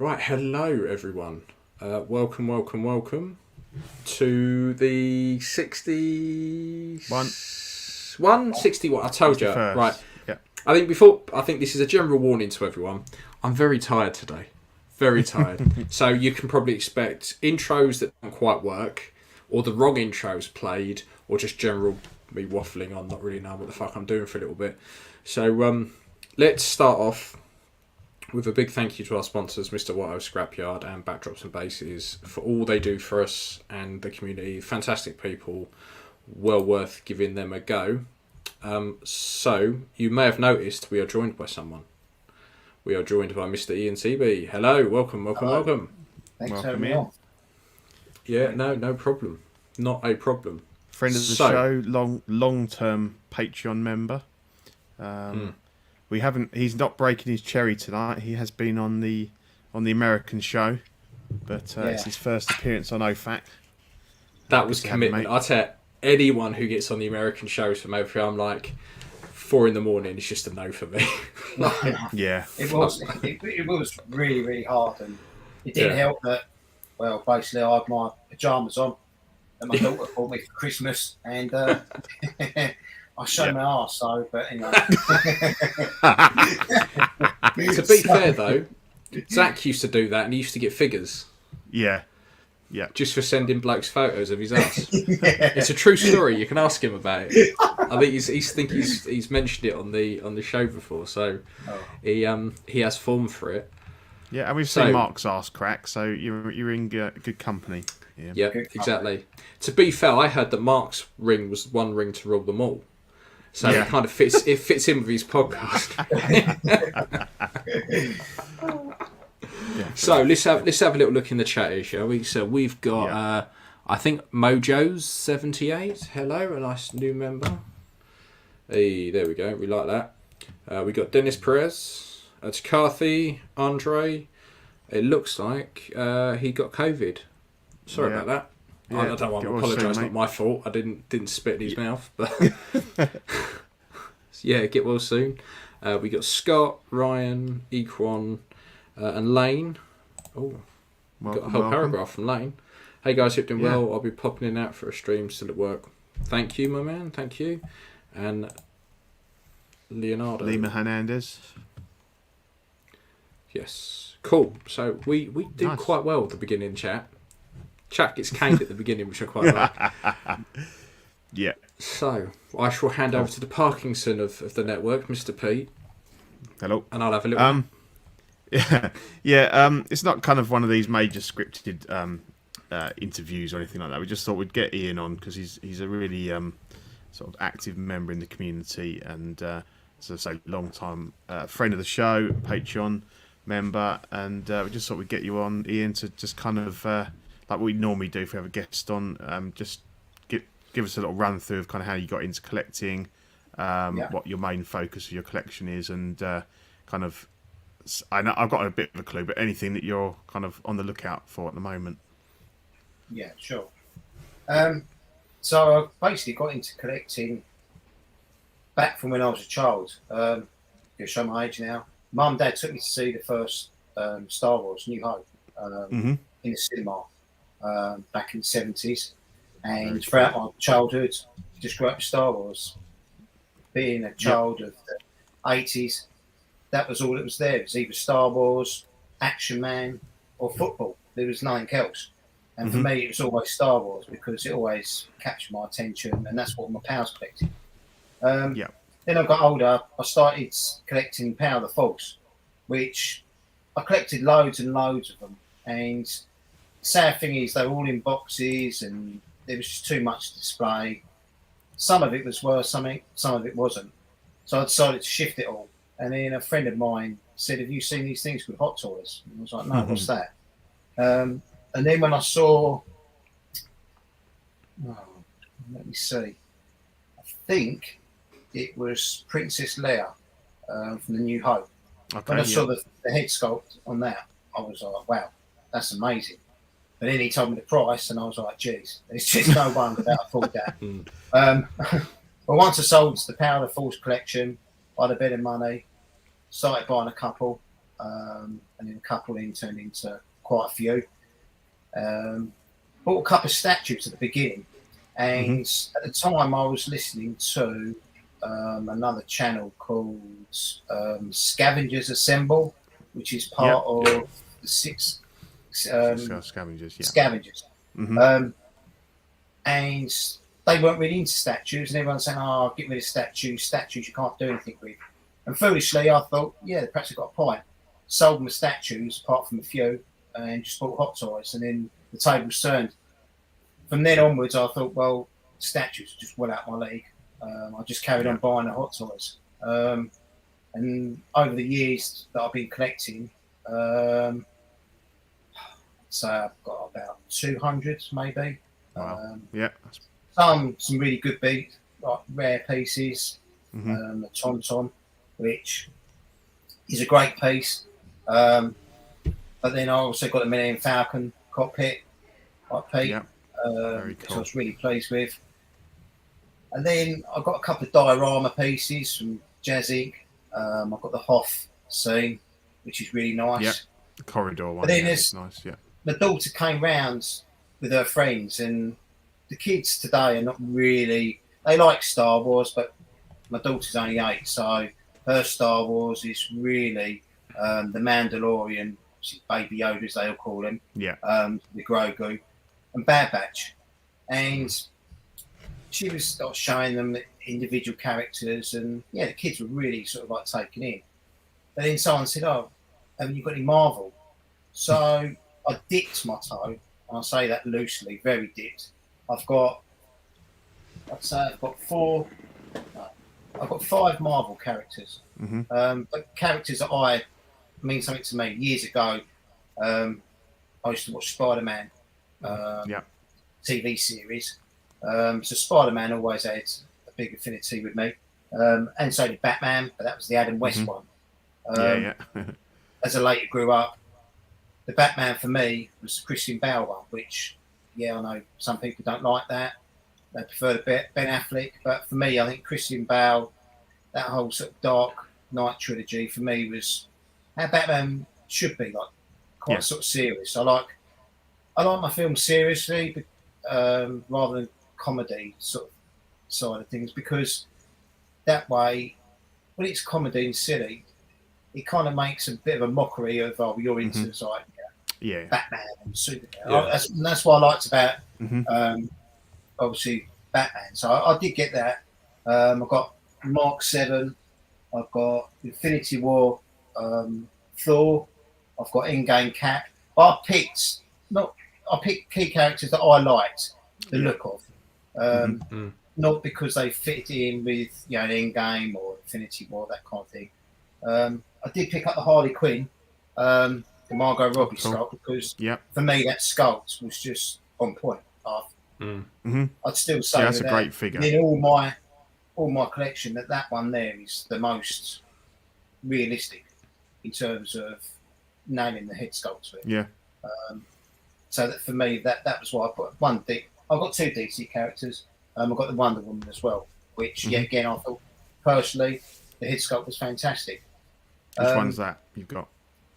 Right, hello everyone. Welcome to the 61. 61. I told you. 61st. Right. Yeah. I think this is a general warning to everyone. I'm very tired today. Very tired. So you can probably expect intros that don't quite work, or the wrong intros played, or just general me waffling on, not really knowing what the fuck I'm doing for a little bit. So let's start off with a big thank you to our sponsors, Mr. Watto Scrapyard and Backdrops and Bases, for all they do for us and the community. Fantastic people, well worth giving them a go. So, you may have noticed we are joined by someone. We are joined by Mr. Ian TB. Hello, welcome. Thanks for having me on. Yeah, no problem. Not a problem. Friend of the show, long-term Patreon member. He's not breaking his cherry tonight. He has been on the American show, but it's his first appearance on OFAC. That was commitment. I tell you, anyone who gets on the American shows from OFAC, I'm like, 4 a.m. It's just a no for me. Yeah, it was really, really hard, and it didn't help that. Well, basically, I had my pajamas on that my daughter bought me for Christmas, and I showed my arse, so, but anyway. To be fair, though, Zach used to do that, and he used to get figures. Yeah. Just for sending blokes photos of his ass. It's a true story. You can ask him about it. I think he's mentioned it on the show before, so he has form for it. Yeah, and we've seen Mark's ass crack, so you're in good company. Yeah, yep, exactly. To be fair, I heard that Mark's ring was one ring to rule them all. So it kind of fits. It fits in with his podcast. So let's have a little look in the chat here, shall we? So we've got I think Mojo's 78. Hello, a nice new member. Hey, there we go. We like that. We got Dennis Perez. It's Carthy, Andre. It looks like he got COVID. Sorry about that. I don't want to apologise. Not my fault. I didn't spit in his mouth, but get well soon. We got Scott, Ryan, Equan, and Lane. Oh, got a whole paragraph from Lane. Hey guys, hope you're doing well. I'll be popping in and out for a stream still at work. Thank you, my man. Thank you. And Leonardo. Lima Hernandez. Yes. Cool. So we do quite well at the beginning chat. Chat gets caned at the beginning, which I quite like. Yeah. So I shall hand over to the Parkinson of the network, Mr. Pete. Hello. And I'll have a little. It's not kind of one of these major scripted interviews or anything like that. We just thought we'd get Ian on because he's a really sort of active member in the community and as I say, long time friend of the show, Patreon member, and we just thought we'd get you on, Ian, to just kind of like we normally do if we have a guest on, just give us a little run through of kind of how you got into collecting, what your main focus of your collection is, and kind of. I know I've got a bit of a clue, but anything that you're kind of on the lookout for at the moment. Yeah, sure. So I basically got into collecting back from when I was a child. I'll show my age now. Mum and Dad took me to see the first Star Wars, New Hope, in the cinema back in the 70s. And throughout my childhood, just grew up with Star Wars. Being a child of the 80s, that was all that was there. It was either Star Wars, Action Man, or football. There was nothing else. And for me, it was always Star Wars because it always captured my attention, and that's what my pals collected. Then I got older. I started collecting Power of the Force, which I collected loads and loads of them. And the sad thing is, they were all in boxes, and there was just too much to display. Some of it was worth something, some of it wasn't. So I decided to shift it all. And then a friend of mine said, "Have you seen these things with Hot Toys?" And I was like, "No, what's that?" And then when I saw, let me see, I think it was Princess Leia from the New Hope. Okay, when I saw the head sculpt on that, I was like, "Wow, that's amazing." But then he told me the price, and I was like, "Geez, there's just no one could afford that." But once I sold the Power of the Force collection, I had a bit of money. Started buying a couple, and then a couple in turned into quite a few. Bought a couple of statues at the beginning, and at the time I was listening to another channel called Scavengers Assemble, which is part of the six Scavengers. Yeah. Scavengers. And they weren't really into statues, and everyone's saying, "Oh, get rid of statues you can't do anything with." And foolishly, I thought, yeah, perhaps they've got a point. Sold my statues, apart from a few, and just bought Hot Toys, and then the tables turned. From then onwards, I thought, well, statues just well out my league. I just carried on buying the Hot Toys. And over the years that I've been collecting, so I've got about 200 maybe. Wow. Some really good beats, like rare pieces. The Tauntaun, which is a great piece. But then I also got the Millennium Falcon cockpit, like Pete, very which cool. I was really pleased with. And then I got a couple of diorama pieces from Jazz Inc. I've got the Hoth scene, which is really nice. Yeah, the corridor one. But then it's nice. Yeah. My daughter came round with her friends, and the kids today are not really. They like Star Wars, but my daughter's only 8, so her Star Wars is really the Mandalorian, Baby Yoda, as they all call him. Yeah. The Grogu, and Bad Batch, and she was showing them the individual characters, and yeah, the kids were really sort of like taken in. But then someone said, "Oh, haven't you got any Marvel?" So I dipped my toe, and I say that loosely, very dipped. I'd say I've got 4. I've got 5 Marvel characters, but characters that mean something to me. Years ago, I used to watch Spider-Man TV series. So Spider-Man always had a big affinity with me, and so did Batman, but that was the Adam West one. As I later grew up, the Batman for me was the Christian Bale one, which, I know some people don't like that. They prefer the Ben Affleck, but for me, I think Christian Bale, that whole sort of Dark Knight trilogy, for me was how Batman should be, like quite sort of serious. I like my films seriously, rather than comedy sort of side of things, because that way, when it's comedy and silly, it kind of makes a bit of a mockery of you're into like Batman and Superman. That's what I liked about obviously Batman. So I did get that. I've got Mark 7. I've got Infinity War, Thor. I've got Endgame Cap. I picked key characters that I liked the look of, not because they fit in with an Endgame or Infinity War, that kind of thing. I did pick up the Harley Quinn, the Margot Robbie sculpt, because for me that sculpt was just on point. I'd still say that's a great figure. In all my collection, that one there is the most realistic in terms of nailing the head sculpt to it. Yeah. So that for me, that was why I put one. I've got 2 DC characters. I've got the Wonder Woman as well, which again I thought personally the head sculpt was fantastic. Which one's that you've got?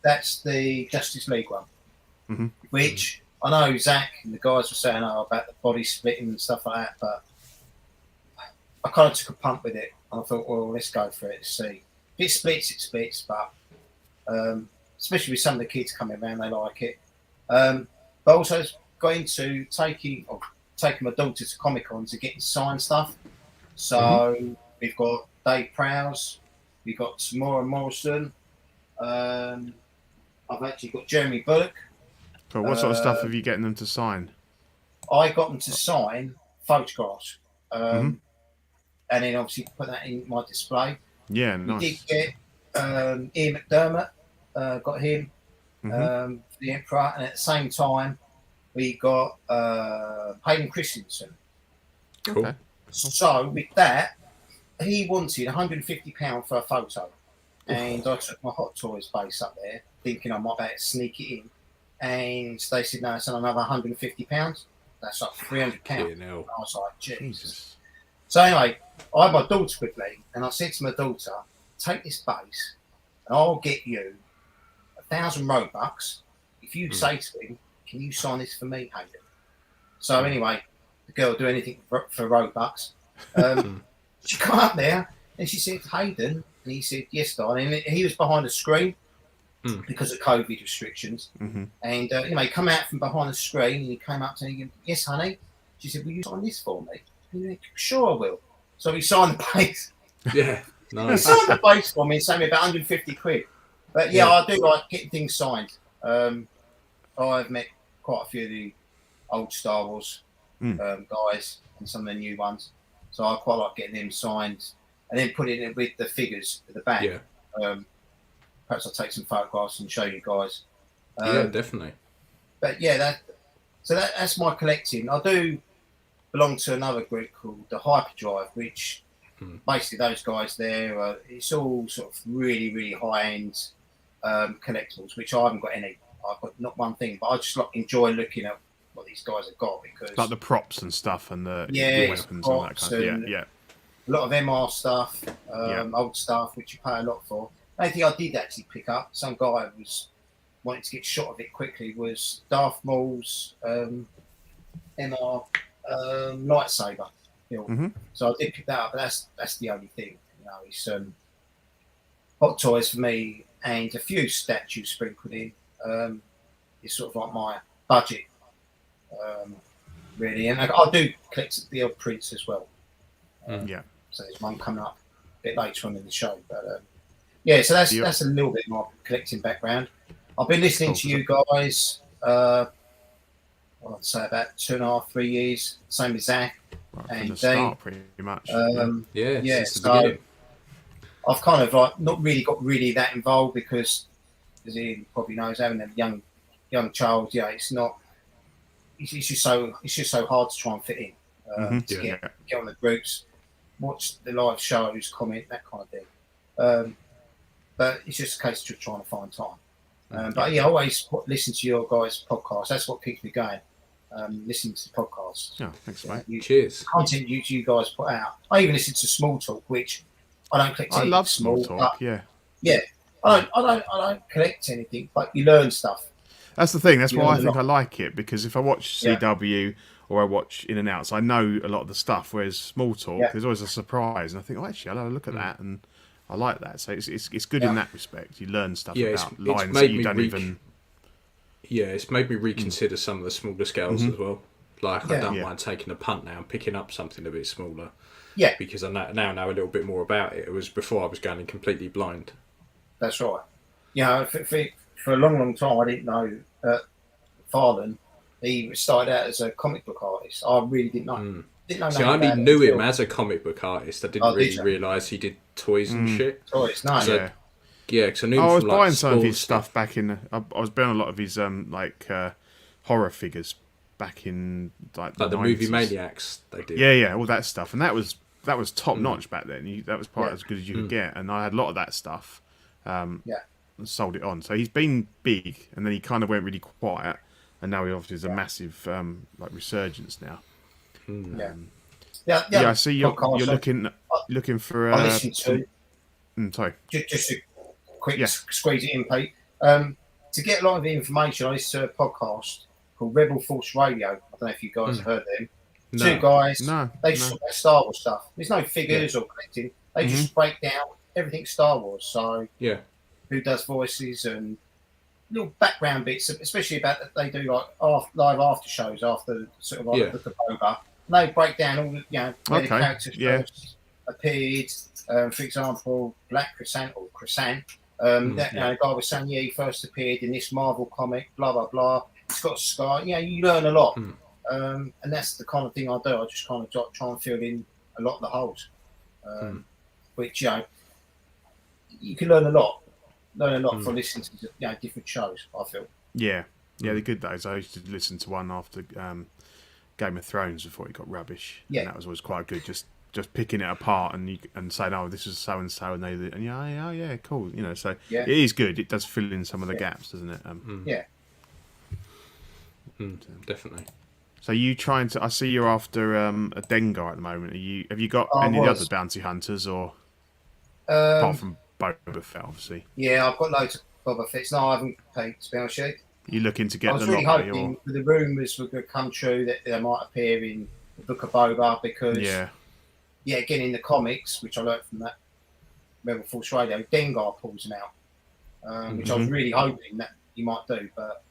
That's the Justice League one, which I know Zach and the guys were saying about the body splitting and stuff like that, but I kind of took a punt with it, and I thought, well, let's go for it. Let's see. If it splits, but especially with some of the kids coming around, they like it. But also got into taking my daughter to Comic-Con to get signed stuff. So we've got Dave Prowse, we've got Tamora Morrison, I've actually got Jeremy Bullock. So what sort of stuff have you getting them to sign? I got them to sign photographs, and then obviously put that in my display. Yeah, nice. We did get Ian McDermott, got him for the Emperor, and at the same time we got Hayden Christensen. Cool. Okay. So with that, he wanted £150 for a photo, and I took my Hot Toys base up there, thinking I might be able to sneak it in, and they said no, it's another £150. That's like £300. And I was like, Jesus. So anyway, I had my daughter with me, and I said to my daughter, take this base, and I'll get you 1,000 Robux if you say to him, can you sign this for me, Hayden? So anyway, the girl will do anything for Robux. She come up there and she said, Hayden, and he said, yes, darling. And he was behind the screen because of COVID restrictions. And, he come out from behind the screen and he came up to me and he went, yes, honey. She said, will you sign this for me? And he went, sure, I will. So he signed the base. Yeah, nice. He signed the base for me and saved me about 150 quid. But yeah, I do like getting things signed. I've met quite a few of the old Star Wars guys and some of the new ones. So I quite like getting them signed and then putting it with the figures at the back. Yeah. Perhaps I'll take some photographs and show you guys. Yeah, definitely. But yeah, that's my collecting. I do belong to another group called the Hyperdrive, which basically those guys there, it's all sort of really, really high-end collectibles, which I haven't got any. I've got not one thing, but I just enjoy looking at what these guys have got because like the props and stuff and the weapons and that kind of a lot of MR stuff, old stuff which you pay a lot for. The only thing I did actually pick up, some guy was wanting to get shot of it quickly, was Darth Maul's MR lightsaber. So I did pick that up, but that's the only thing. It's Hot Toys for me and a few statues sprinkled in. It's sort of like my budget, really. And I do collect the odd prints as well. So there's one coming up a bit later on in the show. But so that's a little bit of my collecting background. I've been listening to you guys, I'd say about 2.5, 3 years. Same as Zach and Dean. Start, pretty much. So I've kind of like not really got that involved because, as Ian probably knows, having a young child, it's not. It's just so hard to try and fit in. To get on the groups, watch the live shows, comment, that kind of thing. But it's just a case of just trying to find time. But I always listen to your guys' podcast. That's what keeps me going. Listening to the podcast. Yeah, thanks, mate. Cheers. Content you guys put out. I even listen to Small Talk, which I don't collect. I love Small Talk. Yeah. I don't collect anything, but you learn stuff. That's the thing. That's why I think I like it, because if I watch CW or I watch In and Outs, I know a lot of the stuff. Whereas Small Talk, there's always a surprise, and I think, actually, I'll have a look at that, and I like that. So it's good in that respect. You learn stuff about lines that you don't even. Yeah, it's made me reconsider some of the smaller scales as well. Like I don't mind taking a punt now and picking up something a bit smaller. Yeah, because I now know a little bit more about it. It was before I was going in completely blind. That's right. For a long time, I didn't know Farland. He started out as a comic book artist. I really didn't know. See, I only knew him as a comic book artist. I didn't really realise he did toys and shit. Toys, no. So, because I knew him I was from, buying some of his stuff back in. I was buying a lot of his horror figures back in like the 90s. Movie Maniacs. They did. Yeah, all that stuff, and that was top notch back then. That was probably as good as you could get, and I had a lot of that stuff. And sold it on. So he's been big, and then he kind of went really quiet, and now he obviously has a massive resurgence now. I see you're looking for. I listened to. Sorry. Just a quick squeeze it in, Pete. To get a lot of the information, I listen to a podcast called Rebel Force Radio. I don't know if you guys have heard them. No. Two guys. They just talk about Star Wars stuff. There's no figures or collecting. They just break down everything Star Wars. So who does voices and little background bits, especially about that they do like live after shows after sort of like the Boba. They break down all where the characters first appeared. For example, Black Crescent or Crescent. That guy was saying, he first appeared in this Marvel comic, blah blah blah. It's got a scar. You learn a lot, and that's the kind of thing I do. I just kind of try and fill in a lot of the holes, which you can learn a lot from listening to different shows. I feel. Yeah, they're good days. I used to listen to one after Game of Thrones before it got rubbish. Yeah, and that was always quite good. Just picking it apart and saying, "Oh, this is so and so," and they cool. So it is good. It does fill in some of the gaps, doesn't it? Definitely. So you trying to? I see you're after a Dengar at the moment. Have you got any of the other bounty hunters, or apart from Boba Fett, obviously? Yeah, I've got loads Boba Fett's. No, I haven't paid, to be honest with you. You looking to I get was the really lot? hoping the rumours were going to come true that they might appear in the Book of Boba because, again, in the comics, which I learned from that Rebel Force Radio, Dengar pulls them out, which I was really hoping that he might do, but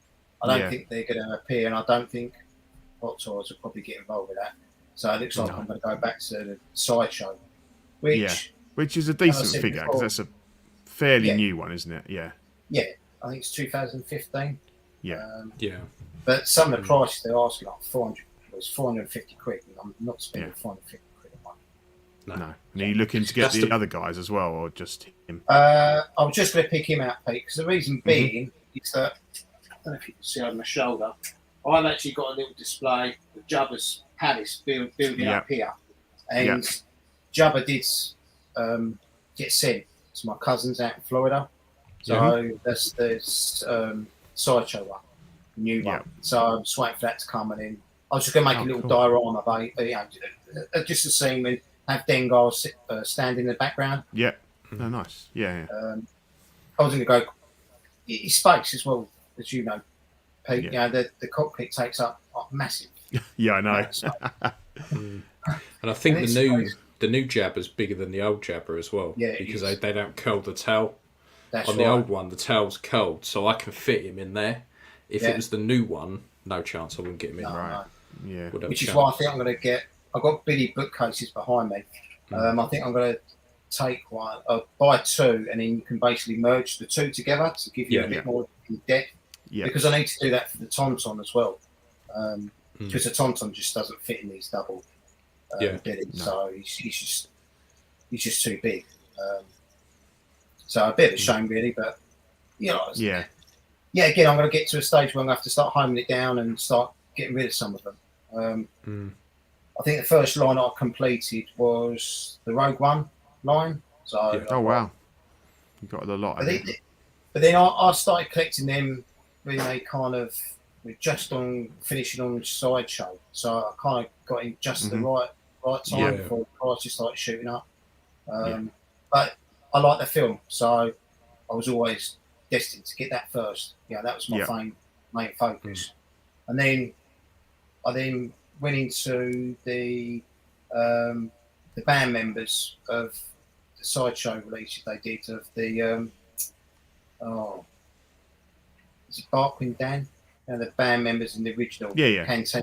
I don't think they're going to appear, and I don't think Hot Toys will probably get involved with that. So it looks like I'm going to go back to the sideshow, which is a decent figure because that's a fairly new one, isn't it? Yeah, I think it's 2015. Yeah, But some of the prices they're asking, like 450 quid, and I'm not spending 450 quid on one. No. And are you looking to get the other guys as well, or just him? I was just going to pick him out, Pete, because the reason being is that, I don't know if you can see on my shoulder, I've actually got a little display of Jabba's palace building up here. And Jabba did get sent to my cousins out in Florida. So that's the sideshow one, new one. So I'm just waiting for that to come. And then I was just going to make a little diorama about just the scene and have Dengar stand in the background. Yeah. Oh, nice. Yeah. I was going to go. It's space as well, as you know, Pete. You know, the cockpit takes up massive. Yeah, I know. And I think the new Jabba's bigger than the old Jabba as well. Yeah, because they don't curl the tail. That's on the old one, the tail's curled, so I can fit him in there. If it was the new one, no chance I wouldn't get him in. Right. Yeah. Which is why I think I'm going to get. I've got Billy bookcases behind me. I think I'm going to take one, buy two, and then you can basically merge the two together to give you a bit more in depth. Yeah. Because I need to do that for the Tauntaun as well. Because the Tauntaun just doesn't fit in these double Billy, so he's just too big. So a bit of a shame, really, but again, I'm going to get to a stage where I'm going to have to start homing it down and start getting rid of some of them. I think the first line I completed was the Rogue One line. So oh wow, you got a lot. But then I started collecting them when they kind of were just on finishing on sideshow. So I kind of got in just the right time before the prices started shooting up. But I like the film, so I was always destined to get that first. Yeah, that was my main focus. And then I went into the band members of the sideshow releases they did of the is it Barkwin Dan? You know, the band members in the original Canteen.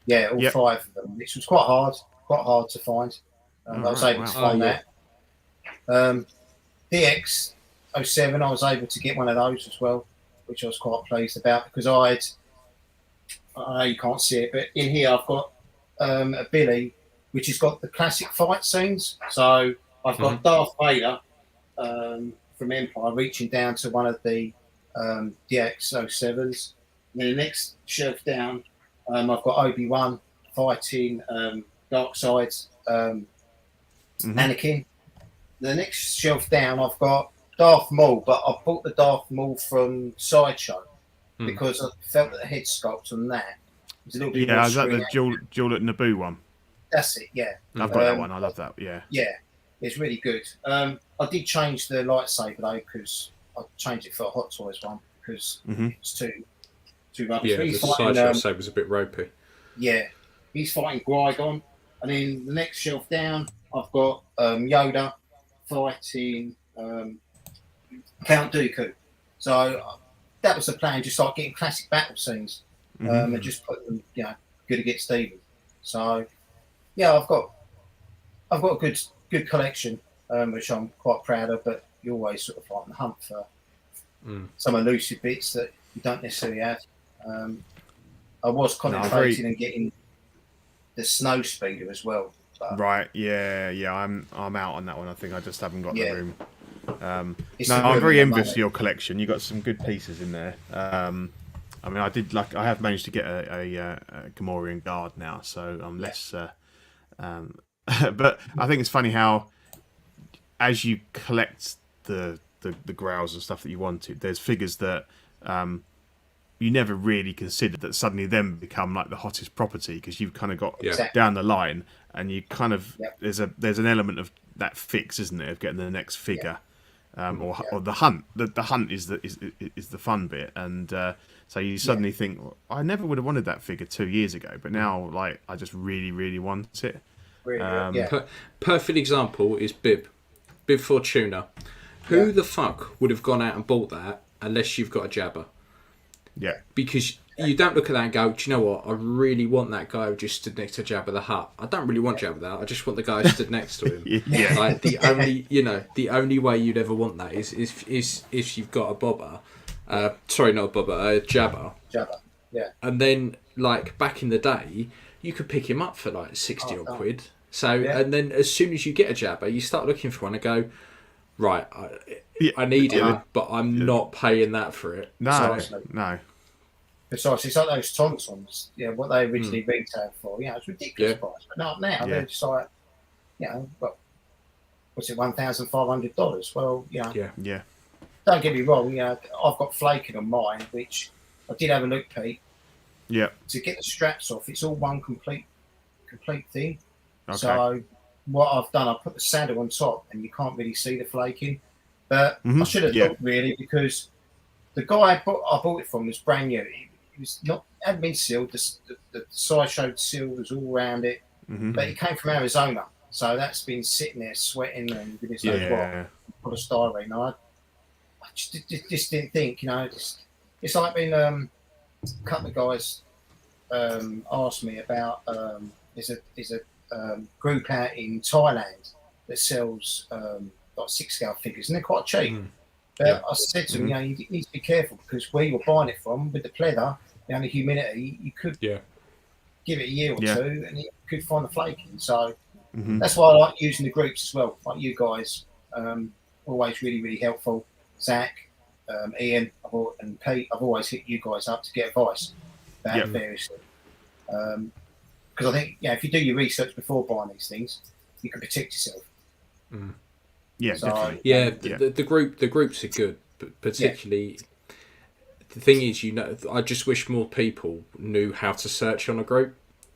Yeah, all 5 of them, which was quite hard to find. I was able to find that. DX07, I was able to get one of those as well, which I was quite pleased about because I know you can't see it, but in here I've got a Billy, which has got the classic fight scenes. So I've got Darth Vader from Empire reaching down to one of the DX07s. And then the next shelf down, I've got Obi-Wan fighting Darkseid's Anakin. The next shelf down, I've got Darth Maul, but I bought the Darth Maul from Sideshow because I felt that the head sculpt on that was a little bit more. Yeah, is that the Duel at Naboo one? That's it, yeah. I've got that one. I love that, yeah. Yeah, it's really good. I did change the lightsaber, though, because I changed it for a Hot Toys one because it's too rubbish. Yeah, the Sideshow saber's a bit ropey. Yeah, he's fighting Qui-Gon. And then the next shelf down, I've got Yoda fighting Count Dooku. So that was the plan, just like getting classic battle scenes and just put them, good against evil. So yeah, I've got a good collection, which I'm quite proud of. But you always sort of like on the hunt for some elusive bits that you don't necessarily have. I was contemplating and getting the snow speeder as well. Right, yeah, I'm out on that one. I think I just haven't got the room. I'm very envious of your collection. You got some good pieces in there. I mean, I have managed to get a Gamorrean guard now, so I'm less. But I think it's funny how, as you collect the growls and stuff that you wanted, there's figures that you never really considered that suddenly then become like the hottest property because you've kind of got down the line and you kind of there's an element of that fix, isn't it, of getting the next figure or the hunt. The hunt is the fun bit, and so you suddenly think, well, I never would have wanted that figure 2 years ago, but now like I just really, really want it. Really, Perfect example is Bib Fortuna. Who the fuck would have gone out and bought that unless you've got a Jabba? Yeah. Because you don't look at that and go, do you know what? I really want that guy who just stood next to Jabba the Hutt. I don't really want Jabba the Hutt. I just want the guy who stood next to him. Yeah. Like the only way you'd ever want that is if you've got a Bobber. Sorry, not a Bobber, a Jabba. Jabba. Yeah. And then, like back in the day, you could pick him up for like 60 odd quid. So, and then as soon as you get a Jabba, you start looking for one and go, right, I need him, but I'm not paying that for it. No. Precisely, it's like those Thompsons, what they originally retailed for, it's ridiculous price. But not now, they're just like, what's it, $1,500? Well, Yeah. Don't get me wrong, I've got flaking on mine, which I did have a look, Pete. Yeah. To get the straps off, it's all one complete thing. Okay. So what I've done, I put the saddle on top, and you can't really see the flaking. But I should have looked really, because the guy I bought it from was brand new. It was hadn't been sealed. The side showed seal was all around it, but it came from Arizona, so that's been sitting there sweating and goodness knows what. Full of styrene. I just didn't think, it's like when a couple of guys asked me about there's a group out in Thailand that sells like 6-scale figures, and they're quite cheap. But I said to them, you need to be careful, because where you're buying it from, with the pleather, the humidity, you could give it a year or two, and you could find the flaking. So that's why I like using the groups as well. Like you guys, always really, really helpful. Zach, Ian, and Pete, I've always hit you guys up to get advice about various things. Because I think, if you do your research before buying these things, you can protect yourself. Yeah, so, definitely. Yeah, the groups are good, but particularly the thing is, I just wish more people knew how to search on a group.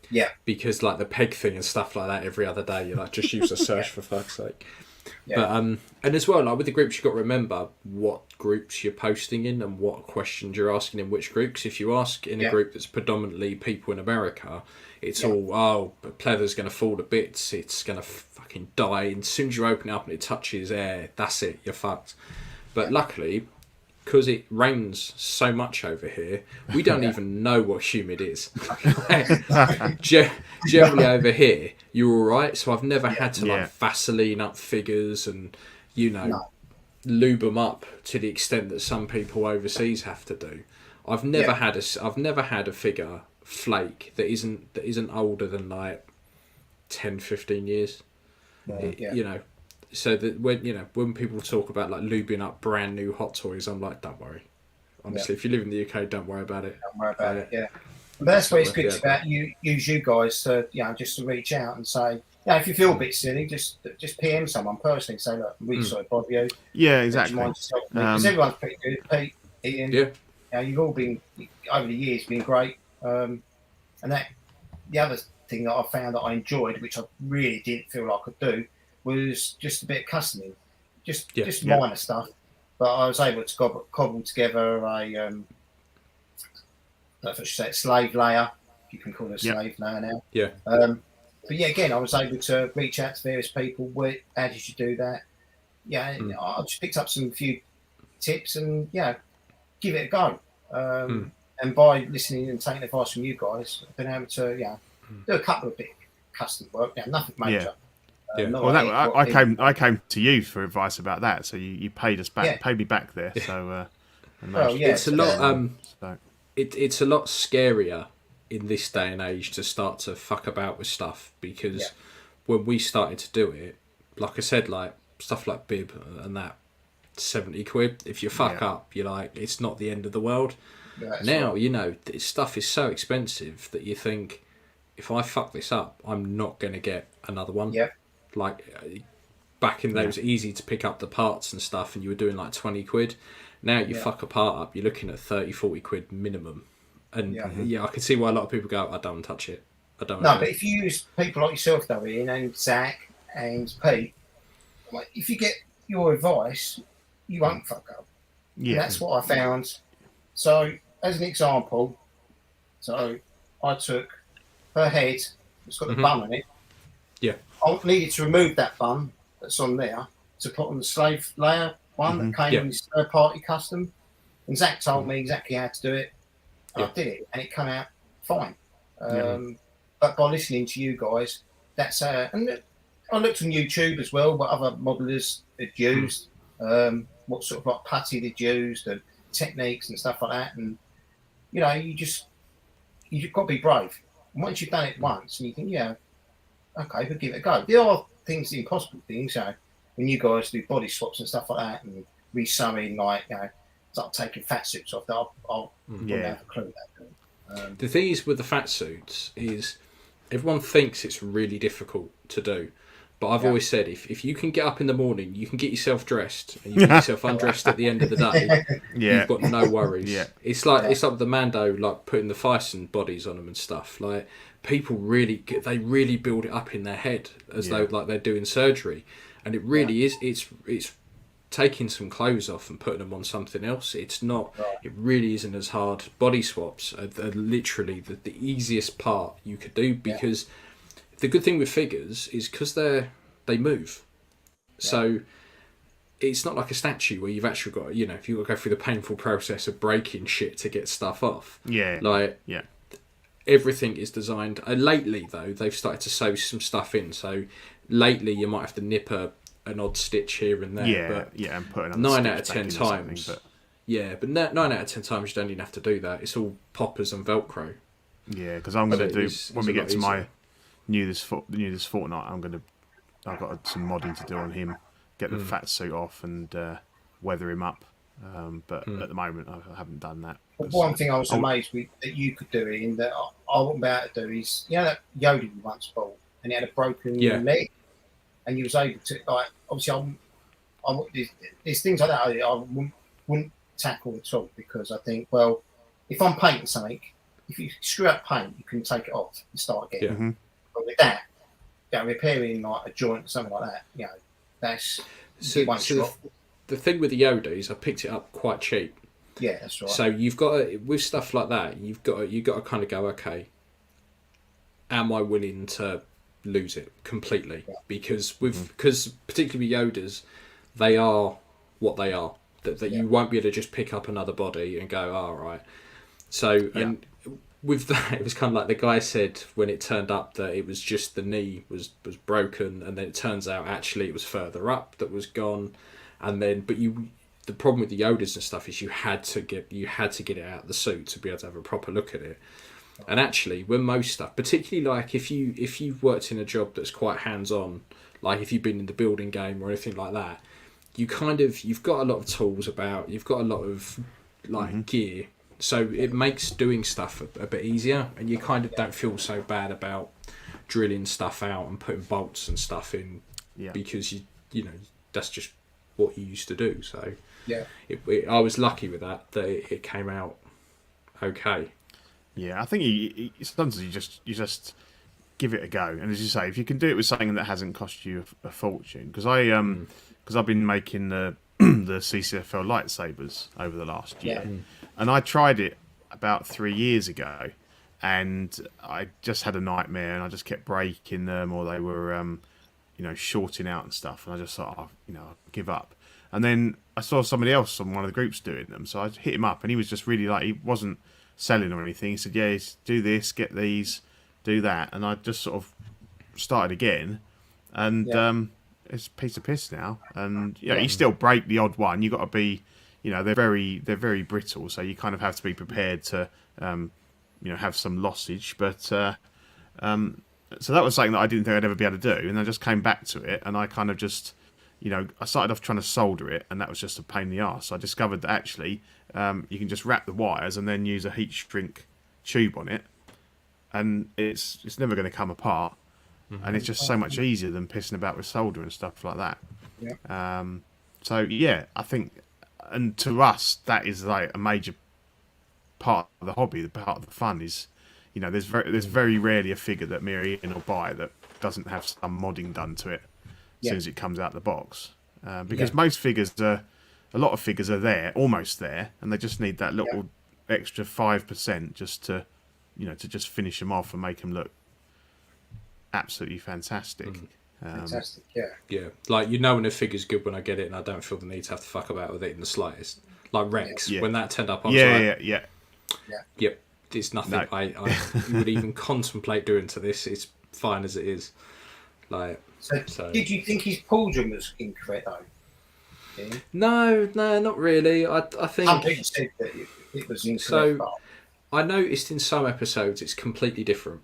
Yeah. Because like the peg thing and stuff like that, every other day you're like, just use a search for fuck's sake. Yeah. But and as well, like with the groups, you've got to remember what groups you're posting in and what questions you're asking in which groups. If you ask in a group that's predominantly people in America, it's all, but pleather's going to fall to bits, it's going to fucking die, and as soon as you open it up and it touches air, that's it, you're fucked. But luckily, because it rains so much over here, we don't even know what humid is. Generally over here, you're all right. So I've never had to like Vaseline up figures and lube them up to the extent that some people overseas have to do. I've never had a figure flake that isn't older than like 10, 15 years. So that when people talk about like lubing up brand new Hot Toys, I'm like, don't worry. Honestly, if you live in the UK, don't worry about it. Don't worry about it. Yeah, but that's where it's good about use you guys to just to reach out and say, if you feel a bit silly, just PM someone personally. Say, look, I'm really sorry to bother you. Yeah, exactly. Because everyone's pretty good. Pete, Ian, you've all been over the years been great. And that the other thing that I found that I enjoyed, which I really didn't feel like I could do, was just a bit of customing, just minor stuff. But I was able to cobble together a, I don't know if I should say it, slave layer. You can call it a slave layer now. Yeah. But again, I was able to reach out to various people. How did you do that? I just picked up some few tips and give it a go. And by listening and taking advice from you guys, I've been able to do a couple of big custom work. Nothing major. Well, I came to you for advice about that, so you paid us back, paid me back there. So, it's a lot. It's a lot scarier in this day and age to start to fuck about with stuff, because when we started to do it, like I said, like stuff like bib and that, 70 quid. If you fuck up, you're like, it's not the end of the world. Now this stuff is so expensive that you think, if I fuck this up, I'm not going to get another one. Like back in there, it was easy to pick up the parts and stuff, and you were doing like 20 quid. Now you fuck a part up, you're looking at 30, 40 quid minimum. And I can see why a lot of people go, I don't touch it. I don't. No, but if you use people like yourself, though, Ian, and Zach and Pete, like, if you get your advice, you won't fuck up. Yeah. And that's what I found. So, as an example, so I took her head, it's got the bum in it. Yeah. I needed to remove that bum that's on there to put on the slave layer one that came in this third party custom. And Zach told me exactly how to do it. And I did it, and it came out fine. But by listening to you guys, that's and I looked on YouTube as well, what other modelers had used, what sort of like putty they'd used, and techniques and stuff like that. And you know, you've got to be brave. And once you've done it once, and you think, yeah, okay, we'll give it a go. There are things, impossible things, you know, when you guys do body swaps and stuff like that, and resewing, like, you know, start taking fat suits off. I wouldn't have a clue that. The thing is with the fat suits is everyone thinks it's really difficult to do. But I've always said, if you can get up in the morning, you can get yourself dressed, and you get yourself undressed at the end of the day, you've got no worries. It's like the Mando, like putting the Thyssen bodies on them and stuff. Like people really build it up in their head as though like they're doing surgery, and it really is. It's taking some clothes off and putting them on something else. It's not. It really isn't as hard. Body swaps are literally the easiest part you could do because. The good thing with figures is because they move, so it's not like a statue where you've actually got, you know, if you've got to go through the painful process of breaking shit to get stuff off. Everything is designed. Lately though, they've started to sew some stuff in. So lately, you might have to nip an odd stitch here and there. And put another 9 out of 10 times. But 9 out of 10 times you don't even have to do that. It's all poppers and Velcro. Yeah, because I'm going to do when we get to my this fortnight. I've got some modding to do on him, get the fat suit off and weather him up. But at the moment, I haven't done that. But one thing I was amazed with that you could do it in that I wouldn't be able to do is, you know, that Yoda you once bought and he had a broken leg, and you was able to, like, obviously there's things like that I wouldn't tackle at all, because I think, well, if I'm painting something, if you screw up paint, you can take it off and start again. But with that, you know, repairing like a joint or something like that, you know, that's one shot. The thing with the Yoda is I picked it up quite cheap. Yeah, that's right. So you've got to, with stuff like that, you've got to kind of go, okay, am I willing to lose it completely? Because particularly with Yodas, they are what they are. That you won't be able to just pick up another body and go, all right. So and with that, it was kind of like the guy said when it turned up that it was just the knee was broken, and then it turns out actually it was further up that was gone, and then the problem with the Yodas and stuff is you had to get it out of the suit to be able to have a proper look at it. And actually, when most stuff, particularly like if you've worked in a job that's quite hands on, like if you've been in the building game or anything like that, you've got a lot of tools about, you've got a lot of like gear. So it makes doing stuff a bit easier, and you kind of don't feel so bad about drilling stuff out and putting bolts and stuff in, because you know that's just what you used to do. So I was lucky with that it came out okay. Yeah, I think sometimes you just give it a go, and as you say, if you can do it with something that hasn't cost you a fortune, because I've been making the CCFL lightsabers over the last year. And I tried it about 3 years ago, and I just had a nightmare, and I just kept breaking them, or they were, shorting out and stuff. And I just thought, I'll give up. And then I saw somebody else on one of the groups doing them, so I hit him up, and he was just really like, he wasn't selling or anything. He said, "Yeah, do this, get these, do that," and I just sort of started again, and it's a piece of piss now. And you still break the odd one. You got to be. They're very brittle, so you kind of have to be prepared to, have some lossage. But so that was something that I didn't think I'd ever be able to do, and I just came back to it, and I kind of just, I started off trying to solder it, and that was just a pain in the arse. So I discovered that actually you can just wrap the wires and then use a heat shrink tube on it, and it's never going to come apart, and it's just so much easier than pissing about with solder and stuff like that. I think. And to us, that is like a major part of the hobby. The part of the fun is, there's very rarely a figure that me or Ian will buy that doesn't have some modding done to it as soon as it comes out of the box. Because most figures are a lot of figures are there, almost there, and they just need that little extra 5% just to, to just finish them off and make them look absolutely fantastic. Fantastic, yeah. Like when a figure's good when I get it, and I don't feel the need to have to fuck about with it in the slightest. Like Rex, when that turned up, I was yep, it's nothing I would even contemplate doing to this. It's fine as it is. Like, so did you think his pauldron was incorrect though? Yeah. No, not really. I think some people said that it was incorrect. So I noticed in some episodes it's completely different.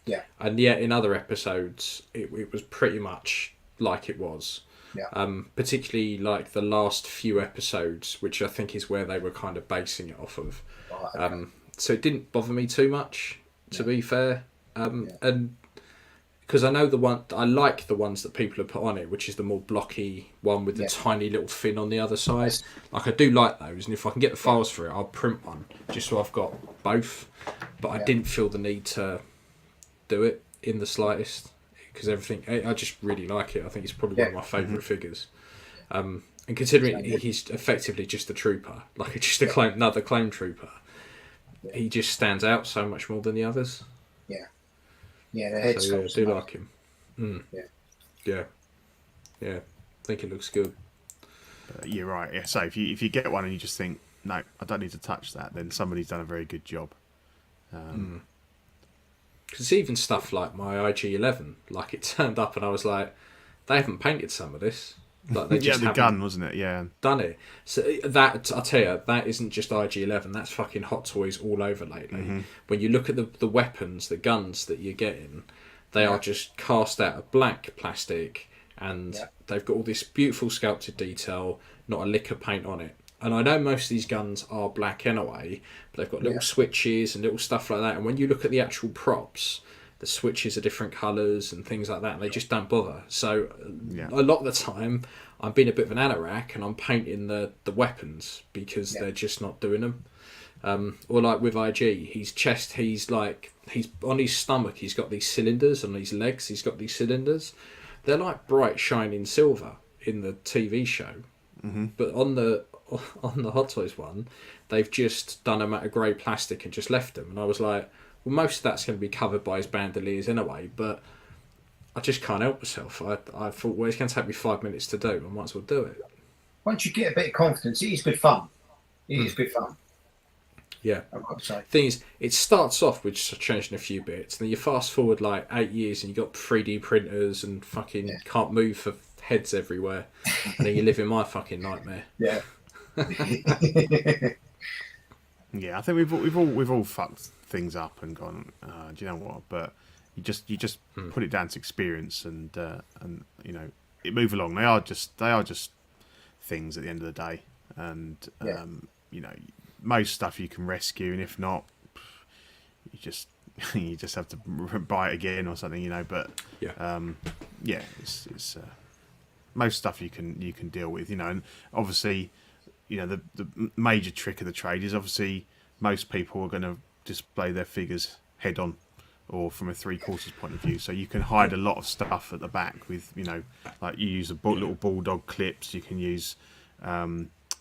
Yeah. And yet in other episodes it was pretty much like it was. Yeah. Particularly like the last few episodes, which I think is where they were kind of basing it off of. Right, okay. So it didn't bother me too much, to be fair. And because I know I like the ones that people have put on it, which is the more blocky one with the tiny little fin on the other side. Like, I do like those, and if I can get the files for it, I'll print one just so I've got both. But I didn't feel the need to do it in the slightest, because I just really like it. I think it's probably one of my favourite figures. And considering he's effectively just a trooper, like just another clone trooper, he just stands out so much more than the others. Yeah, the head I do like him. Yeah. I think it looks good. You're right. Yeah. So if you get one and you just think, no, I don't need to touch that, then somebody's done a very good job. Because even stuff like my IG-11, like it turned up and I was like, they haven't painted some of this. Like they just the gun, wasn't it? Yeah, done it. So that, I'll tell you, that isn't just IG-11. That's fucking Hot Toys all over lately. When you look at the weapons, the guns that you're getting, they are just cast out of black plastic, and they've got all this beautiful sculpted detail, not a lick of paint on it. And I know most of these guns are black anyway, but they've got little switches and little stuff like that. And when you look at the actual props, the switches are different colours and things like that, and they just don't bother. So a lot of the time, I'm being a bit of an anorak and I'm painting the weapons because they're just not doing them. Or like with IG, he's on his stomach, he's got these cylinders, on his legs, he's got these cylinders. They're like bright shining silver in the TV show, but on the Hot Toys one, they've just done them out of grey plastic and just left them. And I was like, well, most of that's going to be covered by his bandoliers anyway, but I just can't help myself. I thought, well, it's going to take me 5 minutes to do. I might as well do it. Once you get a bit of confidence, it is good fun. It is good fun. Yeah. I've got to say. Thing is, it starts off with just changing a few bits, and then you fast forward like 8 years and you got 3D printers and fucking can't move for heads everywhere, and then you live in my fucking nightmare. Yeah. Yeah, I think we've all fucked things up and gone, do you know what? But you just put it down to experience and it move along. They are just things at the end of the day, and most stuff you can rescue, and if not, you just have to buy it again or something, But it's most stuff you can deal with, and obviously. The major trick of the trade is obviously most people are going to display their figures head on or from a 3/4 point of view. So you can hide a lot of stuff at the back with, like you use little bulldog clips. You can use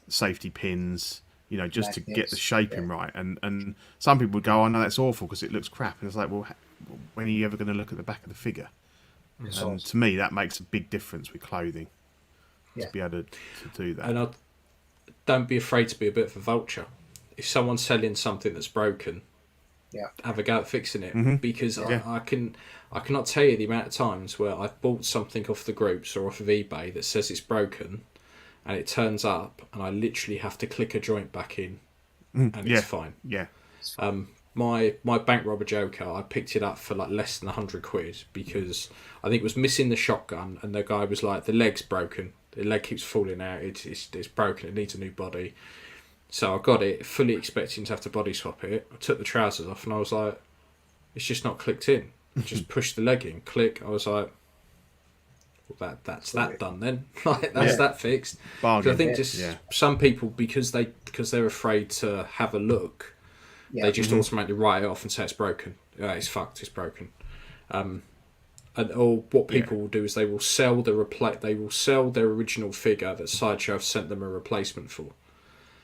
safety pins, just to get the shaping right. And some people would go, oh, no, that's awful because it looks crap. And it's like, well, when are you ever going to look at the back of the figure? And to me, that makes a big difference with clothing to be able to do that. And don't be afraid to be a bit of a vulture. If someone's selling something that's broken, have a go at fixing it. Because I cannot tell you the amount of times where I've bought something off the groups or off of eBay that says it's broken, and it turns up, and I literally have to click a joint back in, and it's fine. Yeah. My bank robber Joker, I picked it up for like less than £100 because I think it was missing the shotgun, and the guy was like, the leg's broken. The leg keeps falling out. It's broken. It needs a new body. So I got it, fully expecting to have to body swap it. I took the trousers off, and I was like, it's just not clicked in. I just pushed the leg in, click. I was like, well, that's that done then. Like that's that fixed. I think some people because they're afraid to have a look, they just automatically write it off and say it's broken. Yeah, it's fucked. It's broken. And or what people will do is they will sell their original figure that Sideshow have sent them a replacement for.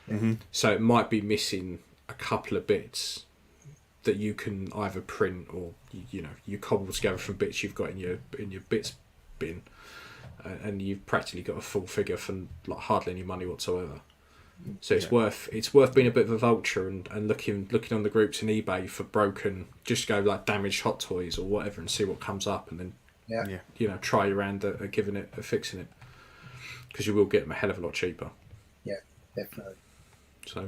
Mm-hmm. So it might be missing a couple of bits that you can either print or you cobble together from bits you've got in your bits bin, and you've practically got a full figure for like hardly any money whatsoever. So it's worth being a bit of a vulture and looking on the groups in eBay for broken, just go like damaged Hot Toys or whatever and see what comes up, and then try your hand at giving it, at fixing it, because you will get them a hell of a lot cheaper. Yeah, definitely. So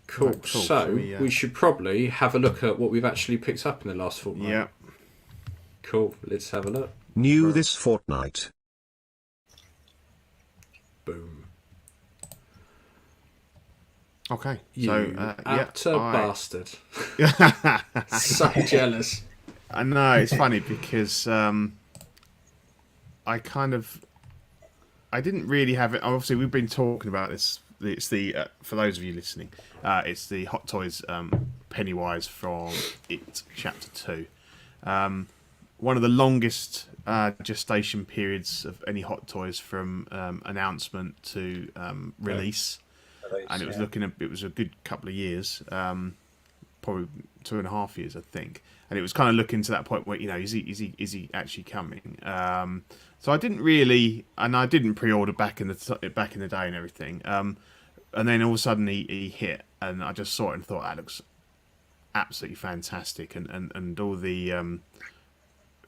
cool. Right, cool. So we should probably have a look at what we've actually picked up in the last fortnight. Yeah. Cool. Let's have a look. New this fortnight. Boom. Okay. You utter bastard. So jealous. I know, it's funny because I didn't really have it. Obviously, we've been talking about this. It's the for those of you listening, it's the Hot Toys Pennywise from It Chapter 2. One of the longest gestation periods of any Hot Toys from announcement to release. And it was it was a good couple of years, probably 2.5 years, I think. And it was kind of looking to that point where, is he actually coming? So I didn't really, and I didn't pre-order back in the day and everything. And then all of a sudden he hit, and I just saw it and thought that looks absolutely fantastic. And all the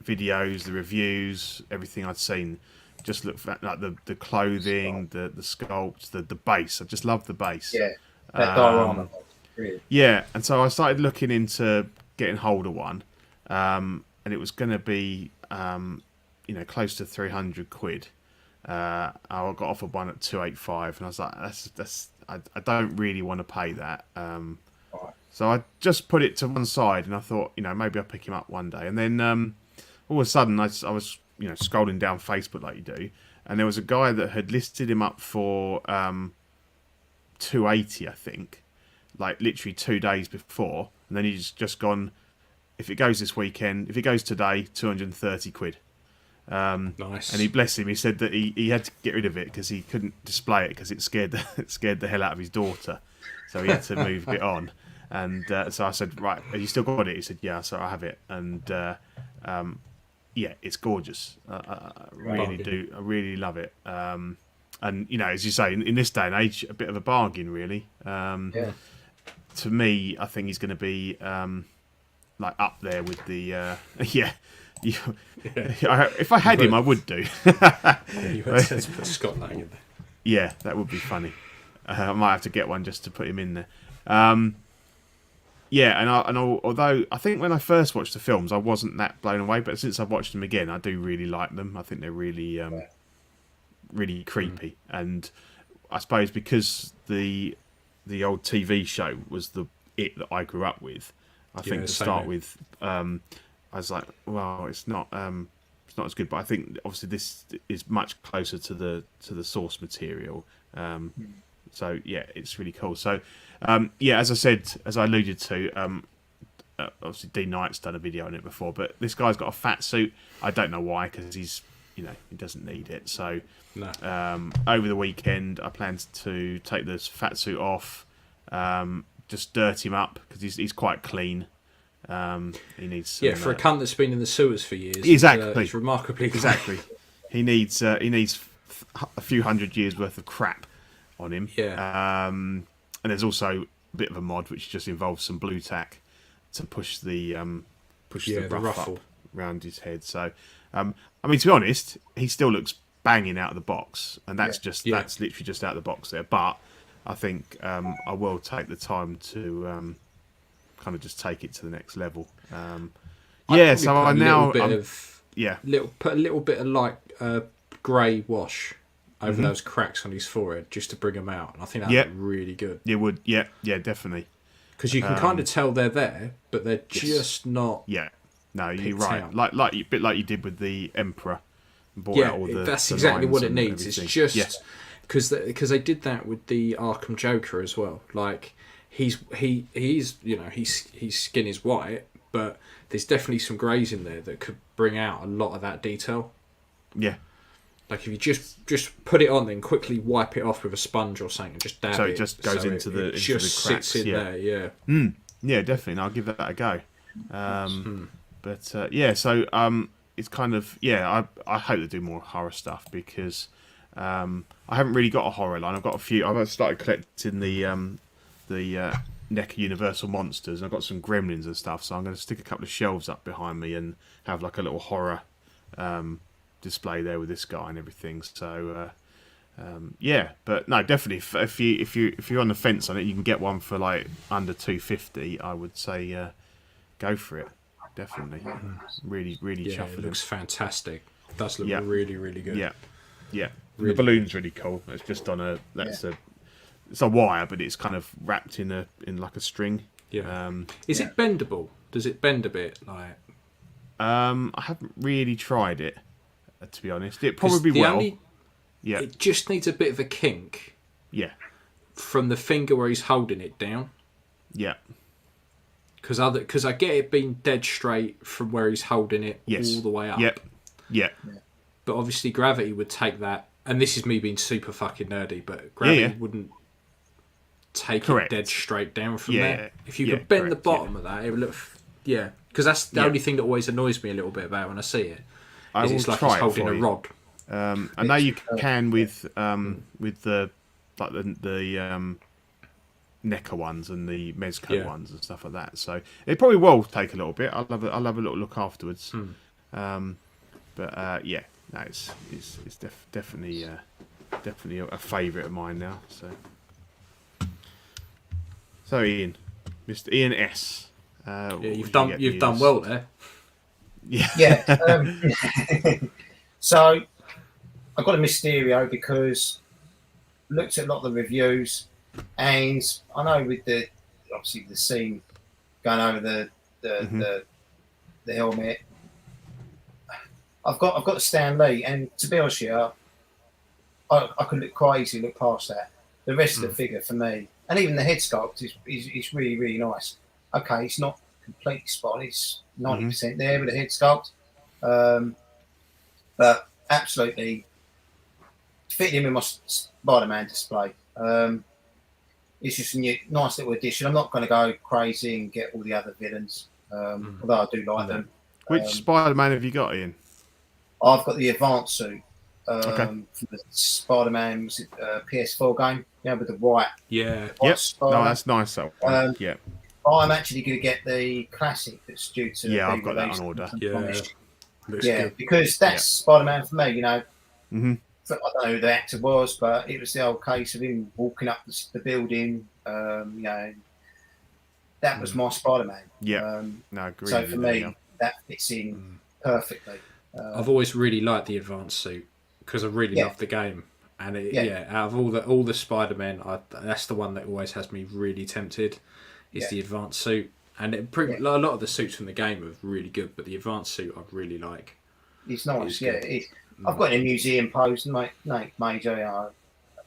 videos, the reviews, everything I'd seen. Just look like the clothing, the sculpt, the base. I just love the base. Yeah, that diorama. Really. Yeah, and so I started looking into getting hold of one, and it was going to be, close to 300 quid. I got offered one at 285, and I was like, I don't really want to pay that. So I just put it to one side, and I thought, maybe I'll pick him up one day. And then all of a sudden, I was scrolling down Facebook like you do, and there was a guy that had listed him up for 280, I think, like literally 2 days before, and then he's just gone, if it goes this weekend, if it goes today, 230 quid. Nice. And bless him, he said that he had to get rid of it because he couldn't display it because it scared the hell out of his daughter, so he had to move it on. And so I said, right, have you still got it? He said, yeah. So I have it, and yeah, it's gorgeous. I really do. I really love it. And as you say, in this day and age, a bit of a bargain, really. To me, I think he's going to be like up there with the if I had him, I would do. You had to put Scott Lang in there. Yeah, that would be funny. I might have to get one just to put him in there. Yeah, and although I think when I first watched the films, I wasn't that blown away, but since I've watched them again, I do really like them. I think they're really, really creepy, and I suppose because the old TV show was it that I grew up with. I think to start with, I was like, well, it's not as good, but I think obviously this is much closer to the source material. So yeah, it's really cool. So as I said, as I alluded to, obviously D Knight's done a video on it before, but this guy's got a fat suit. I don't know why, because he's he doesn't need it. So over the weekend, I planned to take this fat suit off, just dirt him up because he's quite clean. He needs some, for a cunt that's been in the sewers for years. Exactly, it's remarkably exactly. He needs a few hundred years worth of crap on him. And there's also a bit of a mod which just involves some blue tack to push the ruff up around his head. So I mean, to be honest, he still looks banging out of the box, and that's that's literally just out of the box there. But I think I will take the time to kind of just take it to the next level. So I now put a little bit of light grey wash over those cracks on his forehead just to bring them out, and I think that would be really good. It would, yeah, definitely. Because you can kind of tell they're there, but they're just not. Yeah, no, you're right. Out. Like a bit like you did with the Emperor. That's exactly what it needs. It's just because they did that with the Arkham Joker as well. Like his skin is white, but there's definitely some greys in there that could bring out a lot of that detail. Yeah. Like if you just put it on, then quickly wipe it off with a sponge or something, and just dab it. So it just goes into the just cracks. Sits in there, yeah. Yeah, definitely. And I'll give that a go. But yeah, so it's kind of I hope they do more horror stuff because I haven't really got a horror line. I've got a few. I've started collecting the NECA Universal Monsters, and I've got some Gremlins and stuff. So I'm going to stick a couple of shelves up behind me and have like a little horror display there with this guy and everything. So yeah, but no, definitely if you're on the fence on it, you can get one for like under $250. I would say go for it. Definitely, really Yeah, chuffed it with looks them. fantastic. It does look really, really good. Yeah. Really. The balloon's really cool. It's just on it's a wire, but it's kind of wrapped in like a string. Yeah. Is it bendable? Does it bend a bit? Like, I haven't really tried it, to be honest. It probably will. Yeah. It just needs a bit of a kink. Yeah. From the finger where he's holding it down. Yeah. Because I get it being dead straight from where he's holding it all the way up. Yep. Yeah. But obviously gravity would take that, and this is me being super fucking nerdy, but gravity wouldn't take it dead straight down from there. If you could bend the bottom of that, it would look... Yeah, because that's the only thing that always annoys me a little bit about when I see it. I will it's like try he's holding a rod. I know you can with the like the NECA ones and the Mezco ones and stuff like that. So it probably will take a little bit. I'll have a little look afterwards. But yeah, no, it's definitely a favourite of mine now. So Ian, Mr. Ian S. You've done well there. Yeah. So I got a Mysterio because I looked at a lot of the reviews, and I know with obviously the scene going over the helmet, I've got the Stan Lee, and to be honest with you, I could quite easily look past that. The rest of the figure for me, and even the head sculpt is really, really nice. Okay, it's not completely spot on, it's 90% there with the head sculpt, but absolutely fitting him in my Spider-Man display. It's just a nice little addition. I'm not going to go crazy and get all the other villains, although I do like them. Which Spider-Man have you got, Ian? I've got the advanced suit from the Spider-Man PS4 game, with the white. Yeah. Yep. Spider-Man. No, that's nice. That one. Yeah. I'm actually going to get the classic that's due to. Yeah, I've got that on order. Looks good. Because that's Spider-Man for me. I don't know who the actor was, but it was the old case of him walking up the building. That was my Spider-Man. Yeah. No, agree. So for me, that fits in perfectly. I've always really liked the advanced suit because I really love the game, and out of all the Spider-Men, that's the one that always has me really tempted. Is the advanced suit, and a lot of the suits from the game are really good, but the advanced suit I really like. It's nice, I've got a museum pose, Major.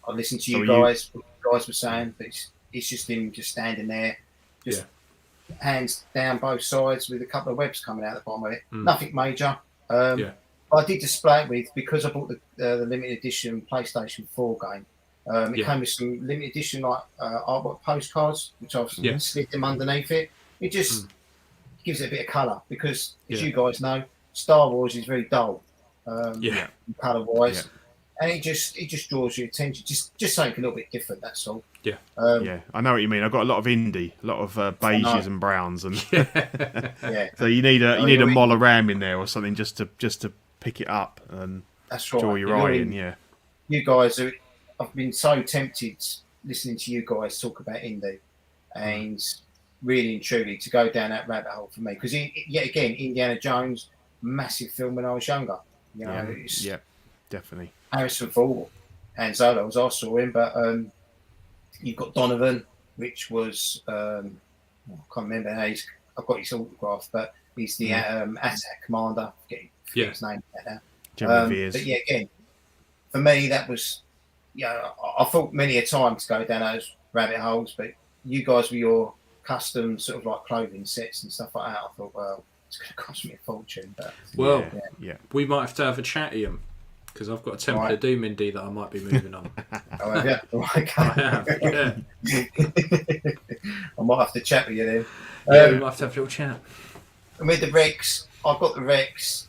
I listened to you guys. What you guys were saying, but it's just him just standing there, just hands down both sides with a couple of webs coming out the bottom of it. Nothing major. But I did display it with, because I bought the limited edition PlayStation 4 game. It came with some limited edition artwork postcards, which I've slid them underneath it. It just gives it a bit of colour, because, as you guys know, Star Wars is very dull, colour wise, and it just draws your attention. Just something a little bit different. That's all. Yeah, I know what you mean. I've got a lot of indie, a lot of beiges and browns, and so you need a Mola Ram in there or something just to pick it up and draw your eye in. Yeah, you guys are. I've been so tempted listening to you guys talk about indie, and really and truly to go down that rabbit hole for me, because yet again, Indiana Jones, massive film when I was younger. Definitely. Harrison Ford, Han Solo, as I saw him, but you've got Donovan, which was I can't remember I've got his autograph, but he's the attack commander. Forget his name now. But again, for me that was. I thought many a time to go down those rabbit holes, but you guys with your custom sort of like clothing sets and stuff like that. I thought, well, it's going to cost me a fortune. But Well, yeah. we might have to have a chat, Ian, because I've got a Temple of Doom indie that I might be moving on. oh, have you? Right, I have, yeah. I might have to chat with you then. Yeah, we might have to have a little chat. And with the Rex, I've got the Rex.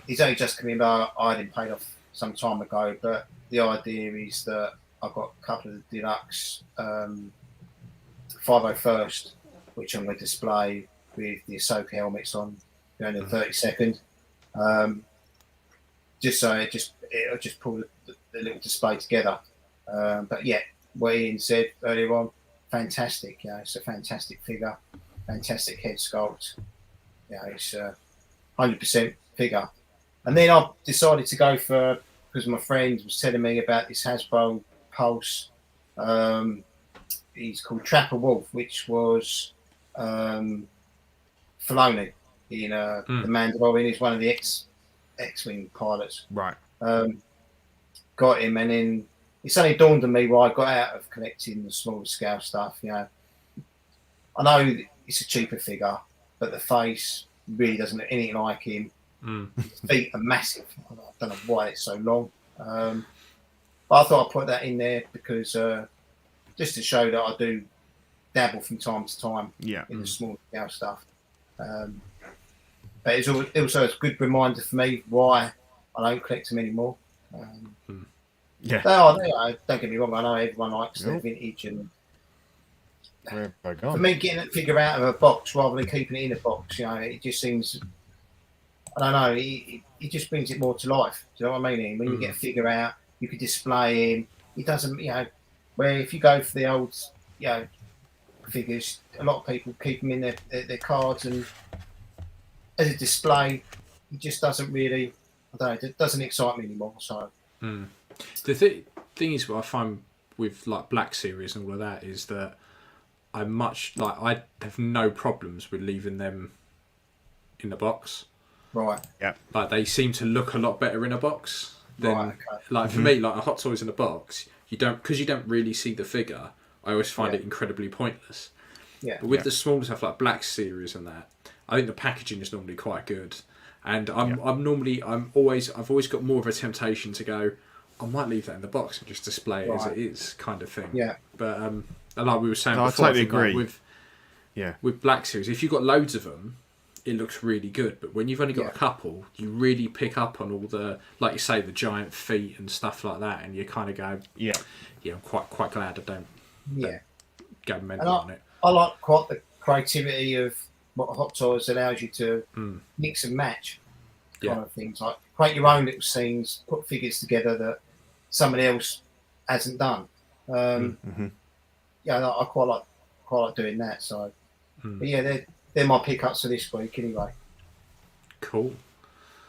He's only just coming about. I had him paid off some time ago, but the idea is that I've got a couple of the deluxe 501st, which I'm going to display with the Ahsoka helmets on going to the 32nd. Just so it'll just pull the little display together. But yeah, what Ian said earlier on, fantastic. It's a fantastic figure, fantastic head sculpt. It's 100% figure. And then I decided to go for, because my friend was telling me about this Hasbro Pulse. He's called Trapper Wolf, which was Filoni in the Mandalorian. He's one of the X-Wing pilots. Right. Got him, and then it suddenly dawned on me why I got out of collecting the smaller scale stuff. I know it's a cheaper figure, but the face really doesn't look anything like him. His feet are massive. I don't know why it's so long. But I thought I'd put that in there because just to show that I do dabble from time to time in the small scale stuff. But it's also a good reminder for me why I don't collect them anymore. They are, don't get me wrong, I know everyone likes their vintage, and for me, getting that figure out of a box rather than keeping it in a box, it just seems, I don't know, it just brings it more to life. Do you know what I mean? When you get a figure out, you can display him. It doesn't, where if you go for the old, figures, a lot of people keep them in their cards, and as a display, it just doesn't really, I don't know, it doesn't excite me anymore. So the thing is, what I find with like Black Series and all of that is that I have no problems with leaving them in the box. Right. Yeah. Like they seem to look a lot better in a box than okay. like for me, like a Hot Toys in a box. You don't really see the figure. I always find it incredibly pointless. Yeah. But with the smaller stuff like Black Series and that, I think the packaging is normally quite good. And I've always got more of a temptation to go, I might leave that in the box and just display it as it is, kind of thing. Yeah. But like we were saying No, before, I totally agree. Like with Black Series, if you've got loads of them, it looks really good. But when you've only got a couple, you really pick up on all the, like you say, the giant feet and stuff like that, and you kind of go, I'm quite glad I don't go mental on it. I like quite the creativity of what Hot Toys allows you to mix and match kind of things, like create your own little scenes, put figures together that somebody else hasn't done. I quite like doing that. So, but they're my pickups for this week anyway. Cool.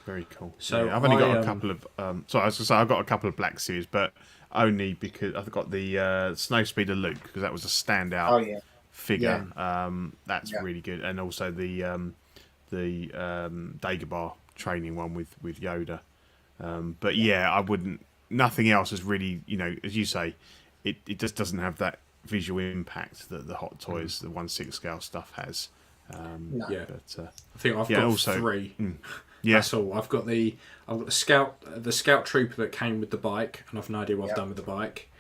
Very cool. So I've only got a couple of. Sorry, I was going to say I've got a couple of Black Series, but only because I've got the Snowspeeder Luke, because that was a standout figure. That's really good, and also the Dagobah training one with Yoda. But I wouldn't. Nothing else is really, as you say, it just doesn't have that visual impact that the Hot Toys, the 1/6 scale stuff has. No. But I think I've got also, 3. That's all. I've got the scout trooper that came with the bike, and I've no idea what I've done with the bike.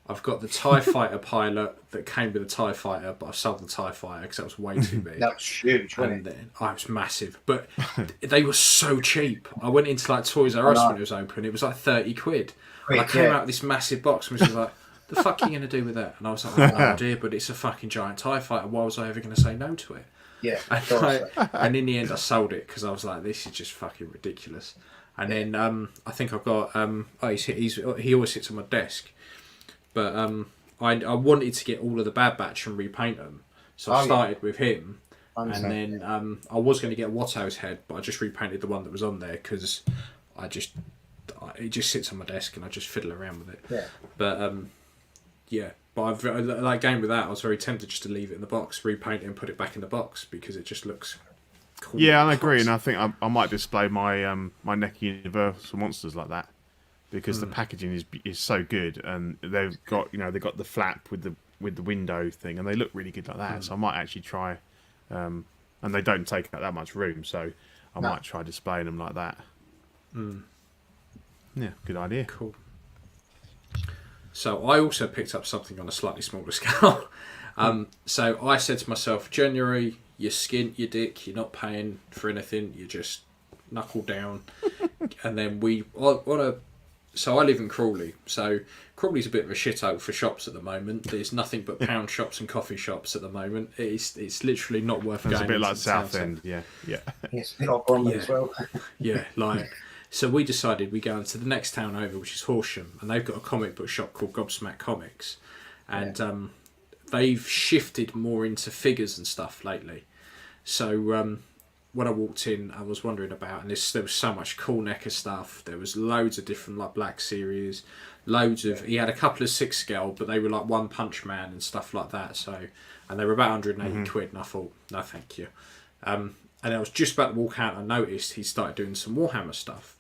I've got the TIE fighter pilot that came with the TIE fighter, but I've sold the TIE fighter because that was way too big. That was huge, wasn't it? It was massive, but they were so cheap. I went into like Toys R Us when it was open. It was like 30 quid. And I came out with this massive box, and was like, "The fuck are you going to do with that?" And I was like, "I have no idea, but it's a fucking giant TIE fighter. Why was I ever going to say no to it?" Yeah. And in the end, I sold it because I was like, "This is just fucking ridiculous." And then I think I've got he always sits on my desk, but I wanted to get all of the Bad Batch and repaint them, so I started with him, and then I was going to get Watto's head, but I just repainted the one that was on there because it just sits on my desk and I just fiddle around with it. Yeah. But but I've like game with that. I was very tempted just to leave it in the box, repaint it, and put it back in the box because it just looks cool. Yeah, I agree, and I think I might display my my NECA Universal Monsters like that because the packaging is so good, and they've got the flap with the with the window thing, and they look really good like that. So I might actually try, and they don't take up that much room, so I might try displaying them like that. Yeah, good idea. Cool. So I also picked up something on a slightly smaller scale. So I said to myself, January, you're skint, your dick, you're not paying for anything, you just knuckle down. And then so I live in Crawley. So Crawley's a bit of a shithole for shops at the moment. There's nothing but pound shops and coffee shops at the moment. It's literally not worth going. It's a bit like into Southend, yeah. Yes, a bit like Bromley as well. Yeah, like... So we decided we go into the next town over, which is Horsham, and they've got a comic book shop called Gobsmack Comics. And they've shifted more into figures and stuff lately. So when I walked in, I was wondering about, and there was so much cool NECA stuff. There was loads of different like Black Series, loads of... He had a couple of 6 scale, but they were like One Punch Man and stuff like that. So, and they were about 180 quid, and I thought, no thank you. And I was just about to walk out, and I noticed he started doing some Warhammer stuff.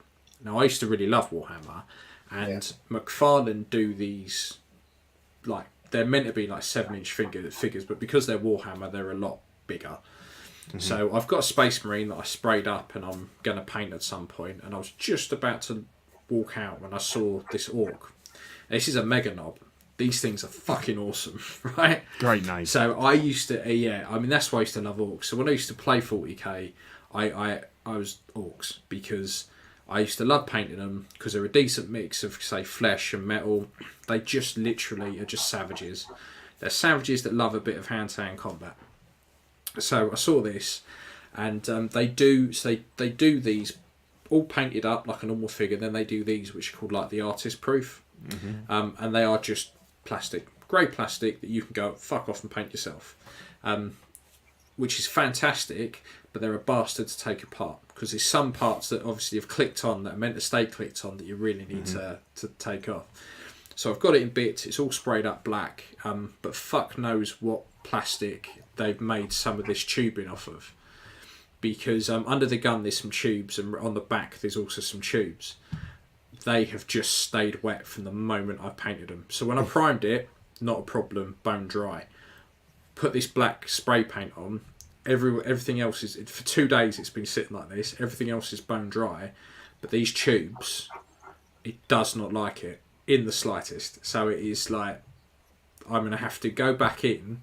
Now, I used to really love Warhammer, and McFarlane do these, like, they're meant to be like 7-inch figures, but because they're Warhammer, they're a lot bigger. So I've got a Space Marine that I sprayed up and I'm going to paint at some point, and I was just about to walk out when I saw this Orc. This is a Mega Knob. These things are fucking awesome, right? Great name. So I used to, I mean, that's why I used to love Orcs. So when I used to play 40k, I was Orcs because... I used to love painting them because they're a decent mix of, say, flesh and metal. They just literally are just savages. They're savages that love a bit of hand-to-hand combat. So I saw this, and they do these all painted up like a normal figure. Then they do these, which are called like the artist proof, and they are just plastic, grey plastic that you can go fuck off and paint yourself, which is fantastic. But they're a bastard to take apart because there's some parts that obviously have clicked on that are meant to stay clicked on that you really need to take off. So I've got it in bits. It's all sprayed up black, but fuck knows what plastic they've made some of this tubing off of. Because under the gun there's some tubes, and on the back there's also some tubes. They have just stayed wet from the moment I painted them. So when I primed it, not a problem, bone dry. Put this black spray paint on. Everything else is, for 2 days it's been sitting like this. Everything else is bone dry, but these tubes, it does not like it in the slightest. So it is like I'm going to have to go back in,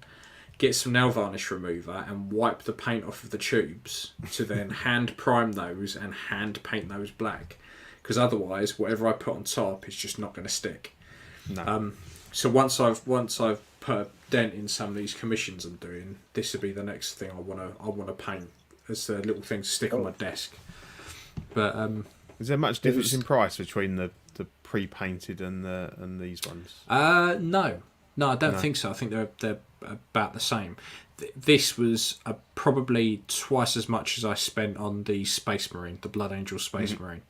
get some nail varnish remover and wipe the paint off of the tubes to then hand prime those and hand paint those black, because otherwise whatever I put on top is just not going to stick. No. So once I've put a dent in some of these commissions I'm doing, this will be the next thing I want to paint as a little thing to stick on my desk. But is there much difference in price between the pre-painted and these ones? No, I don't think so. I think they're about the same. This was probably twice as much as I spent on the Space Marine, the Blood Angel Space Marine.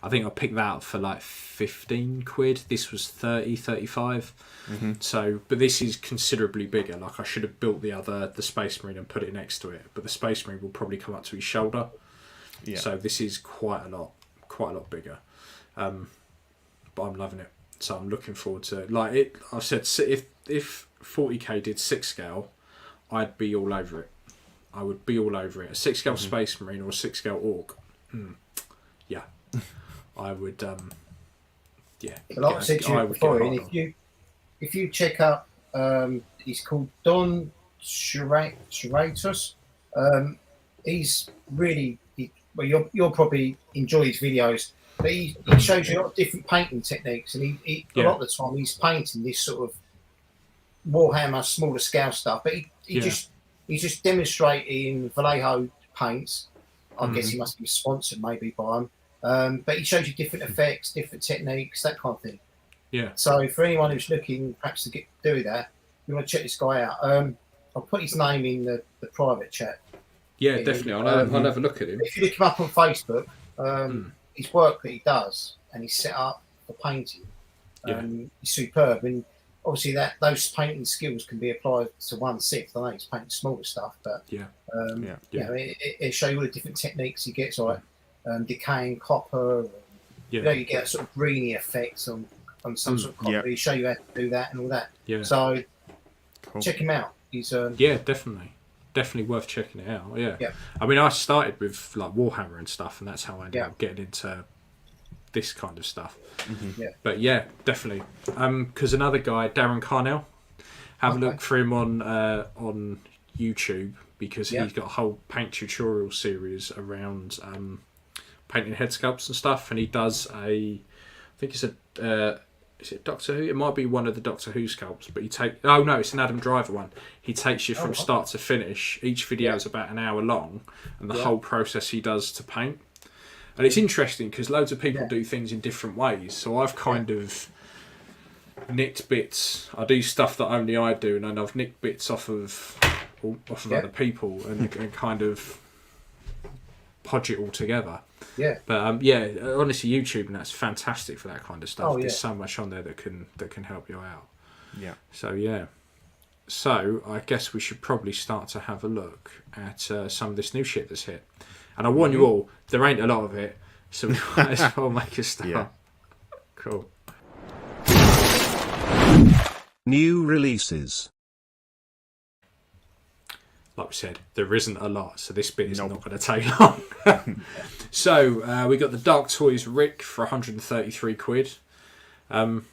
I think I picked that up for like 15 quid. This was 30, 35. So, but this is considerably bigger. Like I should have built the Space Marine and put it next to it, but the Space Marine will probably come up to his shoulder. Yeah. So this is quite a lot bigger. But I'm loving it. So I'm looking forward to it. Like it. I said, if 40k did 6 scale, I'd be all over it. I would be all over it. A 6 scale Space Marine or a 6 scale Orc. Yeah. I would. Yeah. Like I said to you before, and if you check up, he's called Don Shiratus. He's really. You'll probably enjoy his videos. But he shows you a lot of different painting techniques, and he a lot of the time he's painting this sort of Warhammer smaller scale stuff. But he's just demonstrating Vallejo paints. I guess he must be sponsored maybe by him. But he shows you different effects, different techniques, that kind of thing. Yeah. So for anyone who's looking perhaps to do that, you want to check this guy out. I'll put his name in the private chat. Yeah, definitely. I'll have a look at him. If you look him up on Facebook, his work that he does and he's set up for painting, is superb. And obviously those painting skills can be applied to 1/6. I know he's painting smaller stuff, but you know, it shows you all the different techniques he gets, like decaying copper. And, you know, you get a sort of greeny effects on some sort of copper. He show you how to do that and all that. Yeah. So Cool. check him out. He's Yeah, definitely worth checking it out. Yeah. Yeah. I mean, I started with like Warhammer and stuff, and that's how I ended Yeah. up getting into this kind of stuff. Yeah. But yeah, definitely. Because another guy, Darren Carnell, have a look for him on YouTube, because Yeah. he's got a whole paint tutorial series around painting head sculpts and stuff, and he does I think it's is it Doctor Who? It might be one of the Doctor Who sculpts, but it's an Adam Driver one. He takes you from start to finish. Each video is about an hour long, and the whole process he does to paint. And it's interesting because loads of people do things in different ways. So I've kind of nicked bits. I do stuff that only I do, and I've nicked bits off of other people and kind of podge it all together. Yeah. But honestly, YouTube and that's fantastic for that kind of stuff. Oh, yeah. There's so much on there that can help you out. Yeah. So yeah. So I guess we should probably start to have a look at some of this new shit that's hit. And I warn you all, there ain't a lot of it, so we might as well make a start. Yeah. Cool. New releases. Like we said, there isn't a lot, so this bit is not going to take long. So we got the Dark Toys Rick for 133 quid. Don't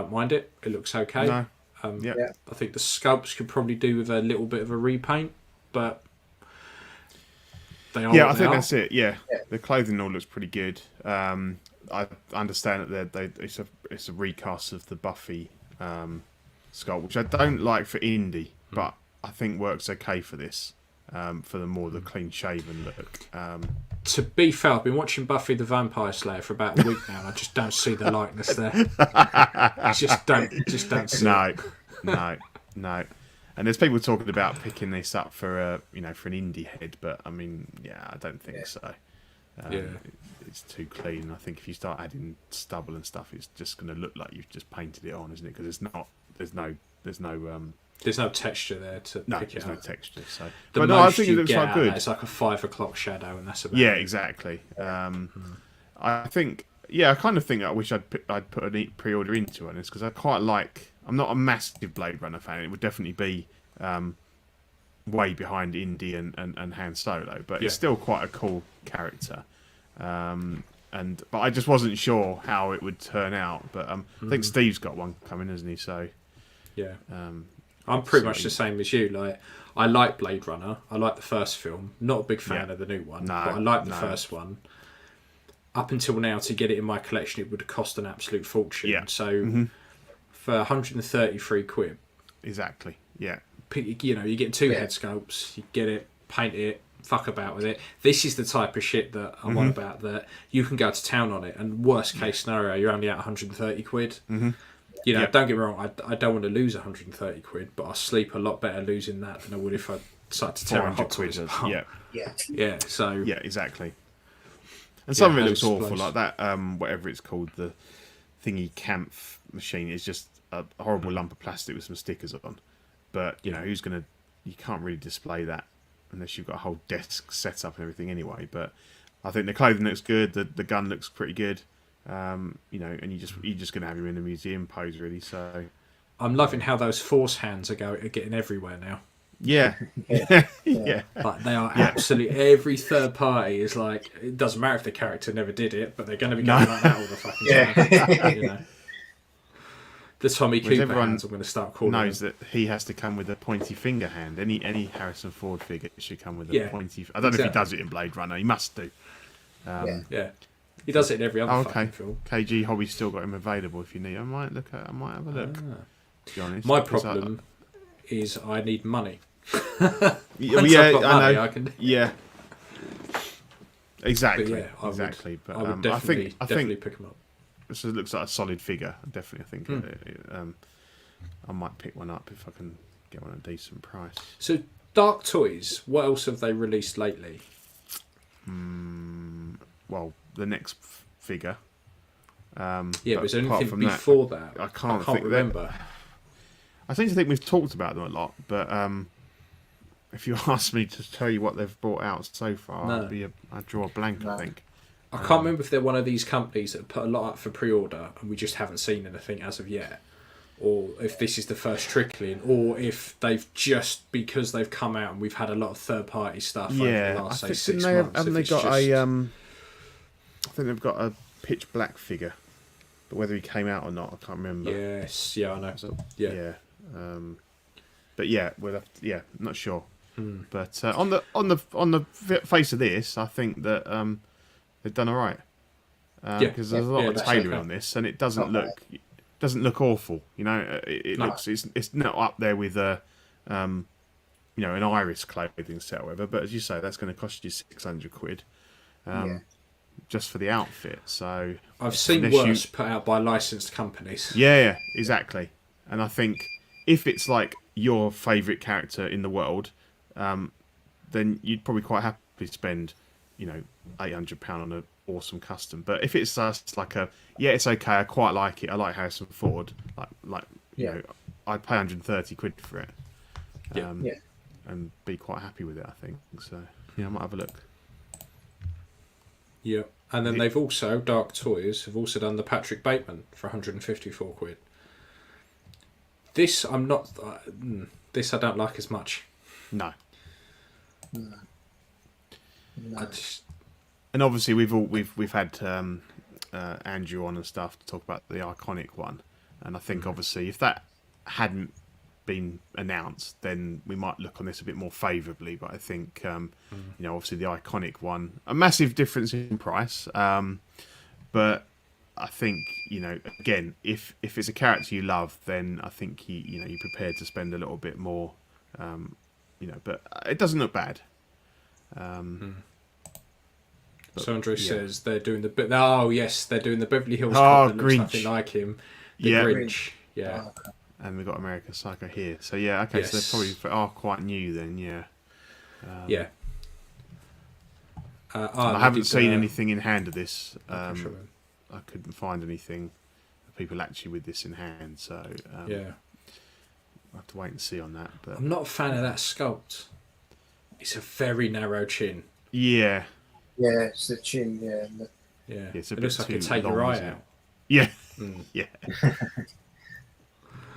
mind it. It looks okay. No. I think the sculpts could probably do with a little bit of a repaint, but they are. Yeah, what I they think are. that's it. Yeah, the clothing all looks pretty good. I understand that it's a recast of the Buffy sculpt, which I don't like for indie, but I think works okay for this. For the clean shaven look. To be fair, I've been watching Buffy the Vampire Slayer for about a week now, and I just don't see the likeness there. just don't see. No. And there's people talking about picking this up for for an indie head, but I mean, I don't think so. It's too clean. I think if you start adding stubble and stuff, it's just going to look like you've just painted it on, isn't it? Because it's not. There's no texture there to pick it up. There's no texture. So, the but most I think you it looks get quite out good. of that is like a 5 o'clock shadow, and that's about Yeah, it. exactly. I think. Yeah, I kind of think I wish I'd put a pre-order into on this because I quite like. I'm not a massive Blade Runner fan. It would definitely be way behind Indy and Han Solo, but it's still quite a cool character. But I just wasn't sure how it would turn out. But I think Steve's got one coming, hasn't he? So yeah. I'm pretty much the same as you. Like, I like Blade Runner. I like the first film. Not a big fan of the new one, but I like the first one. Up until now, to get it in my collection, it would have cost an absolute fortune. Yeah. So for 133 quid, exactly. Yeah. You're getting two head sculpts. You get it, paint it, fuck about with it. This is the type of shit that I want about, that you can go to town on it. And worst case scenario, you're only at 130 quid. Don't get me wrong, I don't want to lose 130 quid, but I sleep a lot better losing that than I would if I decided to tear a Hot Toys apart. Yeah. So yeah, exactly. And some of it looks awful, displays. like that. Whatever it's called, the thingy camp machine is just a horrible lump of plastic with some stickers on. But who's gonna? You can't really display that unless you've got a whole desk set up and everything anyway. But I think the clothing looks good. The gun looks pretty good. And you're just gonna have him in a museum pose, really. So I'm loving how those force hands are getting everywhere now. yeah. Like, they are absolutely every third party is like, it doesn't matter if the character never did it, but they're going to be going like that all the fucking time. The Tommy Cooper hands, I'm going to start calling knows them. that he has to come with a pointy finger hand. Any Harrison Ford figure should come with a pointy. I don't know if he does it in Blade Runner. He must do. Yeah, he does it in every other fucking film. KG Hobby's still got him available if you need. I might have a look. To be honest, my problem is I need money. Money, I can. Yeah. Exactly. But yeah, exactly. But I would definitely pick them up. This looks like a solid figure. Definitely, I think I might pick one up if I can get one at a decent price. So, Dark Toys, what else have they released lately? Well, the next figure. But was there anything before that? I can't remember. I seem to think we've talked about them a lot, but if you ask me to tell you what they've brought out so far, I'd draw a blank. I think. I can't remember if they're one of these companies that put a lot up for pre-order and we just haven't seen anything as of yet. or if this is the first trickling, or if they've just because they've come out and we've had a lot of third party stuff over the last say 6 months. Haven't they got a? I think they've got a pitch black figure, but whether he came out or not, I can't remember. Yes, yeah, I know. So, yeah. But yeah, we'll have to, I'm not sure. But on the face of this, I think that they've done all right. Because there's a lot of tailoring on this, and it doesn't look awful. You know, it looks it's not up there with an Iris clothing set, or whatever. But as you say, that's going to cost you £600 just for the outfit. So I've seen worse put out by licensed companies. Yeah, exactly. And I think if it's like your favourite character in the world, then you'd probably quite happily spend, £800 on an awesome custom. But if it's just like it's okay, I quite like it. I like Harrison Ford. I'd pay £130 for it. And be quite happy with it, I think. So I might have a look. Yeah, and then they've also Dark Toys have also done the Patrick Bateman for £154. This I'm not. This I don't like as much. No. I just. And obviously we've had Andrew on and stuff to talk about the iconic one, and I think obviously if that hadn't been announced, then we might look on this a bit more favourably. But I think obviously the iconic one, a massive difference in price, but I think again, if it's a character you love, then I think you're prepared to spend a little bit more, but it doesn't look bad. So Andre says they're doing the oh yes, they're doing the Beverly Hills Cop that looks nothing like him. The Grinch. Yeah. Oh, okay. And we've got American Psycho here. So okay, so they probably are quite new then, I haven't seen anything in hand of this. I couldn't find anything of people actually with this in hand, so I'll have to wait and see on that. But I'm not a fan of that sculpt. It's a very narrow chin. Yeah. Yeah, it's the chin, It's it looks like it'd take your eye out. Yeah.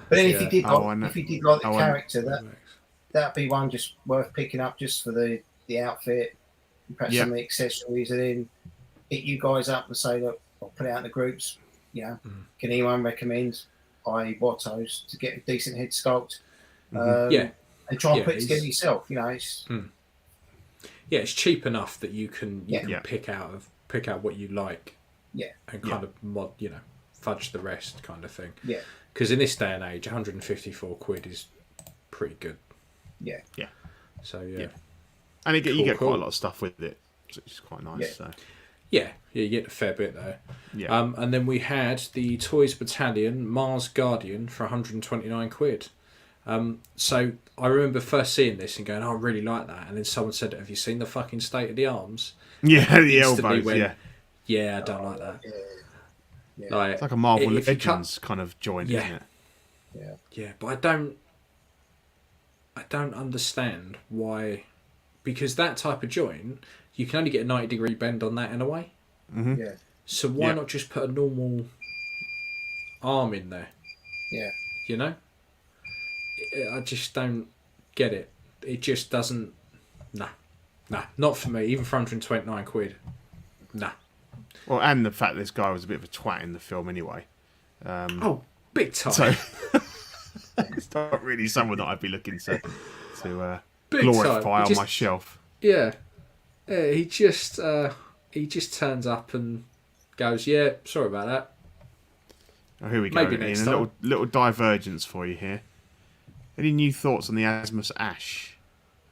But then if you did like the character, that'd be one just worth picking up just for the outfit, and perhaps some of the accessories, and then hit you guys up and say, look, I'll put it out in the groups. Can anyone recommend Watto's to get a decent head sculpt? And try and put it together yourself. It's it's cheap enough that you can pick out what you like, and kind of mod, fudge the rest, kind of thing. Yeah. Because in this day and age, £154 is pretty good. Yeah. So and you get quite a lot of stuff with it, which is quite nice. Yeah. So. Yeah, you get a fair bit there. Yeah. And then we had the Toys Battalion Mars Guardian for £129. So I remember first seeing this and going, I really like that. And then someone said, have you seen the fucking state of the arms? Yeah, the elbows, Yeah, I don't like that. Yeah. It's like a Marvel Legends kind of joint, isn't it? Yeah, but I don't understand why, because that type of joint, you can only get a 90-degree bend on that in a way. Mm-hmm. Yeah. So why not just put a normal arm in there? Yeah. I just don't get it. It just doesn't. Nah, not for me. Even for £129, nah. Well, and the fact this guy was a bit of a twat in the film anyway. Big time. So it's not really someone that I'd be looking to Big glorify time. on my shelf. Yeah, he just turns up and goes, "Yeah, sorry about that." Oh, here we go. Maybe next Ian, time. a little divergence for you here. Any new thoughts on the Asmus Ash?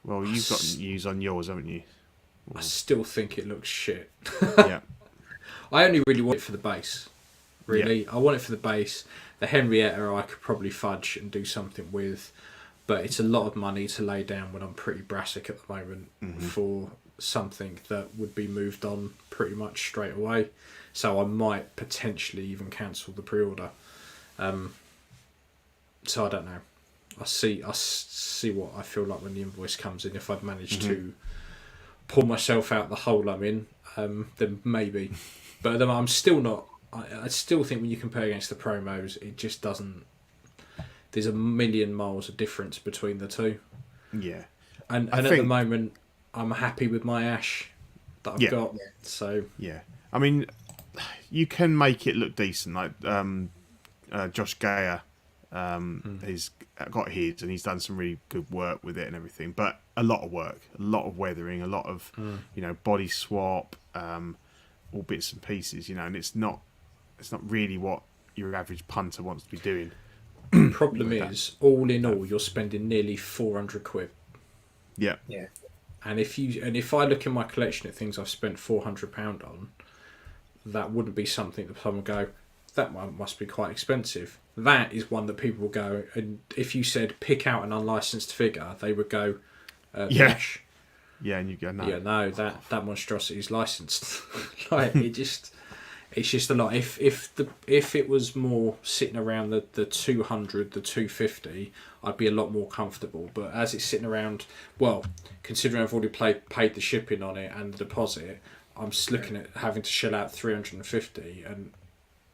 Well, you've got news on yours, haven't you? I still think it looks shit. Yeah. I only really want it for the base. Really, I want it for the base. The Henrietta I could probably fudge and do something with, but it's a lot of money to lay down when I'm pretty brassic at the moment for something that would be moved on pretty much straight away. So I might potentially even cancel the pre-order. So I don't know. I see what I feel like when the invoice comes in. If I've managed to pull myself out the hole I'm in, then maybe. But I'm still not. I still think when you compare against the promos, it just doesn't. there's a million miles of difference between the two. Yeah. And at the moment, I'm happy with my Ash that I've got. Yeah. So yeah, I mean, you can make it look decent. Like Josh Gayer, he's got his, and he's done some really good work with it and everything. But a lot of work, a lot of weathering, a lot of body swap, all bits and pieces. And it's not really what your average punter wants to be doing. Problem is, all in all, you're spending nearly 400 quid. Yeah. Yeah. And if I look in my collection at things I've spent £400 on, that wouldn't be something that someone would go, that one must be quite expensive. That is one that people will go, and if you said pick out an unlicensed figure, they would go, Ash. Yeah, and you go, no. Yeah, no, that monstrosity is licensed. Like it's just a lot. If it was more sitting around the 200, the 250, I'd be a lot more comfortable. But as it's sitting around, well, considering I've already paid the shipping on it and the deposit, I'm just looking at having to shell out 350, and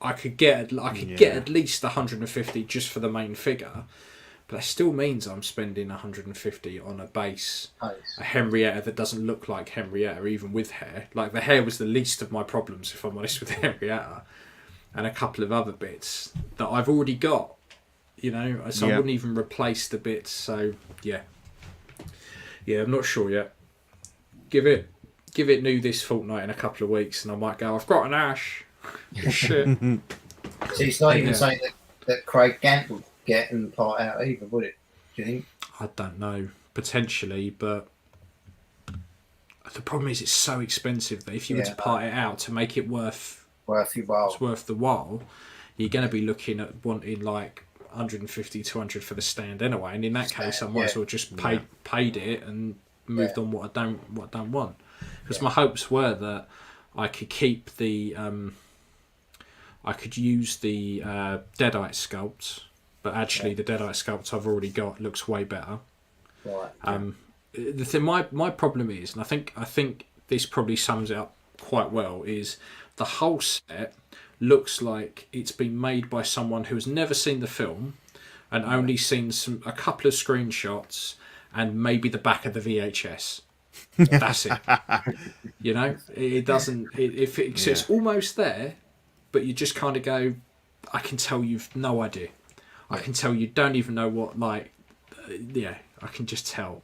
I could get at least 150 just for the main figure. But that still means I'm spending 150 on a base, a Henrietta that doesn't look like Henrietta, even with hair. Like, the hair was the least of my problems, if I'm honest, with Henrietta. And a couple of other bits that I've already got, so I wouldn't even replace the bits. So, yeah. Yeah, I'm not sure yet. Give it new this fortnight in a couple of weeks, and I might go, I've got an Ash. Shit. So it's not even saying that Craig Gant would get and part out either, would it? Do you think? I don't know. Potentially, but the problem is it's so expensive that if you were to part it out to make it worth your while, it's worth the while, you're going to be looking at wanting like 150, 200 for the stand anyway. And in that case, I might as well just paid it and moved on what I don't want. Because my hopes were that I could keep the I could use the Deadite sculpt. But actually, the Deadite sculpt I've already got looks way better. Right. The thing, my problem is, and I think this probably sums it up quite well, is the whole set looks like it's been made by someone who has never seen the film and only seen a couple of screenshots and maybe the back of the VHS. That's it. It doesn't. It's almost there, but you just kind of go, I can tell you've no idea. I can tell you don't even know what, I can just tell.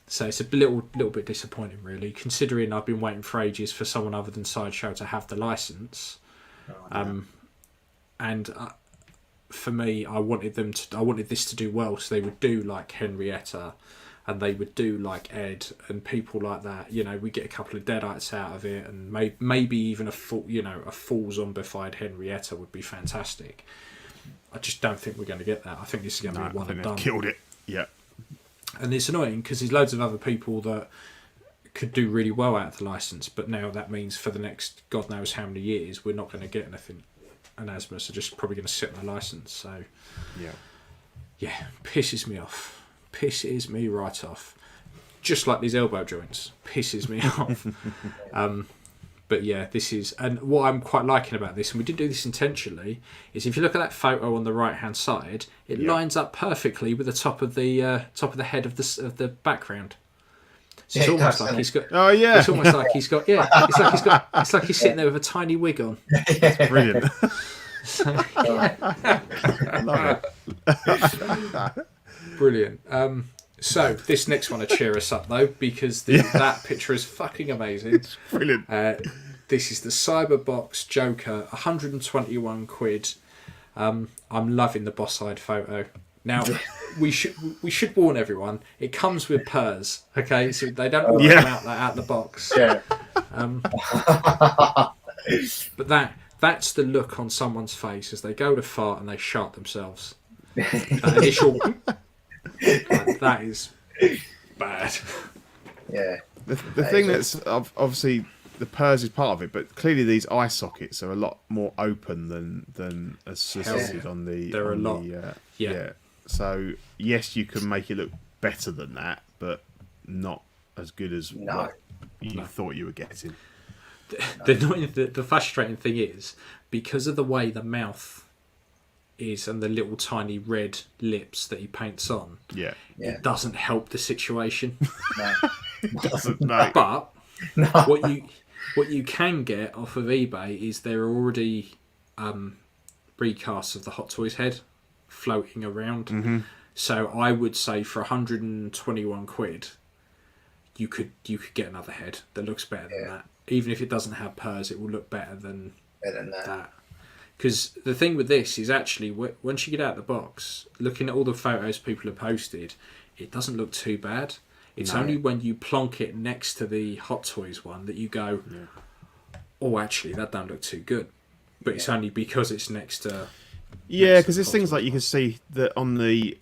So it's a little bit disappointing, really, considering I've been waiting for ages for someone other than Sideshow to have the license. For me, I wanted this to do well, so they would do like Henrietta, and they would do like Ed and people like that. We get a couple of Deadites out of it, and maybe even a full zombified Henrietta would be fantastic. I just don't think we're going to get that. I think this is going to be one and done. Killed it. Yeah. And it's annoying because there's loads of other people that could do really well out of the license, but now that means for the next God knows how many years we're not going to get anything. And Asmus are just probably going to sit on the license. So yeah, pisses me off. Pisses me right off. Just like these elbow joints, pisses me off. But yeah, this is, and what I'm quite liking about this, and we did do this intentionally, is if you look at that photo on the right hand side, it lines up perfectly with the top of the head of the background. So it's almost like he's got. Oh yeah. It's almost like he's got. Yeah. It's like he's sitting there with a tiny wig on. That's brilliant. Love it. Brilliant. So this next one will cheer us up though, because that picture is fucking amazing. It's brilliant. This is the Cyberbox Joker, 121 quid. I'm loving the boss side photo. Now we should warn everyone. It comes with purrs, okay? So they don't all come out the box. Yeah. But that's the look on someone's face as they go to fart and they shart themselves. That initial. That is bad. Yeah. The thing that's obviously the purrs is part of it, but clearly these eye sockets are a lot more open than as suggested on the. They're a lot. Yeah. So yes, you can make it look better than that, but not as good as what you thought you were getting. The frustrating thing is because of the way the mouth and the little tiny red lips that he paints on, Yeah. it doesn't help the situation. No. Doesn't know. But No. what you can get off of eBay is there are already recasts of the Hot Toys head floating around. Mm-hmm. So I would say for 121 quid, you could get another head that looks better than that. Even if it doesn't have purrs, it will look better than that. Because the thing with this is actually, once you get out of the box, looking at all the photos people have posted, it doesn't look too bad. It's only when you plonk it next to the Hot Toys one that you go, oh, actually, that don't look too good. But it's only because it's next to... Yeah, because there's things like you can see that on the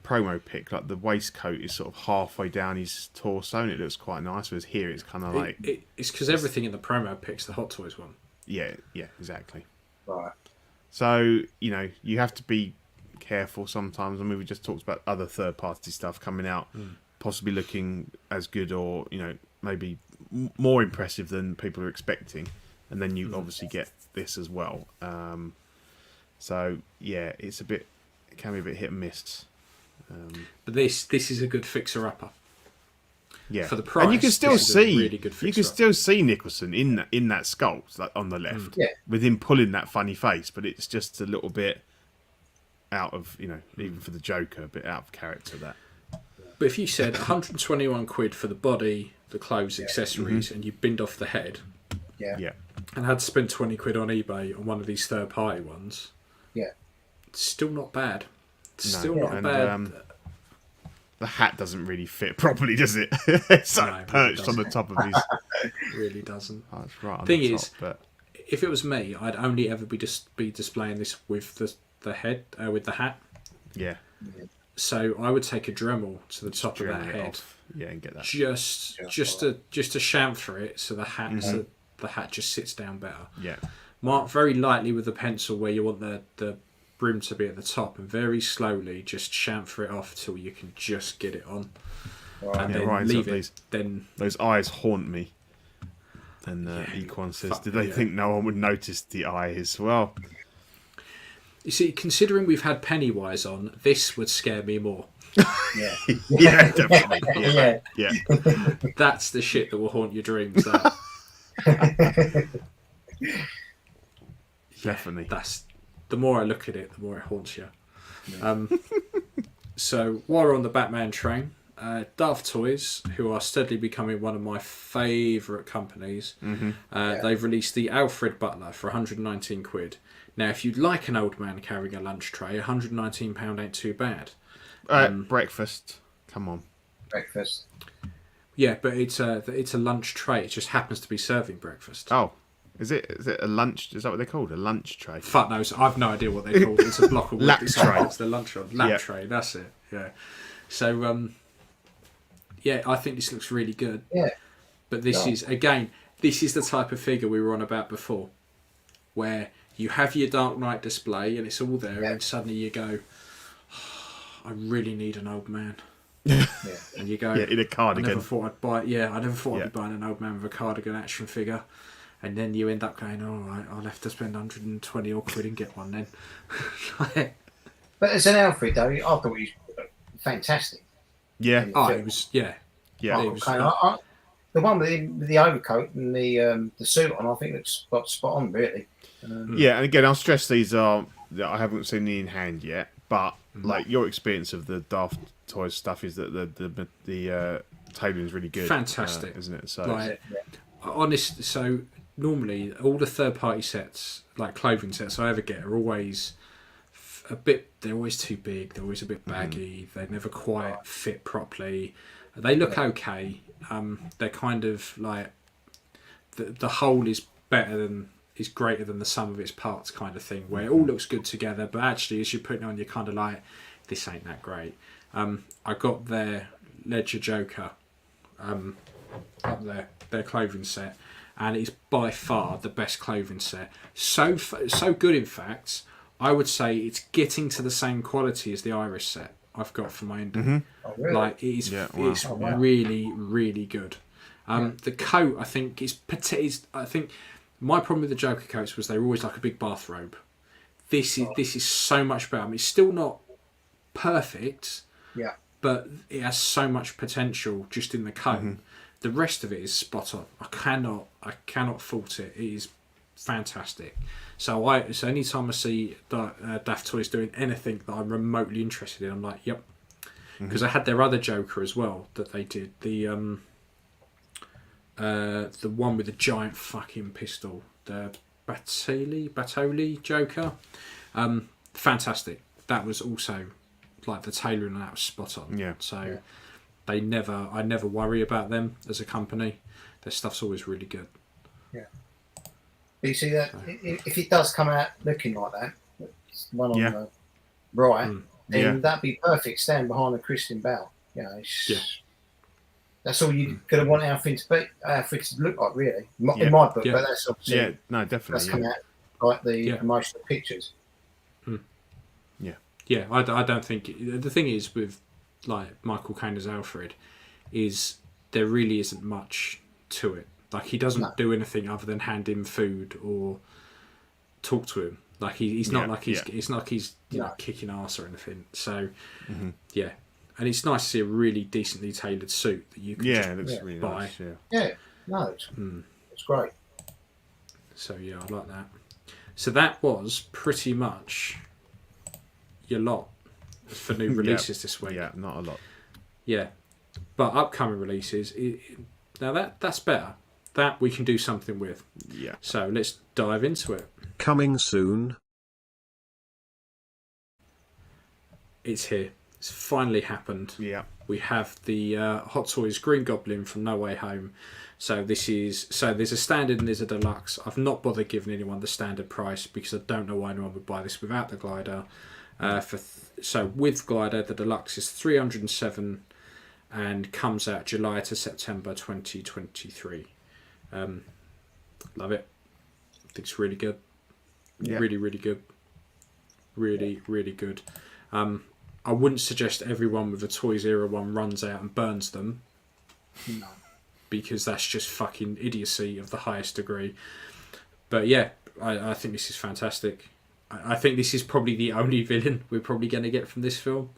promo pic, like the waistcoat is sort of halfway down his torso, and it looks quite nice. Whereas here, it's kind of like it's because everything in the promo pic's the Hot Toys one. Yeah, exactly. Right. So you have to be careful sometimes. I mean, we just talked about other third-party stuff coming out, possibly looking as good or maybe more impressive than people are expecting, and then you obviously get this as well. So yeah, it can be a bit hit and miss. But this is a good fixer-upper. Yeah, for the price, and you can still see really good Nicholson in that sculpt, like on the left, with him pulling that funny face, but it's just a little bit out of even for the Joker, a bit out of character that. But if you said 121 quid for the body, the clothes, accessories, and you binned off the head, and had to spend 20 quid on eBay on one of these third-party ones, it's still not bad. Still not bad. The hat doesn't really fit properly, does it? It's like perched on the top of his. It really doesn't. Oh, it's right on Thing the top, is, but... if it was me, I'd only ever be displaying this with the head, with the hat. Yeah. So I would take a Dremel to the top of that head. Off. Yeah, and get that. Just to chamfer it so the hat just sits down better. Yeah. Mark very lightly with the pencil where you want the brim to be at the top, and very slowly just chamfer it off till you can just get it on. And then leave it. Then those eyes haunt me. And Equan says, "Did they think no one would notice the eye as well?" You see, considering we've had Pennywise on, this would scare me more. Yeah, definitely. Yeah. That's the shit that will haunt your dreams. That. Definitely. That's the more I look at it, the more it haunts you. So while we're on the Batman train, Darth Toys, who are steadily becoming one of my favourite companies, they've released the Alfred Butler for 119 quid. Now, if you'd like an old man carrying a lunch tray, £119 ain't too bad. Breakfast. Come on. Breakfast. Yeah, but it's a lunch tray. It just happens to be serving breakfast. Oh. Is it a lunch? Is that what they're called? A lunch tray? Fuck knows. I've no idea what they're called. It's a block of wood. Lap tray. It's the lunch tray. Lap tray. That's it. Yeah. So I think this looks really good. Yeah. But this is the type of figure we were on about before, where you have your Dark Knight display and it's all there, and suddenly you go, oh, I really need an old man. And you go, in a cardigan. I never thought I'd be buying an old man with a cardigan action figure. And then you end up going, all right, I'll have to spend 120 or quid and get one then. But as an Alfred, though, I thought he was fantastic. Yeah. It was, yeah. Yeah. It was, the one with the overcoat and the suit on, I think it's spot on, really. Yeah, and again, I'll stress these are, I haven't seen the in hand yet, but like your experience of the Darth Toys stuff is that the tailoring is really good. Fantastic. Isn't it? So, honest, so normally all the third-party sets, like clothing sets I ever get, are always they're always too big, they're always a bit baggy, they never quite fit properly. They look okay. They're kind of like the whole is greater than the sum of its parts kind of thing, where it all looks good together, but actually as you're putting it on, you're kind of like, this ain't that great. I got their Ledger Joker up there, their clothing set, and it's by far the best clothing set. So good, in fact, I would say it's getting to the same quality as the Iris set I've got for my indie. Oh, really? Like it's really, really good. The coat, I think, I think my problem with the Joker coats was they were always like a big bathrobe. this is so much better. I mean, it's still not perfect, Yeah. but it has so much potential just in the cone. The rest of it is spot on. I cannot fault it. It is fantastic. So anytime I see Daft Toys doing anything that I'm remotely interested in, I'm like, yep. Because I had their other Joker as well that they did, the one with the giant fucking pistol, the Batoli Joker. Fantastic. That was also like the tailoring on that was spot on. Yeah. So I never worry about them as a company. Their stuff's always really good. Yeah. But you see that if it does come out looking like that, one on the right, then that'd be perfect. Stand behind the Christian Bale. You know, that's all you're going to want Alfred to look like, really, in my book. But that's obviously definitely. That's coming out like the promotional pictures. Yeah, I don't think the thing is with like Michael Caine as Alfred is there really isn't much to it. Like he doesn't do anything other than hand him food or talk to him. Like he's not like it's not like he's you know kicking ass or anything. So yeah, and it's nice to see a really decently tailored suit that you can it looks really buy. Nice, It's great. So yeah, I like that. So that was pretty much your lot for new releases this week. Yeah, not a lot. Yeah, but upcoming releases. Now that's better. That we can do something with. Yeah. So let's dive into it. Coming soon. It's here. It's finally happened. Yeah. We have the Hot Toys Green Goblin from No Way Home. So there's a standard and there's a deluxe. I've not bothered giving anyone the standard price because I don't know why anyone would buy this without the glider. So with glider, the deluxe is $307 and comes out July to September 2023. Love it. I think it's really good. Yeah. Really, really good. Really, really good. I wouldn't suggest everyone with a Toys Era one runs out and burns them. No. Because that's just fucking idiocy of the highest degree. But yeah, I think this is fantastic. I think this is probably the only villain we're probably going to get from this film.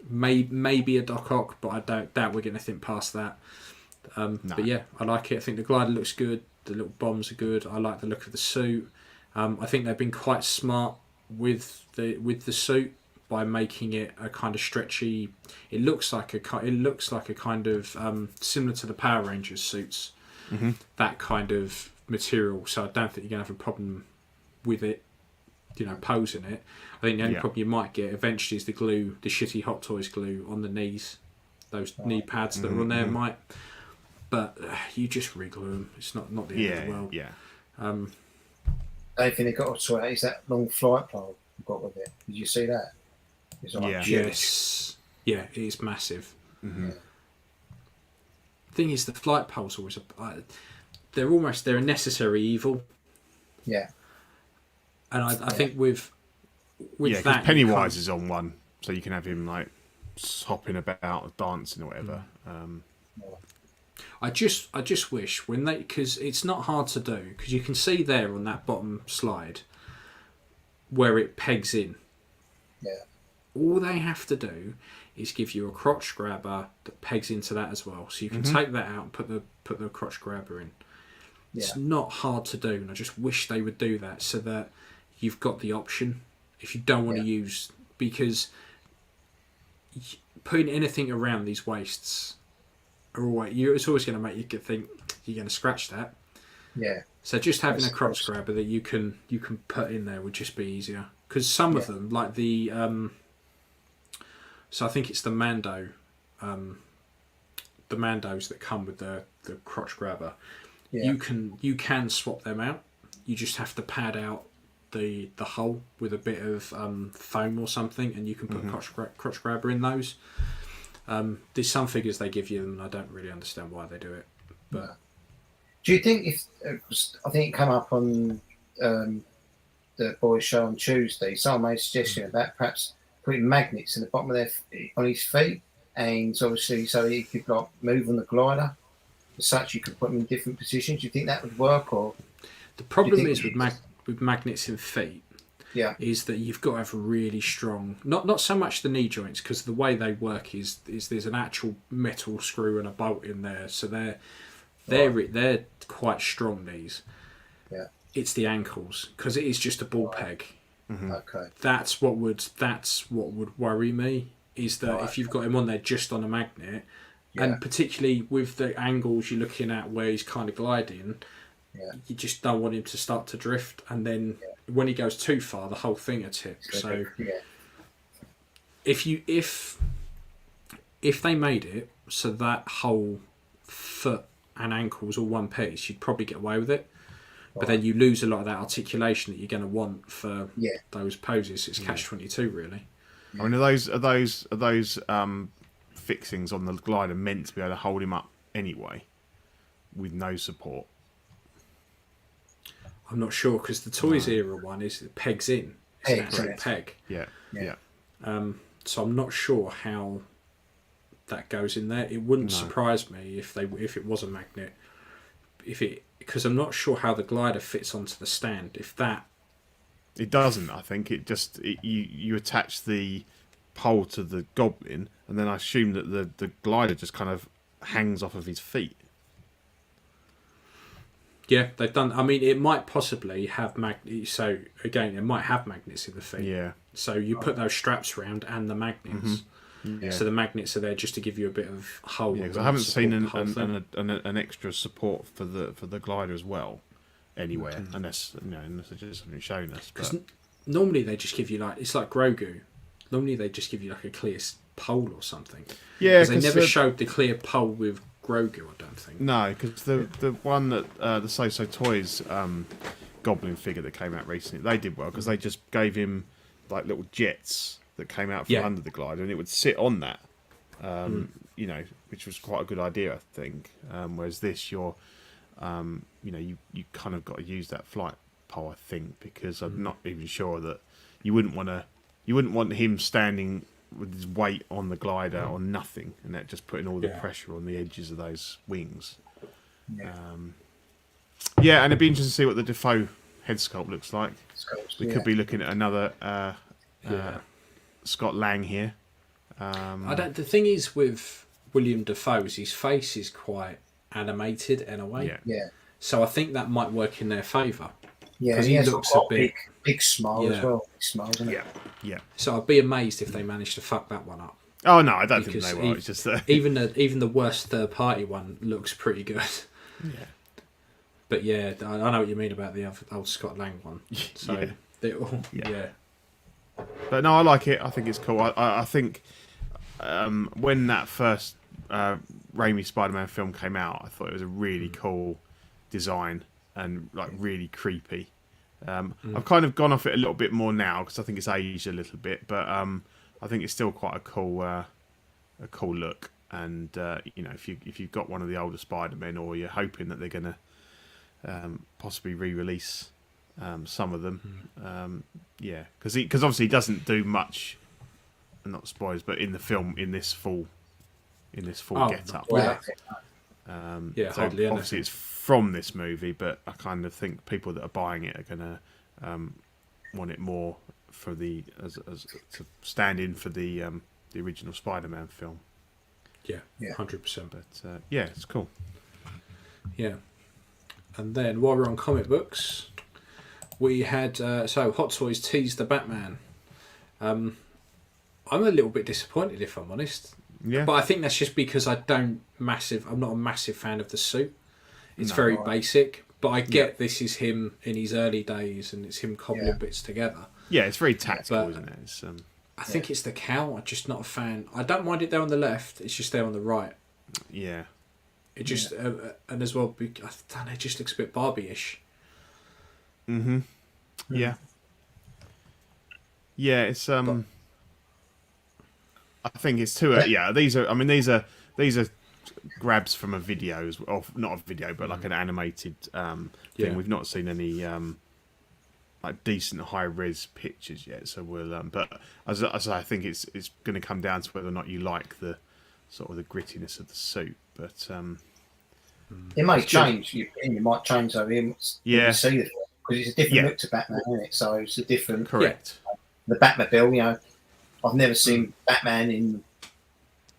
Maybe a Doc Ock, but I don't doubt we're going to think past that. No. But yeah, I like it. I think the glider looks good. The little bombs are good. I like the look of the suit. I think they've been quite smart with the suit by making it a kind of stretchy. It looks like a kind of similar to the Power Rangers suits. That kind of material. So I don't think you're going to have a problem with it. You know, posing it. I think the only problem you might get eventually is the glue, the shitty Hot Toys glue on the knees. Those knee pads that are on there might. But you just reglue them. It's not the end of the world. Yeah. The only thing they got to sort out is that long flight pole you've got with it. Did you see that? It's like Yes. Yeah, it is massive. The thing is, the flight poles always they're a necessary evil. Yeah. And I think with that, Pennywise is on one, so you can have him like hopping about, dancing or whatever. I just wish when because it's not hard to do because you can see there on that bottom slide where it pegs in. Yeah. All they have to do is give you a crotch grabber that pegs into that as well, so you can take that out and put the crotch grabber in. Yeah. It's not hard to do, and I just wish they would do that so that you've got the option if you don't want to use, because putting anything around these waists it's always going to make you think you're going to scratch that. Yeah. So just having a crotch grabber that you can put in there would just be easier, because some of them, like the so I think it's the Mando, the Mandos that come with the crotch grabber. Yeah. You can swap them out. You just have to pad out the hole with a bit of foam or something, and you can put crotch grabber in those. There's some figures they give you, and I don't really understand why they do it. But do you think I think it came up on the boys' show on Tuesday? Someone made a suggestion about perhaps putting magnets in the bottom of on his feet, and obviously so he could like move on the glider. As such, you could put them in different positions. Do you think that would work? Or the problem is with magnets in feet, Yeah. is that you've got to have a really strong, not so much the knee joints, because the way they work is there's an actual metal screw and a bolt in there, so they're quite strong knees. Yeah. It's the ankles, because it is just a ball peg. Mm-hmm. Okay. That's what would worry me, is that if you've got him on there just on a magnet, and particularly with the angles you're looking at where he's kind of gliding, you just don't want him to start to drift, and then when he goes too far, the whole thing will tip. So if they made it so that whole foot and ankles all one piece, you'd probably get away with it. But then you lose a lot of that articulation that you're going to want for those poses. It's catch-22, really. I mean, are those fixings on the glider meant to be able to hold him up anyway, with no support? I'm not sure, because the Toys era one is pegs in. It's an actual peg. Yeah. So I'm not sure how that goes in there. It wouldn't surprise me if it was a magnet. Because I'm not sure how the glider fits onto the stand. If that... It doesn't, I think. You attach the pole to the goblin, and then I assume that the glider just kind of hangs off of his feet. Yeah, they've done... I mean, it might possibly have magnets. So, again, it might have magnets in the feet. Yeah. So you put those straps around and the magnets. Mm-hmm. Yeah. So the magnets are there just to give you a bit of hold. Yeah, because I haven't seen an extra support for the glider as well anywhere, unless they just haven't shown us. Because normally they just give you it's like Grogu. Normally they just give you like a clear pole or something. Yeah, because they never showed the clear pole with Grogu. I don't think. No, because the one that the So Toys Goblin figure that came out recently, they did well because they just gave him like little jets that came out from under the glider, and it would sit on that, which was quite a good idea, I think. Whereas this, you kind of got to use that flight pole, I think, because I'm not even sure that you wouldn't want him standing with his weight on the glider or nothing, and that just putting all the pressure on the edges of those wings. And it'd be interesting to see what the Defoe head sculpt looks like. We could be looking at another Scott Lang here. The thing is with William Dafoe's, his face is quite animated in a way. Yeah. So I think that might work in their favour. Yeah, because he looks a bit big smile as well. Big smile, isn't it? Yeah. So I'd be amazed if they managed to fuck that one up. Oh no, I don't think they will. It's just even the worst third party one looks pretty good. Yeah. But yeah, I know what you mean about the old Scott Lang one. So they all, But no, I like it. I think it's cool. I think when that first Raimi Spider-Man film came out, I thought it was a really cool design and like really creepy. I've kind of gone off it a little bit more now because I think it's aged a little bit, but I think it's still quite a cool look. And if you've got one of the older Spider-Men, or you're hoping that they're going to possibly re-release some of them, because obviously he doesn't do much, not spoilers, but in the film in this full get up. So obviously it's from this movie, but I kind of think people that are buying it are going to want it more for as to stand in for the original Spider-Man film. Yeah, 100%. But it's cool. Yeah, and then while we're on comic books, we had Hot Toys teased the Batman. I'm a little bit disappointed, if I'm honest. Yeah. But I think that's just because I'm not a massive fan of the suit. It's very basic, but I get this is him in his early days, and it's him cobbling bits together. Yeah, it's very tactical, isn't it? It's, I think it's the cowl. I'm just not a fan. I don't mind it there on the left. It's just there on the right. Yeah. It just and as well, I don't know. It just looks a bit Barbie-ish. Mm-hmm. Yeah. Yeah, it's I think it's too. These are grabs from a video, or not a video, but like an animated thing. We've not seen any like decent high res pictures yet, so we'll. But as I think it's going to come down to whether or not you like the sort of the grittiness of the suit. But it might change. You might change over here. You see it. because it's a different look to Batman, isn't it? So it's a different. Correct. The Batmobile, you know, I've never seen Batman in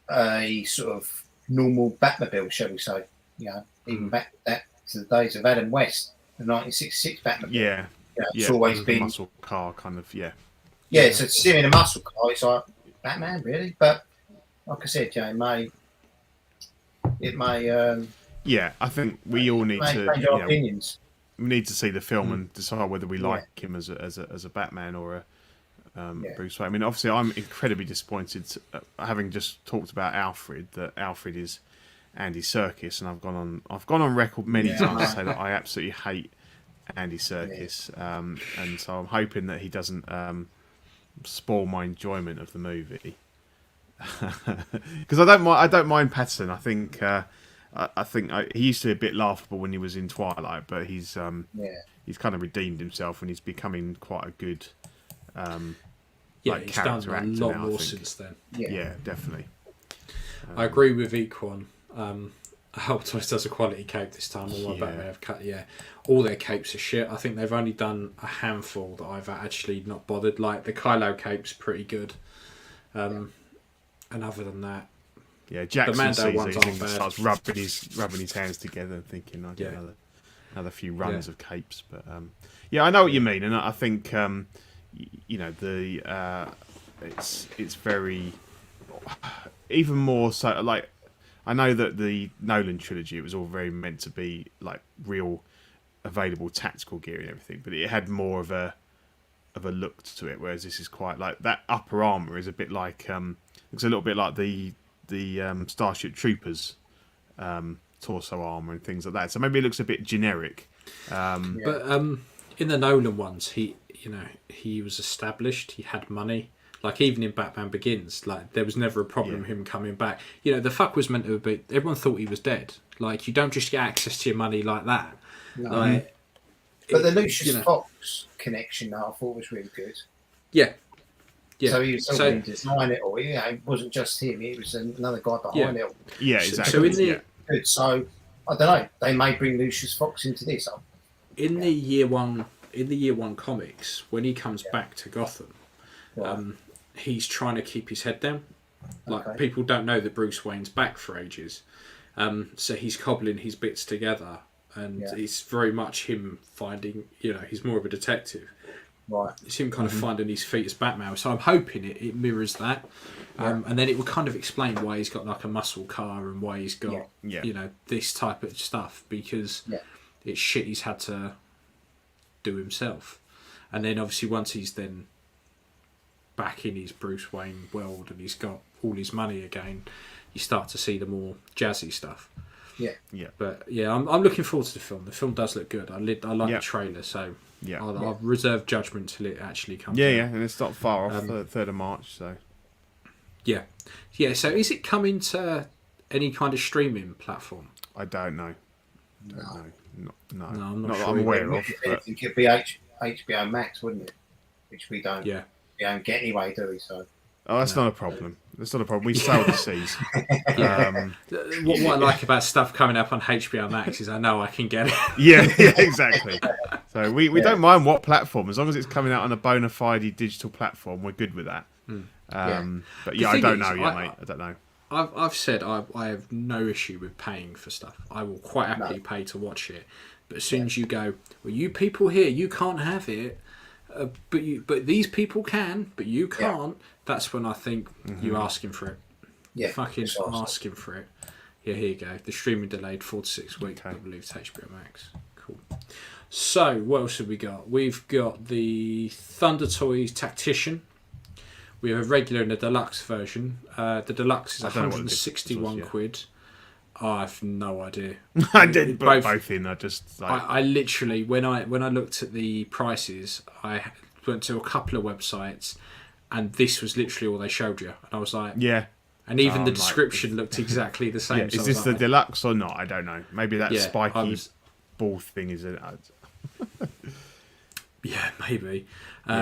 a sort of normal Batmobile, shall we say? You know, even back to the days of Adam West, the 1966 Batmobile. Yeah. You know, it's always a been muscle car kind of. Yeah. Yeah, so to see him in a muscle car, it's like Batman, really. But like I said, it may. Yeah, I think we all need to change our opinions. We need to see the film and decide whether we like him as a Batman or a Bruce Wayne. I mean, obviously, I'm incredibly disappointed, having just talked about Alfred, that Alfred is Andy Serkis, and I've gone on record many times to say that I absolutely hate Andy Serkis, and so I'm hoping that he doesn't spoil my enjoyment of the movie. Because I don't mind Patterson. I think he used to be a bit laughable when he was in Twilight, but he's kind of redeemed himself and he's becoming quite a good he's done a lot more since then. Yeah, definitely. I agree with Equan. Hot Toys does a quality cape this time. All my Batman have cut. Yeah, all their capes are shit. I think they've only done a handful that I've actually not bothered. Like the Kylo cape's pretty good. And other than that, Jackson the Mando ones aren't bad. Starts rubbing his hands together and thinking, I get another few runs of capes. But I know what you mean, and I think it's very even more so. Like I know that the Nolan trilogy, it was all very meant to be like real available tactical gear and everything, but it had more of a look to it, whereas this is quite like that upper armor is a bit like looks a little bit like the Starship Troopers torso armor and things like that. So maybe it looks a bit generic. But in the Nolan ones, he was established. He had money. Like even in Batman Begins, like there was never a problem with him coming back. The fuck was meant to be. Everyone thought he was dead. Like you don't just get access to your money like that. No. Like, but the Lucius Fox connection, that I thought was really good. Yeah. So he was helping design it all. It wasn't just him; it was another guy behind it. Yeah, exactly. So I don't know. They may bring Lucius Fox into this. In the year one comics, when he comes back to Gotham, he's trying to keep his head down. Like people don't know that Bruce Wayne's back for ages, so he's cobbling his bits together, and it's very much him finding. He's more of a detective. Right. It's him kind of finding his feet as Batman. So I'm hoping it mirrors that. And then it will kind of explain why he's got like a muscle car and why he's got, this type of stuff. Because it's shit he's had to do himself. And then obviously once he's then back in his Bruce Wayne world and he's got all his money again, you start to see the more jazzy stuff. Yeah. But I'm looking forward to the film. The film does look good. I like the trailer, so... I'll reserve judgment till it actually comes out. And it's not far off, the 3rd of March, so... Yeah. So is it coming to any kind of streaming platform? I don't know. No, Not I'm not that sure. I'm aware of. I think it'd be HBO Max, wouldn't it? Which we don't. Yeah. We don't get anyway, do we? So. Oh, that's not a problem. That's not a problem. We sail the seas. What I like about stuff coming up on HBO Max is I know I can get it. Yeah, exactly. So we don't mind what platform, as long as it's coming out on a bona fide digital platform, we're good with that. But I don't know yet, mate. I don't know. I've said I have no issue with paying for stuff. I will quite happily pay to watch it. But as soon as you go, well, you people here, you can't have it. But these people can, but you can't. That's when I think you're asking for it. Yeah, fucking asking for it. Yeah, here you go. The streaming delayed 4 to 6 weeks. I believe it's HBO Max. Cool. So what else have we got? We've got the Thunder Toys Tactician. We have a regular and a deluxe version. The deluxe is 161 quid. I have no idea. I did both in. I just I literally when I looked at the prices, I went to a couple of websites, and this was literally all they showed you, and I was like, And even the description looked exactly the same. Is this the deluxe or not? I don't know. Maybe that spiky ball thing is it. Yeah, maybe.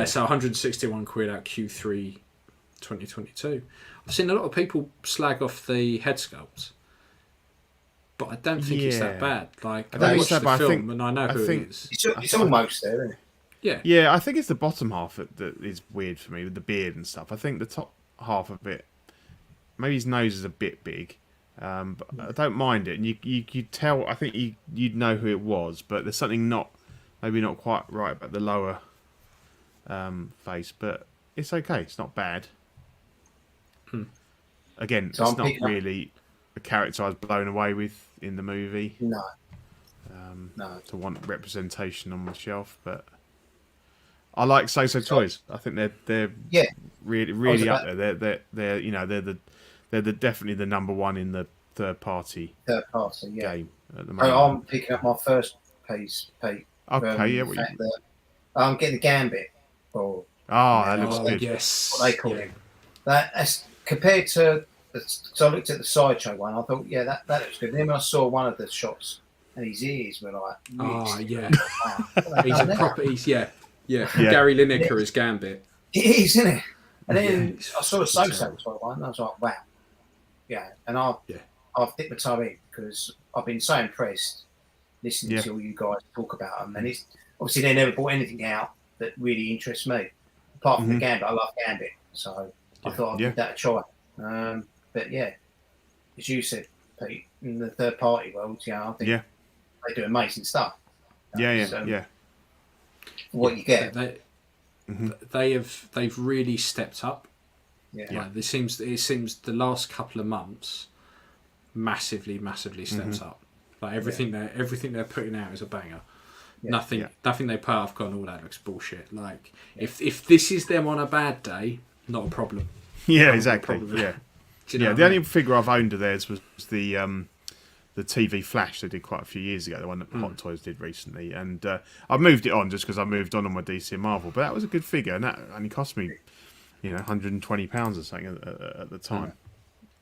So 161 quid out Q3 2022. I've seen a lot of people slag off the head sculpts. but I don't think it's that bad. Like, I don't I think watched it's that the bad. film and I know who it is. It's almost there, isn't it? Yeah. Yeah, I think it's the bottom half that is weird for me, with the beard and stuff. I think the top half of it, maybe his nose is a bit big, but I don't mind it. And you tell, I think you'd know who it was, but there's something maybe not quite right about the lower face, but it's okay. It's not bad. Again, So it's I'm not picking up- really a character I was blown away with in the movie. No. No. To want representation on my shelf, but I like So Toys. I think they're Yeah. really up there. They're definitely the number one in the third party Third party, yeah. game at the So moment. I'm picking up my first piece, Pete. Okay, yeah. the fact that I'm getting the Gambit, or that looks Oh, good. yes. what they call him. That's compared to. So I looked at the sideshow one. I thought, yeah, that looks good. And then when I saw one of the shots, and his ears were like, Oh, mixed. yeah. Wow, what have they He's done a there? proper. Yeah. Yeah. Gary Lineker is Gambit. It is, isn't it? And then Yeah, I saw the it's So terrible. Toy one, and I was like, wow, yeah. And I've dipped my toe in because I've been so impressed listening to all you guys talk about them, and it's obviously they never brought anything out that really interests me, apart from the Gambit. I love Gambit, so I thought I'd give that a try. But yeah, as you said, Pete, in the third party world, I think they do amazing stuff. Yeah. What you get, They've really stepped up. yeah. Like, it seems the last couple of months massively stepped up. Like everything they're putting out is a banger. Yeah. Nothing they put out, I've gone, that looks bullshit. Like if this is them on a bad day, not a problem. Yeah, exactly. Problem. Yeah. Do you know The what I mean? only figure I've owned of theirs was the TV Flash they did quite a few years ago, the one that Hot Toys did recently, and I've moved it on just because I moved on my DC and Marvel, but that was a good figure, and that only cost me, £120 or something at the time,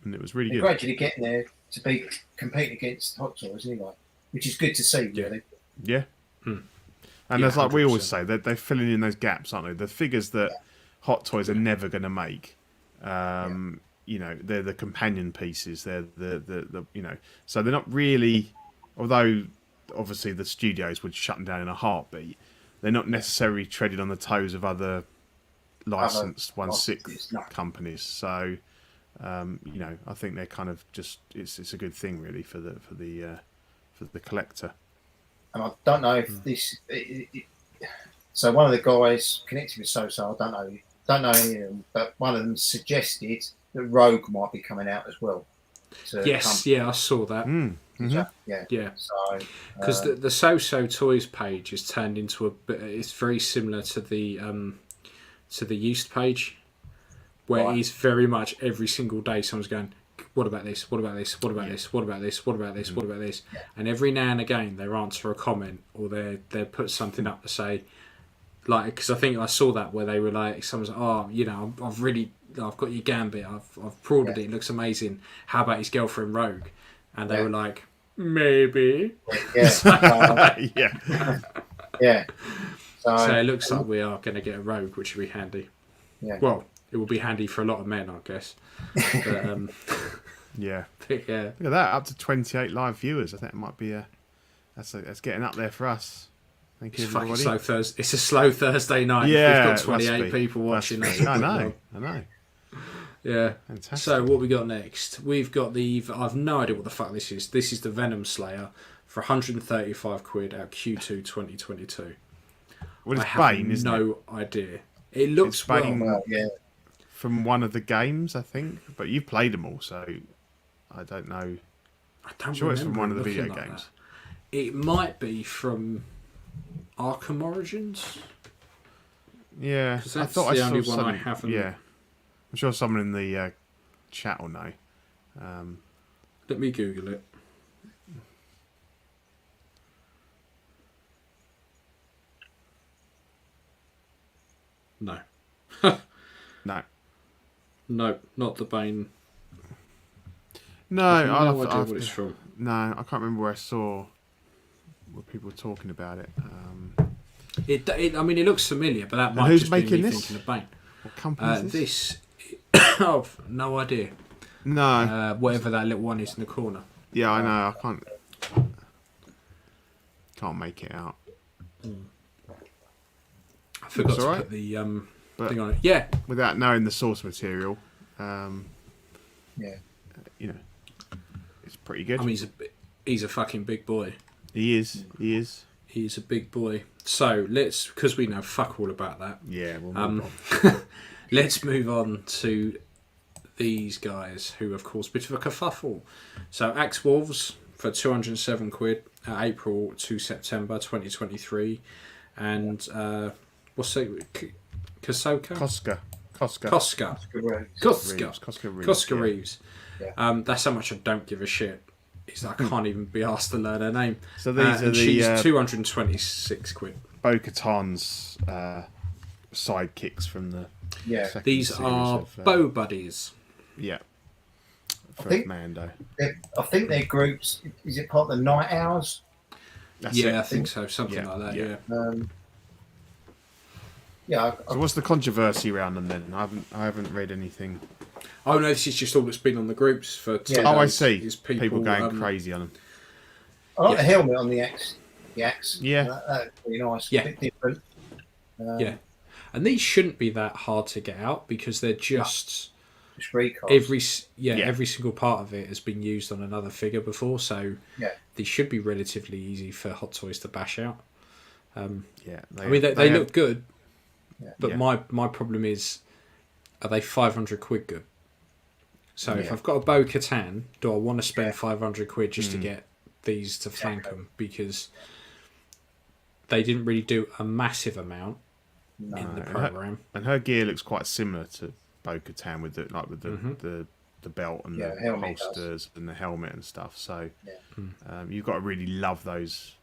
and it was really They're good. gradually getting there to be competing against Hot Toys anyway, which is good to see, really. Yeah. And Yeah, as like we always 100%. say, they're filling in those gaps, aren't they? The figures that Hot Toys are never going to make. They're the companion pieces. They're the so they're not really, although obviously the studios would shut them down in a heartbeat, they're not necessarily treading on the toes of other licensed 1/6 companies. So I think they're kind of just it's a good thing really for the collector. And I don't know if this. So one of the guys connected with So, I don't know any of them, but one of them suggested that Rogue might be coming out as well. Yes, I saw that. Yeah. So Because the So Toys page is turned into a bit. It's very similar to the used page, where it's very much every single day someone's going, what about this? What about this? What about this? What about this? What about this? What about this? And every now and again they answer a comment or they put something up to say, like, because I think I saw that where they were like, someone's like, I've got your Gambit, I've pre-ordered it looks amazing. How about his girlfriend Rogue? And they were like, maybe. Yeah. So it looks like we are going to get a Rogue, which will be handy. Yeah. Well, it will be handy for a lot of men, I guess. But, Yeah. yeah. Look at that, up to 28 live viewers. I think it might be that's getting up there for us. Thank you, It's fucking everybody. slow Thursday. It's a slow Thursday night. Yeah, We've got 28 people watching. That's I know. Yeah. Fantastic. So what we got next? We've got I've no idea what the fuck this is. This is the Venom Slayer for 135 quid at Q2 2022. Well, I it's have Bane, isn't it? no idea. It looks It's Bane. well. From one of the games, I think. But you've played them all, so I don't know. I don't Sure, it's remember from one of the it video looking like games. that. It might be from Arkham Origins. Yeah, 'Cause I that's thought I the saw only one I some. haven't- Yeah, I'm sure someone in the chat will know. Let me Google it. No. No, No, not the Bane. no, I have no I'll idea have what to- it's from. No, I can't remember where I saw where people were talking about it. I mean, it looks familiar, but that might who's just be making me this? thinking of Bane. What company is this? This, I've no idea. No, Whatever that little one is in the corner. Yeah, I know. I can't make it out. I forgot to alright. put the thing on it. Yeah, Without knowing the source material, Yeah. you know, it's pretty good. I mean he's a fucking big boy. He is. He's a big boy. So because we know fuck all about that. Yeah. We'll move on. Let's move on to these guys, who of course bit of a kerfuffle. So Axe Wolves for £207, April to September 2023, and what's it? Koska Reeves. Yeah. That's how much I don't give a shit. Is that I can't even be asked to learn her name. So these are she's the £226. Bo-Katan's sidekicks from the second These series are of, bow buddies. Yeah. For think- Mando. I think their groups. Is it part of the Night Owls? That's Yeah, it. I think so. Something Yeah, like that. yeah. Yeah. Yeah. So what's the controversy around them then? I haven't read anything. Oh no, this is just all that's been on the groups for 2 Yeah. days. Oh, I see. Is People going crazy on them. I like Yeah. the helmet on the axe. The axe. Yeah. That's really nice. Yeah. A bit different. Yeah, and these shouldn't be that hard to get out because they're just Just recast. every single part of it has been used on another figure before, so Yeah. these should be relatively easy for Hot Toys to bash out. Yeah. I mean, they look good, Yeah. but Yeah. my problem is, are they £500 good? So if Yeah. I've got a Bo-Katan, do I want to spend £500 just to Mm. get these to flank them? Because they didn't really do a massive amount in the program. And her gear looks quite similar to Bo-Katan with the the belt and Yeah, the helmet does. holsters and the helmet and stuff. So Yeah. you've got to really love those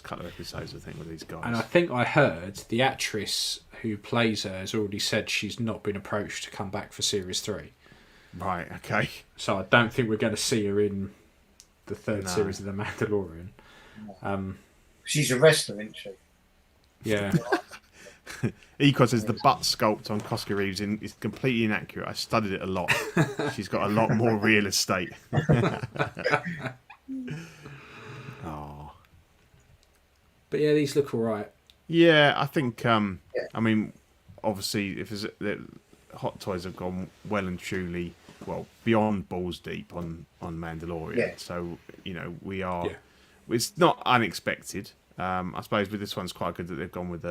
couple of episodes, I think, with these guys. And I think I heard the actress who plays her has already said she's not been approached to come back for Series 3. Right. Okay. So I don't think we're going to see her in the third No. series of The Mandalorian. She's a wrestler, isn't she? Yeah. Eco says the butt sculpt on Koska Reeves is completely inaccurate. I studied it a lot. She's got a lot more real estate. Oh. But yeah, these look all right. Yeah, I think. I mean, obviously, if Hot Toys have gone well and truly beyond balls deep on Mandalorian. Yeah. So we are. Yeah. It's not unexpected. I suppose with this one's quite good that they've gone with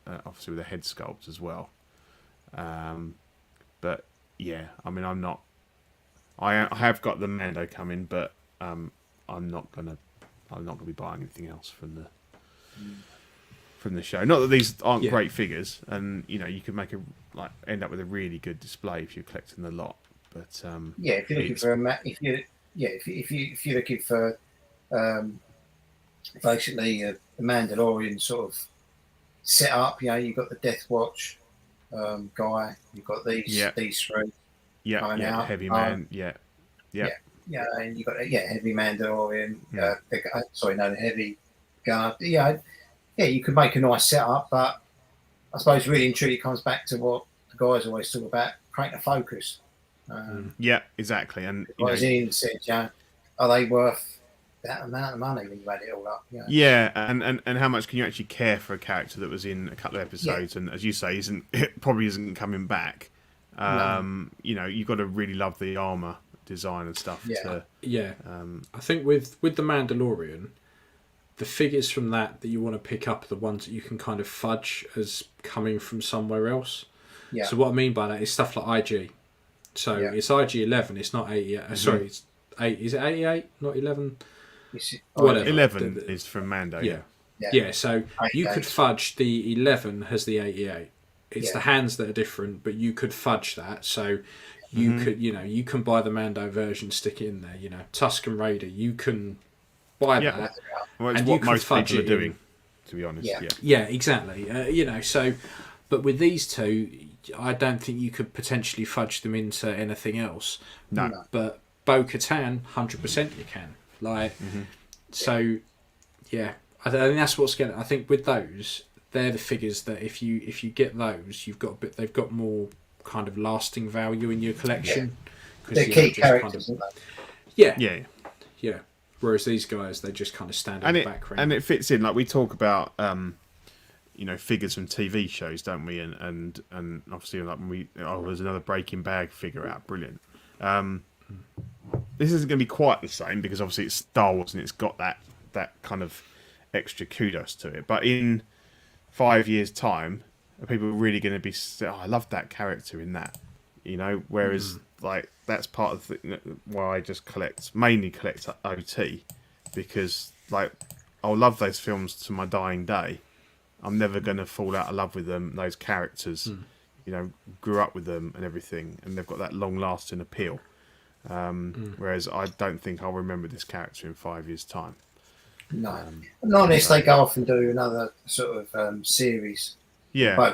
obviously with a head sculpt as well. But yeah, I mean, I'm not. I have got the Mando coming, but I'm not gonna be buying anything else from the show. Not that these aren't great figures, and you could end up with a really good display if you're collecting the lot. But if you're looking for if you're looking for basically a Mandalorian sort of setup, you've got the Death Watch guy, you've got these three. Going out. Heavy Man, yeah, and you've got Heavy Mandalorian. Yeah. The Heavy Guard. You could make a nice setup, but I suppose really and truly it comes back to what the guys always talk about: creating a focus. Yeah, exactly. And Ian said, are they worth that amount of money when you add it all up? Yeah, and how much can you actually care for a character that was in a couple of episodes and, as you say, probably isn't coming back? You've got to really love the armor design and stuff. I think with the Mandalorian, the figures from that you want to pick up are the ones that you can kind of fudge as coming from somewhere else. Yeah. So what I mean by that is stuff like IG. So it's IG-11. It's not 88. Sorry, it's 8. Is it 88? Not 11. Whatever. 11 is from Mando. Yeah. So you could fudge the 11 has the 88. It's the hands that are different, but you could fudge that. So you could, you can buy the Mando version, stick it in there. Tusken Raider, you can buy that. Well, it's and what you most fudge people are it doing, to be honest. Yeah, exactly. So, but with these two, I don't think you could potentially fudge them into anything else. No. But Bo-Katan, 100% you can. So, yeah, I think that's what's going. I think with those, they're the figures that if you get those, they've got more kind of lasting value in your collection. They're key characters, aren't they? Yeah. Yeah. Whereas these guys, they just kind of stand in the background. And it fits in. Like we talk about, figures from TV shows, don't we? And obviously, like when there's another Breaking Bad figure out, brilliant. This isn't going to be quite the same because obviously it's Star Wars and it's got that kind of extra kudos to it. But in 5 years' time, are people really going to be? Oh, I love that character in that, Whereas like that's part of why I just mainly collect OT, because like I'll love those films to my dying day. I'm never going to fall out of love with them. Those characters, grew up with them and everything, and they've got that long-lasting appeal. Whereas I don't think I'll remember this character in 5 years' time. No, not unless they go off and do another sort of series. Yeah,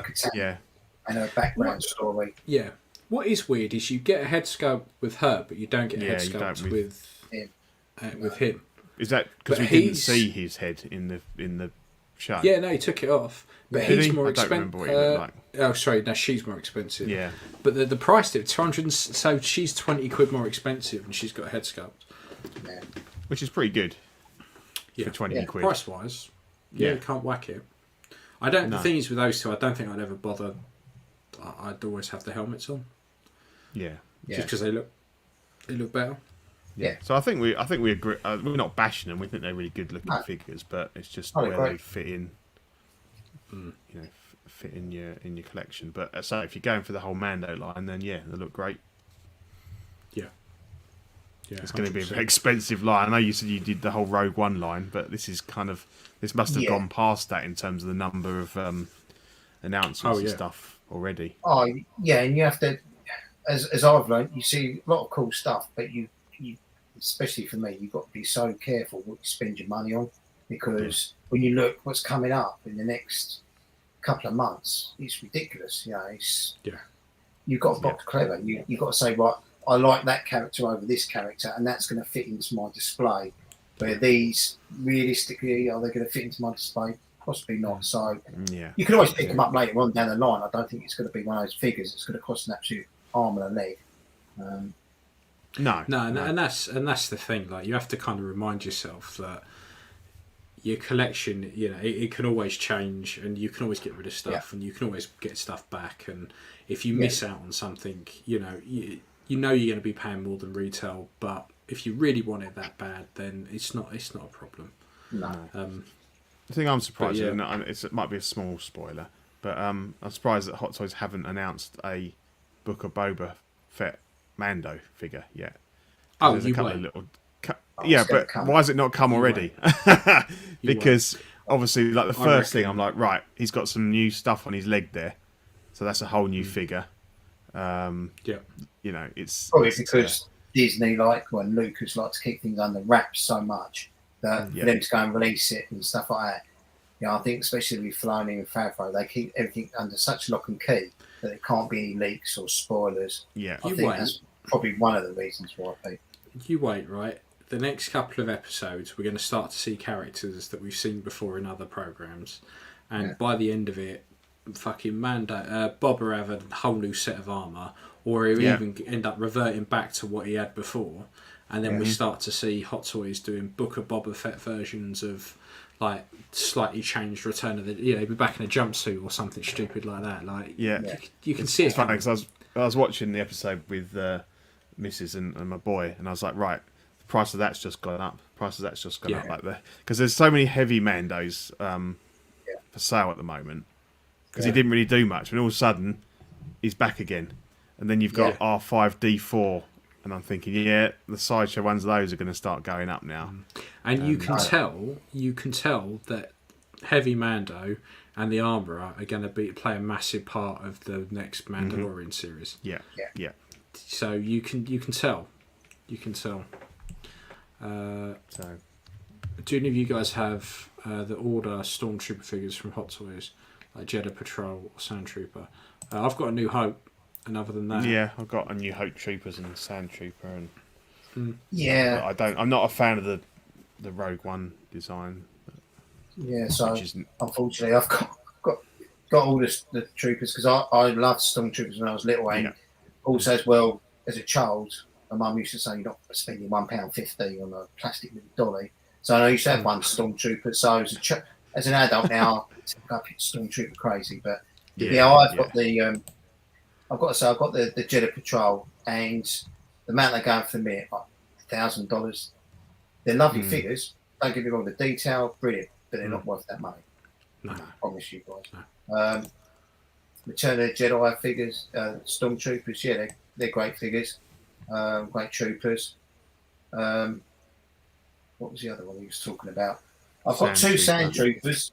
and a background story. Yeah. What is weird is you get a head sculpt with her, but you don't get a head sculpt with him. Is that because we didn't see his head in the show? Yeah, no, he took it off. But he's more expensive. I don't remember what he looked like. Oh, sorry, no, she's more expensive. Yeah. But the price of 200, so she's 20 quid more expensive, and she's got a head sculpt. Yeah. Which is pretty good. For 20 quid. Price wise, you can't whack it. The thing is with those two, I don't think I'd ever bother. I'd always have the helmets on. Yeah. Just because they look better. Yeah. So I think we agree. We're not bashing them. We think they're really good looking figures, but it's just where they fit in. Fit in your collection. But so if you're going for the whole Mando line, then they look great. Yeah. It's going to be a very expensive line. I know you said you did the whole Rogue One line, but this must have gone past that in terms of the number of announcements and stuff already. Oh yeah, and you have to, as I've learned, you see a lot of cool stuff, but you especially for me, you've got to be so careful what you spend your money on, because when you look what's coming up in the next couple of months, it's ridiculous. You've got to box clever. You've got to say, right, I like that character over this character, and that's going to fit into my display. Where these, realistically, are they going to fit into my display? Possibly not. So you can always pick them up later on down the line. I don't think it's going to be one of those figures. It's going to cost an absolute arm and a leg. No, and that's the thing. Like, you have to kind of remind yourself that your collection, it can always change, and you can always get rid of stuff, and you can always get stuff back. And if you miss out on something, you're going to be paying more than retail. But if you really want it that bad, then it's not a problem. No. The thing I'm surprised at, and it might be a small spoiler, but I'm surprised that Hot Toys haven't announced a Book of Boba Fett Mando figure yet. Oh, there's you a couple wait. of little. But why has it not come already? Because obviously, like the first thing, I'm like, right, he's got some new stuff on his leg there, so that's a whole new figure. It's probably because Disney and Lucas like to keep things under wraps so much that for them to go and release it and stuff like that. I think especially with Filoni and Favreau, they keep everything under such lock and key that there can't be any leaks or spoilers. Yeah, I think that's probably one of the reasons why. You wait, right? The next couple of episodes, we're going to start to see characters that we've seen before in other programs, and by the end of it, fucking Mando, Bob will have a whole new set of armor, or he'll even end up reverting back to what he had before, and then we start to see Hot Toys doing Book of Boba Fett versions of like slightly changed Return of the, he'll be back in a jumpsuit or something stupid like that. Like you can see it's it. Funny because I was watching the episode with Mrs. and my boy, and I was like, right, the price of that's just gone up. Up like that, because there's so many heavy Mandos for sale at the moment. Because he didn't really do much, and all of a sudden he's back again, and then you've got R5D4, and I'm thinking, the sideshow ones of those are going to start going up now. And you can tell that Heavy Mando and the Armourer are going to play a massive part of the next Mandalorian series. Yeah. So you can tell. Do any of you guys have the Order Stormtrooper figures from Hot Toys, like Jedi Patrol or Sand Trooper? I've got a New Hope, and other than that, I've got a New Hope Troopers and Sand Trooper, and but I'm not a fan of the Rogue One design. So unfortunately, I've got all the troopers because I loved Stormtroopers when I was little, and also as well as a child, my mum used to say, you're not spending £1.50 on a plastic little dolly. So I used to have one Stormtrooper. So as an adult now, I'm Stormtrooper crazy. But I've got the, I've got to say, I've got the Jedi Patrol, and the amount they're going for me, like $1,000. They're lovely figures. Don't give me wrong, the detail, brilliant, but they're not worth that money. No. I promise you guys. No. Return of the Jedi figures, Stormtroopers, yeah, they're great figures, great troopers. What was the other one he was talking about? I've got two Sand Troopers.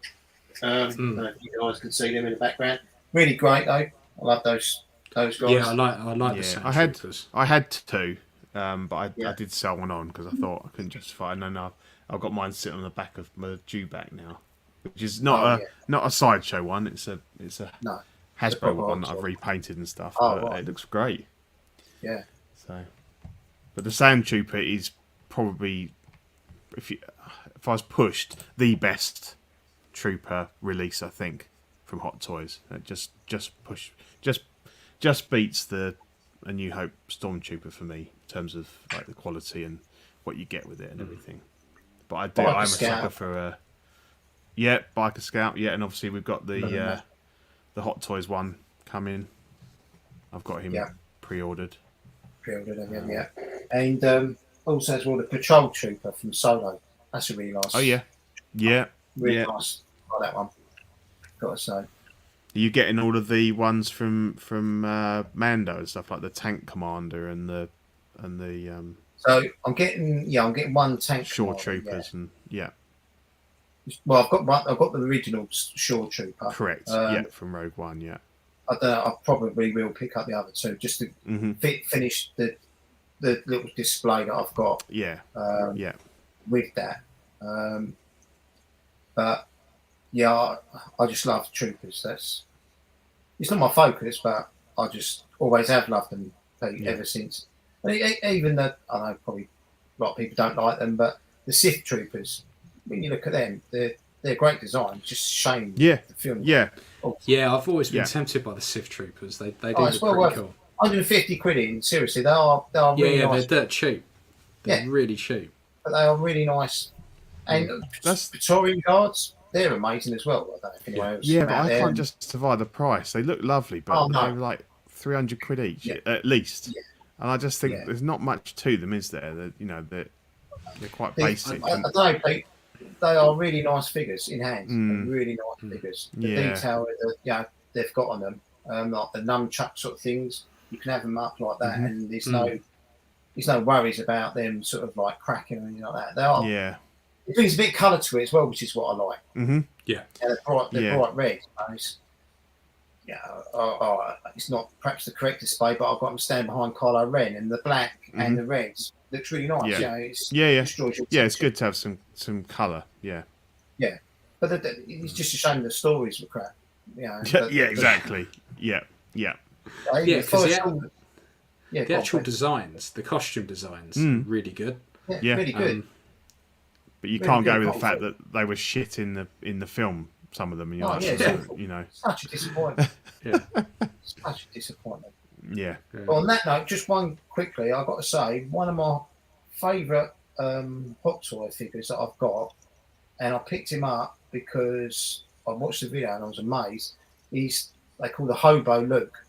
I don't know if you guys can see them in the background. Really great though. I love those guys. Yeah, I like the Sand Troopers. I had two, but I did sell one on because I thought I couldn't justify it. And then I've got mine sitting on the back of my dewback now, which is not a sideshow one. It's a Hasbro one that I've repainted and stuff. But it looks great. Yeah. So, but the Sand Trooper is probably, if I was pushed, the best Trooper release, I think, from Hot Toys. It just beats the A New Hope Stormtrooper for me in terms of like the quality and what you get with it and everything. But I'm a sucker for Biker Scout, and obviously we've got the Hot Toys one coming. I've got him pre-ordered. Yeah. And also as well the Patrol Trooper from Solo. That's a really nice. Oh yeah. Really nice. I like that one. Got to say. Are you getting all of the ones from Mando and stuff like the Tank Commander and the So I'm getting one tank. Shore Troopers and Well, I've got the original Shore Trooper. Correct. From Rogue One. Yeah. I don't know. I probably will pick up the other two just to finish the little display that I've got. With that, but I just love Troopers. It's not my focus, but I just always have loved them ever since. Even I know probably a lot of people don't like them, but the Sith Troopers, when you look at them, they're great design. Just shame the film. I've always been tempted by the Sith Troopers. They do look pretty cool. 150 quid in, seriously, they are really nice. They're dirt cheap. They're really cheap. But they are really nice. And Praetorian Guards, they're amazing as well. I don't know if anyone else but I can't justify the price. They look lovely, but they're like 300 quid each at least. And I just think there's not much to them, is there? They're quite basic. I don't know, Pete. They are really nice figures in hand. Really nice figures. The detail that they've got on them, like the nunchuck sort of things, you can have them up like that, and there's no worries about them sort of like cracking or anything like that. They are. Yeah. It brings a bit of colour to it as well, which is what I like. Mm-hmm. Yeah. And they're bright red. It's not perhaps the correct display, but I've got them stand behind Kylo Ren, and the black and the reds looks really nice. It's good to have some colour. Yeah. But it's just a shame the stories were crap. Exactly. The actual designs, the costume designs, really good. Really good. But you can't go with the fact that they were shit in the film. Some of them, such a disappointment. Such a disappointment. Yeah. But on that note, just one quickly, I've got to say, one of my favourite Hot Toy figures that I've got, and I picked him up because I watched the video and I was amazed. They call the Hobo Luke.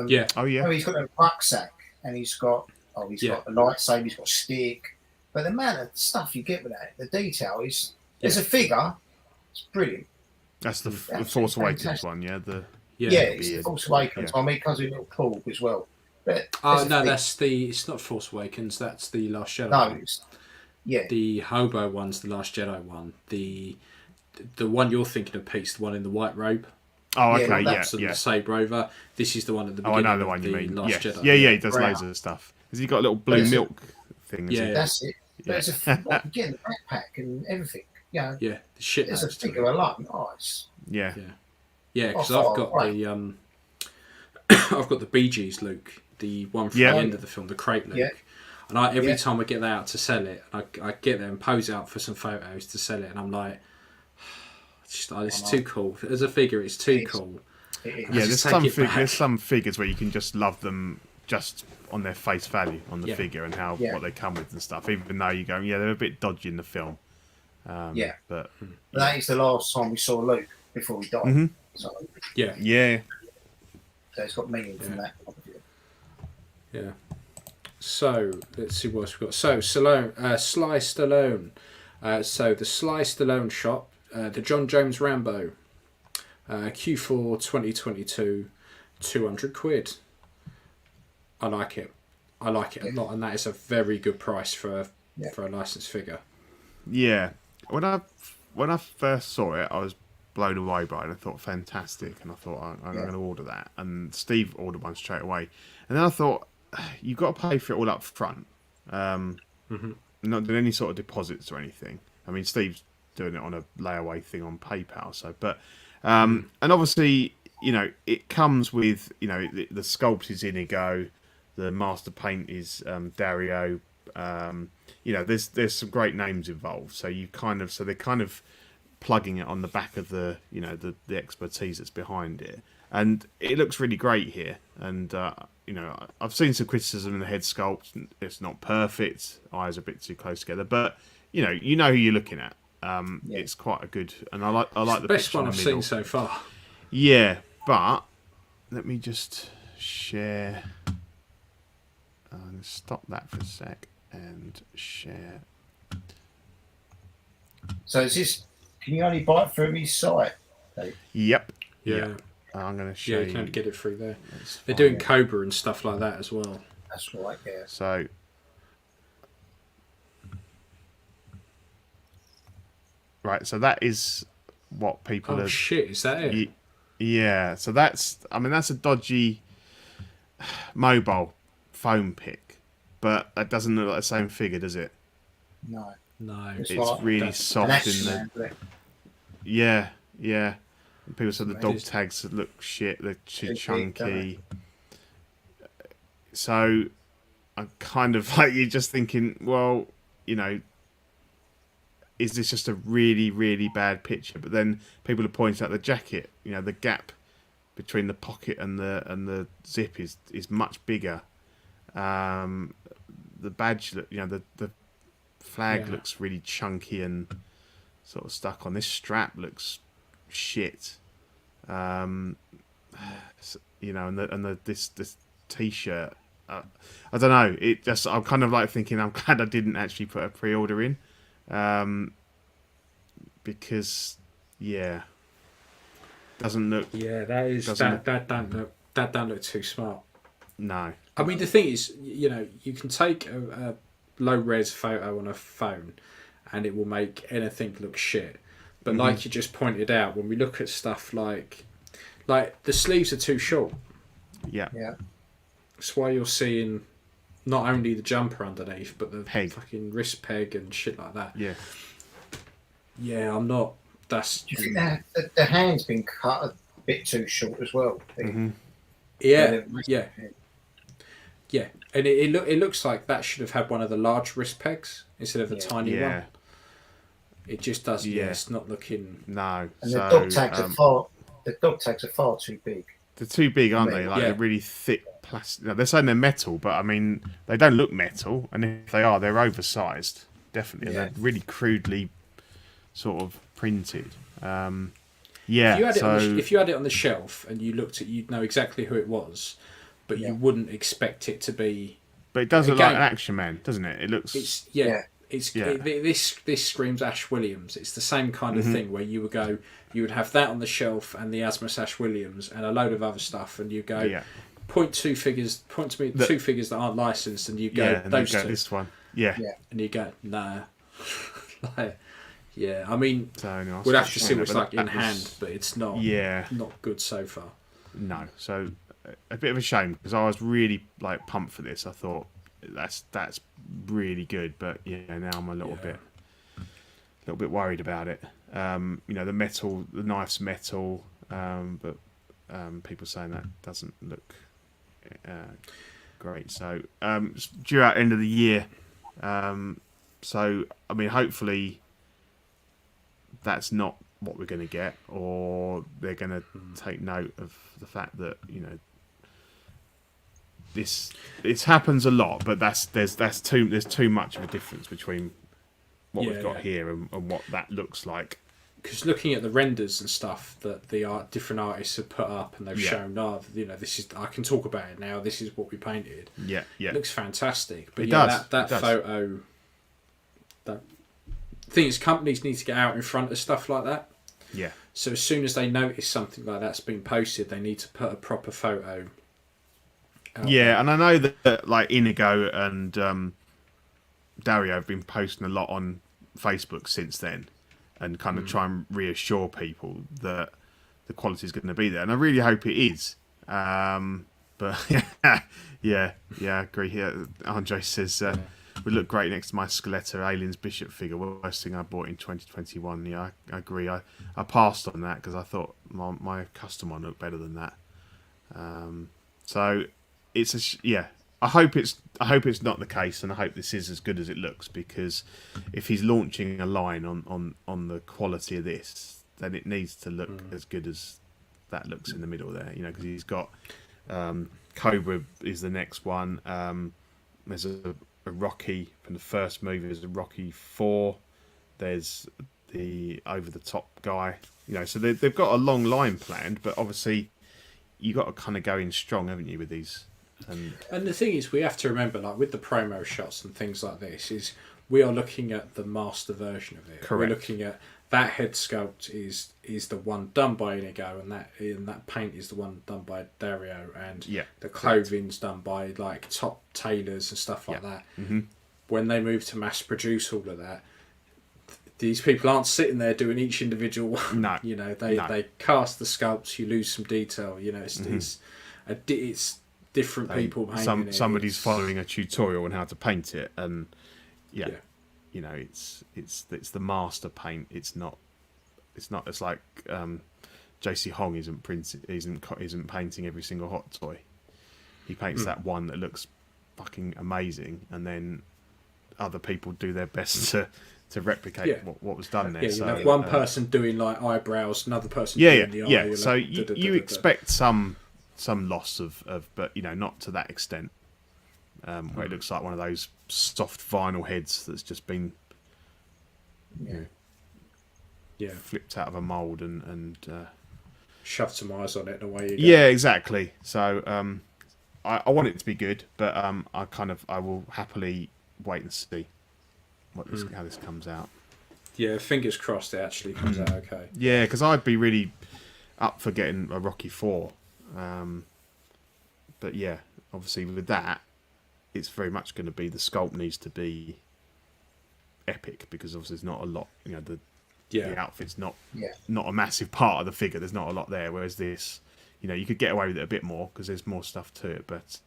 He's got a rucksack and he's got a lightsaber, he's got a stick. But the amount of stuff you get with that, the detail is, as a figure, it's brilliant. That's the Force Awakens one, yeah? It's the Force Awakens. I mean, it comes with a little porg as well. But it's not Force Awakens, that's the Last Jedi one. The Hobo one's the Last Jedi one. The one you're thinking of, Pete's the one in the white robe. Oh, okay, the sabre over. This is the one at the beginning. I know the one you mean. Last Jedi. He does loads of stuff. Has he got a little blue milk thing? That's it. But it's getting the backpack and everything. The shit. There's a figure alone. Because I've got the Bee Gees Luke, the one from the end of the film, the crate Luke. And every time I get that out to sell it, I get there and pose out for some photos to sell it, and I'm like, it's too cool. As a figure, it's too cool. There's some figures where you can just love them just on their face value on the figure and what they come with and stuff. Even though you go, they're a bit dodgy in the film. But that is the last time we saw Luke before he died. Mm-hmm. So, yeah. So it's got meaning from that. Yeah. So let's see what else we've got. So Sly Stallone. So the Sly Stallone shop, the John Jones Rambo, Q4 2022, £200. I like it. I like it a lot, and that is a very good price for a licensed figure. Yeah. When I first saw it, I was blown away by it. I thought fantastic, and I thought I'm going to order that. And Steve ordered one straight away, and then I thought you've got to pay for it all up front. Not doing any sort of deposits or anything. I mean, Steve's doing it on a layaway thing on PayPal. So, and obviously, it comes with the sculpt is Inigo, the master paint is Dario. There's some great names involved. So they're kind of plugging it on the back of the the expertise that's behind it, and it looks really great here. And I've seen some criticism in the head sculpt. It's not perfect. Eyes are a bit too close together, but you know who you're looking at. It's quite a good, and I like the best picture one in the I've middle. seen so far. Yeah, but let me just share. Stop that for a sec and share. So is this? Can you only buy it through his site? Dave? Yep. Yeah. I'm going to show Yeah, you can get it through there. They're doing Cobra and stuff like that as well. That's right. Yeah. So. Right, so that is what people Oh shit, is that it? Yeah, so that's a dodgy mobile phone pic, but that doesn't look like the same figure, does it? No. It's really soft in the. Yeah. And people said the dog tags look shit, they're too chunky. So I'm kind of like, you're just thinking, well, is this just a really, really bad picture? But then people are pointing out the jacket, the gap between the pocket and the zip is much bigger. The badge, the flag looks really chunky and sort of stuck on. This strap looks shit. And this t-shirt. I don't know. I'm kind of like thinking, I'm glad I didn't actually put a pre-order in. Because doesn't look. Yeah, that don't look too smart. No. I mean, the thing is, you can take a low res photo on a phone, and it will make anything look shit. But like you just pointed out, when we look at stuff like the sleeves are too short. Yeah. That's why you're seeing not only the jumper underneath, but the peg. Fucking wrist peg and shit like that. Yeah. Yeah, I'm not. That's. Do you think the hand's been cut a bit too short as well? Yeah. And it looks like that should have had one of the large wrist pegs instead of the tiny one. It just does. Yeah, it's not looking. No. And the dog tags are far too big. They're too big, aren't they? They're really thick plastic. They're saying they're metal, but I mean, they don't look metal. And if they are, they're oversized. Definitely, they're really crudely sort of printed. If you had it on the shelf and you looked at, you'd know exactly who it was, but you wouldn't expect it to be. But it does look like an Action Man, doesn't it? It looks. This screams Ash Williams. It's the same kind of thing where you would have that on the shelf and the Asmus Ash Williams and a load of other stuff, and you go point to me two figures that aren't licensed, and you go those two. This one, and you go nah. I mean, so we'll have to see what it's like in hand, but it's not not good so far. No, so a bit of a shame because I was really pumped for this. I thought that's really good, but now I'm a little bit worried about it. The knife's metal, but people saying that doesn't look great. So it's due out end of the year. So I mean, hopefully that's not what we're going to get, or they're going to take note of the fact that This happens a lot, but there's too much of a difference between what we've got here and what that looks like. Because looking at the renders and stuff that the different artists have put up, and they've shown, this is, I can talk about it now. This is what we painted. Yeah. It looks fantastic. But it does. That photo. The thing is, companies need to get out in front of stuff like that. Yeah. So as soon as they notice something like that's been posted, they need to put a proper photo. Yeah, and I know that like Inigo and Dario have been posting a lot on Facebook since then, and kind of try and reassure people that the quality is going to be there, and I really hope it is. But yeah, I agree. Here, Andre says would look great next to my Skeletor Aliens Bishop figure. Worst thing I bought in 2021. Yeah, I agree. I passed on that because I thought my custom one looked better than that. So it's I hope it's not the case, and I hope this is as good as it looks, because if he's launching a line on the quality of this, then it needs to look as good as that looks in the middle there. You know, because he's got Cobra is the next one. There's a Rocky from the first movie. There's a Rocky 4. There's the over the top guy. You know, so they've got a long line planned, but obviously you got to kind of go in strong, haven't you, with these? And the thing is, we have to remember, like with the promo shots and things like this, is we are looking at the master version of it. Correct. We're looking at that head sculpt is the one done by Inigo, and that paint is the one done by Dario, and the clothing's done by like top tailors and stuff like that. Mm-hmm. When they move to mass produce all of that, these people aren't sitting there doing each individual one. No. You know, they cast the sculpts, you lose some detail. You know, it's different people painting it. Somebody's following a tutorial on how to paint it, and you know, it's the master paint. It's like JC Hong isn't painting every single hot toy. He paints that one that looks fucking amazing, and then other people do their best to replicate what was done there. Yeah, so, you have one person doing like eyebrows, another person doing the eye. Yeah. So you expect some loss of, but you know, not to that extent. Where it looks like one of those soft vinyl heads that's just been flipped out of a mould and shoved some eyes on it and away you go. Yeah, exactly. So I want it to be good, but I will happily wait and see how this comes out. Yeah, fingers crossed it actually comes out okay. Yeah, because I'd be really up for getting a Rocky 4. But yeah, obviously with that, it's very much going to be, the sculpt needs to be epic, because obviously there's not a lot, you know, the outfit's not a massive part of the figure. There's not a lot there, whereas this, you know, you could get away with it a bit more because there's more stuff to it. But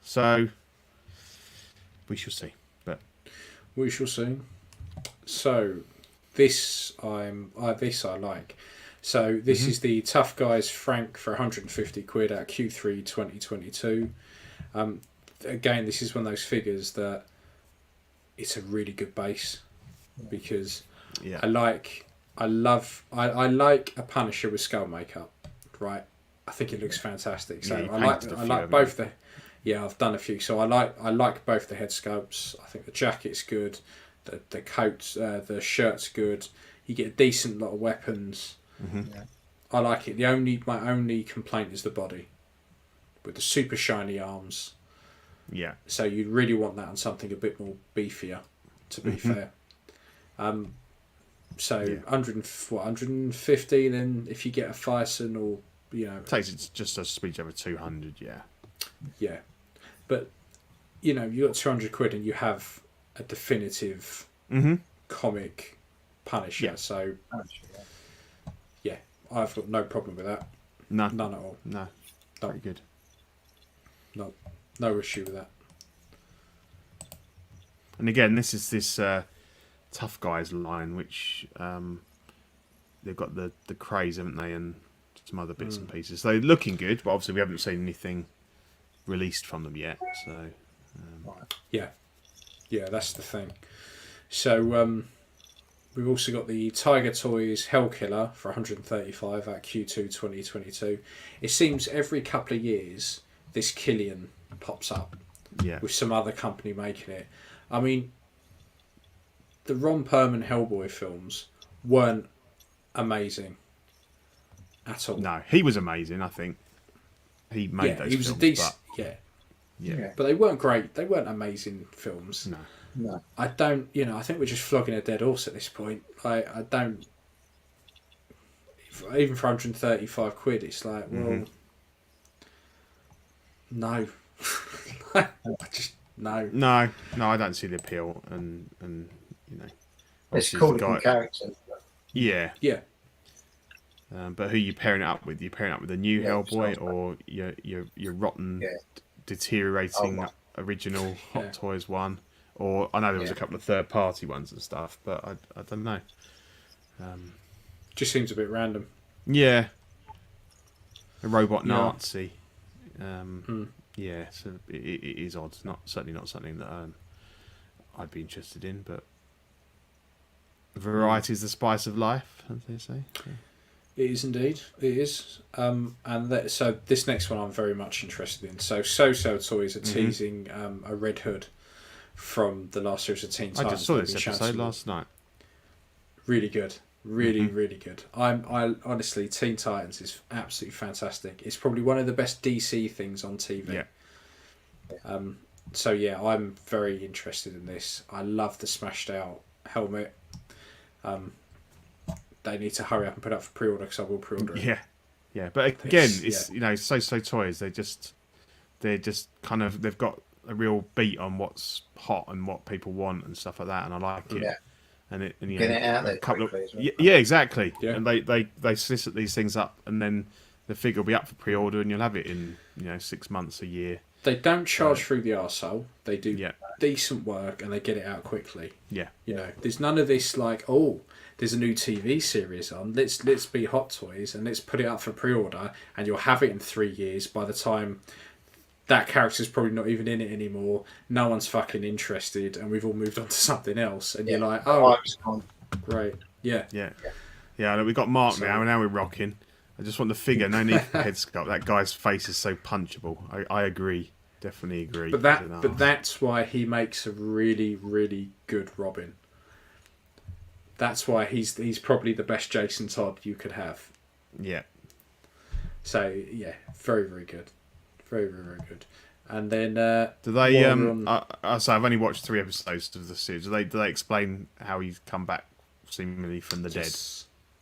so we shall see. But we shall see. So this I like. So this is the Tough Guys Frank for 150 quid at Q3 2022. Again, this is one of those figures that it's a really good base, because I like a Punisher with skull makeup, right? I think it looks fantastic. So I like both the. Yeah, I've done a few. So I like both the head sculpts. I think the jacket's good, the coat, the shirt's good. You get a decent lot of weapons. Mm-hmm. Yeah. I like it. My only complaint is the body, with the super shiny arms. Yeah. So you really want that on something a bit more beefier, to be fair. 150. Then if you get a Fyson, or you know, takes it just a speech over 200. Yeah, but you know, you got 200 quid and you have a definitive comic Punisher. Yeah. So yeah, I've got no problem with that. None at all. No, very good. No issue with that. And again, this is this Tough Guys line, which they've got the craze, haven't they, and some other bits and pieces. So they're looking good, but obviously we haven't seen anything released from them yet. So yeah, that's the thing. So we've also got the Tiger Toys Hellkiller for 135 at Q2 2022. It seems every couple of years this Killian pops up Yeah. with some other company making it. I mean, the Ron Perlman Hellboy films weren't amazing at all. No, he was amazing. I think he made those. He was films, a decent. but, Yeah. But they weren't great. They weren't amazing films. No. I don't. I think we're just flogging a dead horse at this point. I don't. Even for £135, it's like, well, no. I just no. No, I don't see the appeal, and It's obviously cool the guy- character. Yeah. Yeah. But who are you pairing it up with? You pairing it up with a new Hellboy, sounds or your rotten, Yeah. deteriorating Oh, original Hot Yeah. Toys one? Or I know there was a Yeah. couple of third-party ones and stuff, but I don't know. Just seems a bit random. Yeah, a robot Yeah. Nazi. Yeah, so it is odd. Certainly not something that I'd be interested in, but variety is the spice of life, as they say. Yeah. It is indeed. It is. So this next one I'm very much interested in. So Toys are teasing a Red Hood from the last series of Teen I Titans. just saw They've this been episode shouting- last night. Really good. Really good. I honestly, Teen Titans is absolutely fantastic. It's probably one of the best DC things on TV. Yeah. So yeah, I'm very interested in this. I love the smashed out helmet. They need to hurry up and put up for pre-order because I will pre-order it. Yeah. But again, It's- it's So Toys. They're just kind of they've got a real beat on what's hot and what people want and stuff like that, and I like it. Yeah. And Get it out there a couple of quickly as well. yeah, exactly. Yeah. And they solicit these things up, and then the figure will be up for pre-order, and you'll have it in 6 months, a year. They don't charge through the arsehole. They do Yeah. decent work and they get it out quickly. Yeah. There's none of this like, there's a new TV series on. Let's be Hot Toys and let's put it up for pre-order, and you'll have it in 3 years. By the time that character's probably not even in it anymore, no one's fucking interested, and we've all moved on to something else. And you're like, great, yeah. And we've got Mark now, and now we're rocking. I just want the figure. No need for head sculpt. That guy's face is so punchable. I agree. Definitely agree. But that's why he makes a really, really good Robin. That's why he's probably the best Jason Todd you could have. Yeah. So yeah, very, very good. Very, very, very good. And then Do they? So I've only watched 3 episodes of the series. Do they explain how he's come back seemingly from the dead?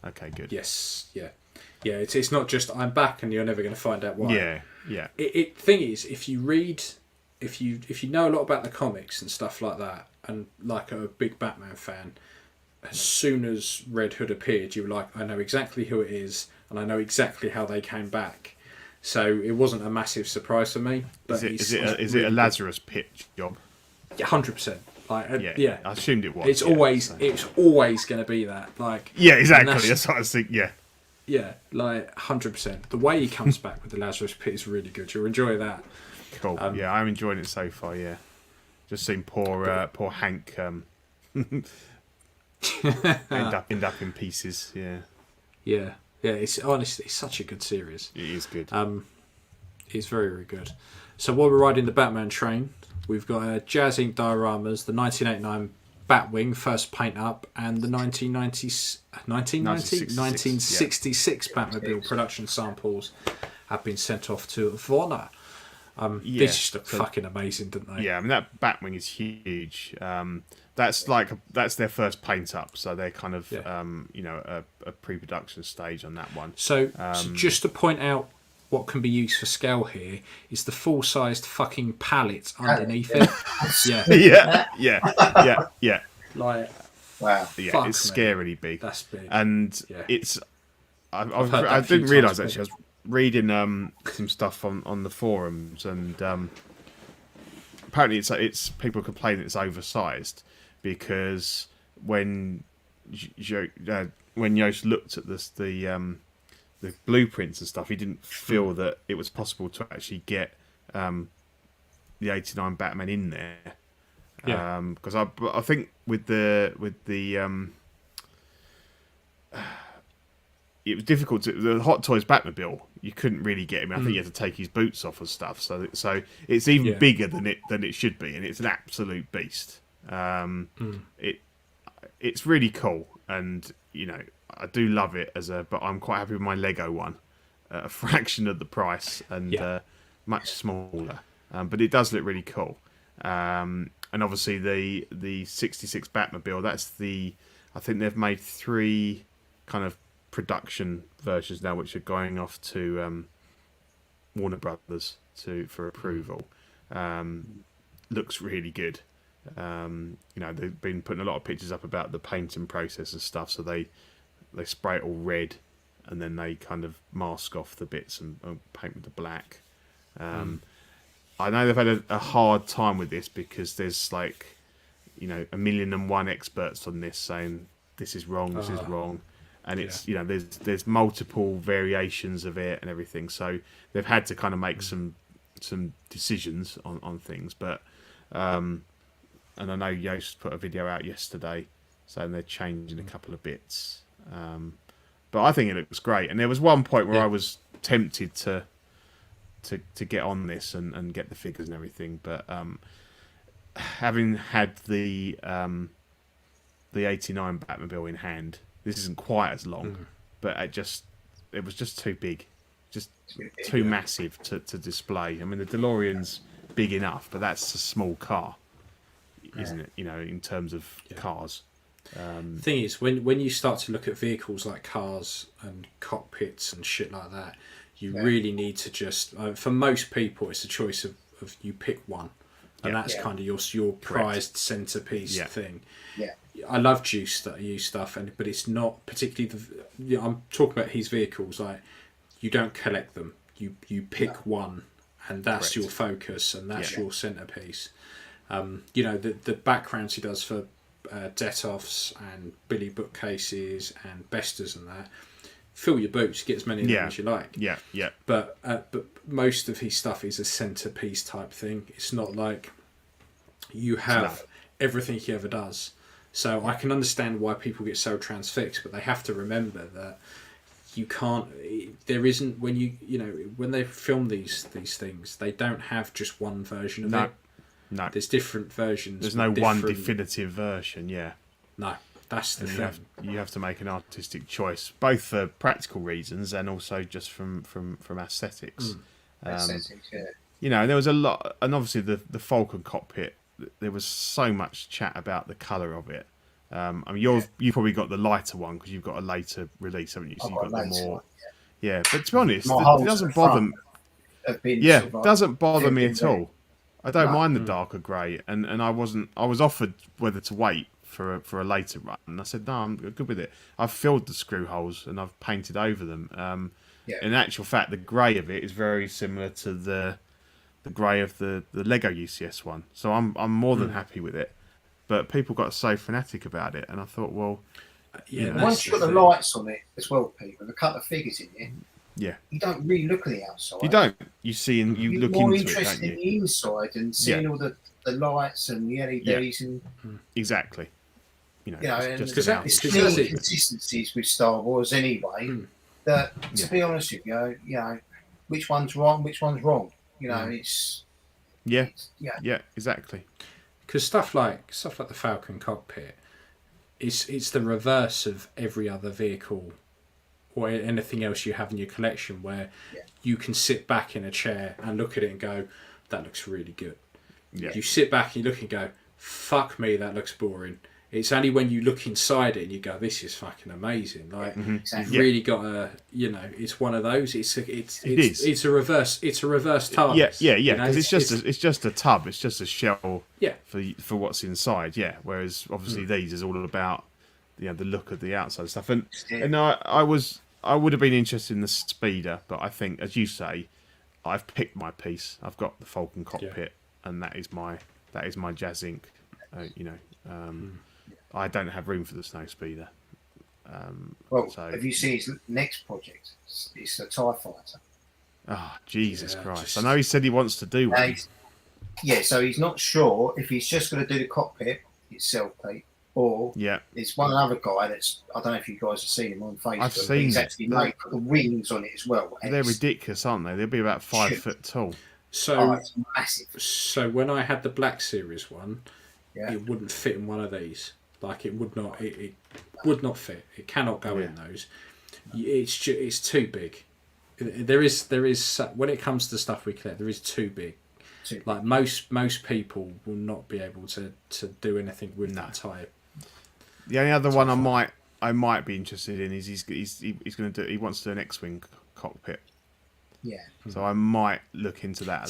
Okay, good. Yes, yeah. It's not just I'm back and you're never going to find out why. Yeah. Thing is, if you read, if you know a lot about the comics and stuff like that, and like a big Batman fan, as soon as Red Hood appeared, you were like, I know exactly who it is, and I know exactly how they came back. So it wasn't a massive surprise for me. But Is it a Lazarus Pit job? 100%. Yeah. I assumed it was. It's always going to be that. Like, yeah, exactly. That's what I was thinking. Yeah. Yeah, 100%. The way he comes back with the Lazarus Pit is really good. You'll enjoy that. Cool. I'm enjoying it so far. Yeah. Just seen poor Hank end up in pieces. Yeah. Yeah. It's honestly such a good series. It is good. It's very, very good. So while we're riding the Batman train, we've got Jazz Inc. dioramas, the 1989 Batwing first paint up, and the 1966 Batmobile production samples have been sent off to Warner. They just look fucking amazing, don't they? Yeah, I mean that Batwing is huge. That's their first paint up, so they're kind of a pre-production stage on that one. So just to point out what can be used for scale here is the full-sized fucking pallet underneath it. Yeah. Like, wow. Yeah, it's scarily big. That's big. And yeah. it's I a few didn't realise times, actually. I was reading some stuff on the forums, and apparently it's people complaining it's oversized because when Yost looked at the blueprints and stuff, he didn't feel that it was possible to actually get the 89 Batman in there. Yeah. Because I think with the it was difficult to the Hot Toys Batmobile. you couldn't really get him. I think you had to take his boots off and stuff. So it's even bigger than it should be, and it's an absolute beast. It's really cool, and I do love it but I'm quite happy with my Lego one, a fraction of the price and much smaller. But it does look really cool. And obviously the 66 Batmobile. I think they've made 3 kind of production versions now, which are going off to Warner Brothers for approval. Looks really good. They've been putting a lot of pictures up about the painting process and stuff. So they spray it all red, and then they kind of mask off the bits and paint with the black. I know they've had a hard time with this because there's 1,000,001 experts on this saying this is wrong, this is wrong, and it's there's multiple variations of it and everything. So they've had to kind of make some decisions on things, but and I know Yoast put a video out yesterday saying they're changing a couple of bits, but I think it looks great. And there was one point where I was tempted to get on this and get the figures and everything, but having had the 89 Batmobile in hand, this isn't quite as long, but it was just too big, just too massive to display. I mean, the DeLorean's big enough, but that's a small car, isn't it? In terms of cars. The thing is, when you start to look at vehicles like cars and cockpits and shit like that, you really need to just, for most people, it's a choice of you pick one. And that's kind of your prized centerpiece thing. Yeah. I love used stuff, but it's not particularly I'm talking about his vehicles. Like, you don't collect them. You pick one, and that's your focus, and that's your centerpiece. The backgrounds he does for Det-Offs and Billy bookcases and Besters and that. Fill your boots, get as many of them as you like. Yeah. But most of his stuff is a centerpiece type thing. It's not like you have everything he ever does. So I can understand why people get so transfixed, but they have to remember that you can't. There isn't when they film these things, they don't have just one version of it. No, there's different versions. There's no one definitive version. Yeah. No. That's the thing. You have to make an artistic choice, both for practical reasons and also just from aesthetics. Aesthetics, there was a lot, and obviously the Falcon cockpit. There was so much chat about the colour of it. You probably got the lighter one because you've got a later release, haven't you? So you've got the more. One, yeah, but to be honest, it doesn't bother. Doesn't bother me at all. I don't mind the darker grey, and I was offered whether to wait for a later run, and I said no, I'm good with it. I've filled the screw holes and I've painted over them. In actual fact, the grey of it is very similar to the grey of the Lego UCS one, so I'm more than happy with it. But people got so fanatic about it, and I thought, well, once you've got the lights on it as well, people, and a couple of figures in it, you don't really look at the outside. You don't. You see, and you look into it, don't you? You're more interested in the inside and seeing all the lights and the LEDs and exactly. There's inconsistencies with Star Wars anyway. That, to be honest with you, which one's wrong, which one's wrong. It's exactly. Because stuff like the Falcon cockpit, it's the reverse of every other vehicle or anything else you have in your collection, where you can sit back in a chair and look at it and go, that looks really good. Yeah. You sit back and you look and go, fuck me, that looks boring. It's only when you look inside it and you go, this is fucking amazing. Like, you've really got to, it's one of those. It's a reverse TARDIS. Yeah. Because it's just a tub. It's just a shell. For what's inside. Yeah. Whereas obviously these is all about, the look of the outside stuff. And I would have been interested in the speeder, but I think, as you say, I've picked my piece. I've got the Falcon cockpit, and that is my Jazz Inc. I don't have room for the snow speeder. Have you seen his next project? It's a TIE fighter. Oh, Jesus Christ. I know he said he wants to do one. So he's not sure if he's just going to do the cockpit itself, Pete, Or Yeah. it's one other guy that's, I don't know if you guys have seen him on Facebook. I've seen he's it. actually made the wings on it as well. And They're it's ridiculous, aren't they? They'll be about 5 foot tall. So, it's massive. so when I had the Black Series one, Yeah. it wouldn't fit in one of these. Like it would not. It would not fit. It cannot go in those. It's too big. There is when it comes to stuff we collect, there is too big. Like most people will not be able to do anything with that type. The only other one I might be interested in is he's going to do. He wants to do an X-wing cockpit. Yeah. So I might look into that.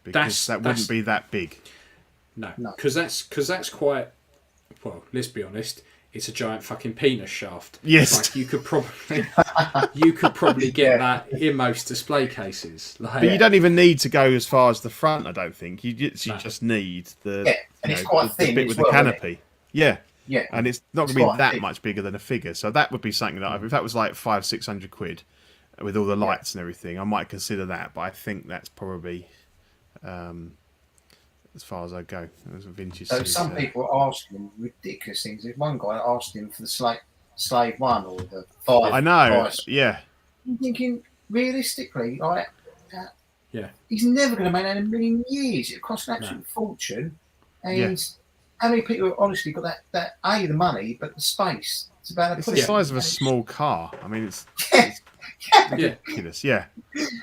Because that wouldn't be that big. No, because that's quite. Well, let's be honest. It's a giant fucking penis shaft. Yes. Like you could probably get that in most display cases. Like, but you don't even need to go as far as the front. I don't think you just need the and it's quite thin bit as with well, the canopy. Yeah. Yeah. And it's not going to be that thin. much bigger than a figure. So that would be something that if that was like 500-600 quid with all the lights and everything, I might consider that. But I think that's probably as far as I go. As a vintage. So some people are asking him ridiculous things. There's one guy asked him for the Slave 1 or the 5. I know. Price. Yeah. I'm thinking realistically, like, yeah, he's never going to make that in a million years. It costs an absolute fortune. And how many people have honestly got that the money, but the space? It's about it's the size of a small car. I mean, it's ridiculous. Yeah.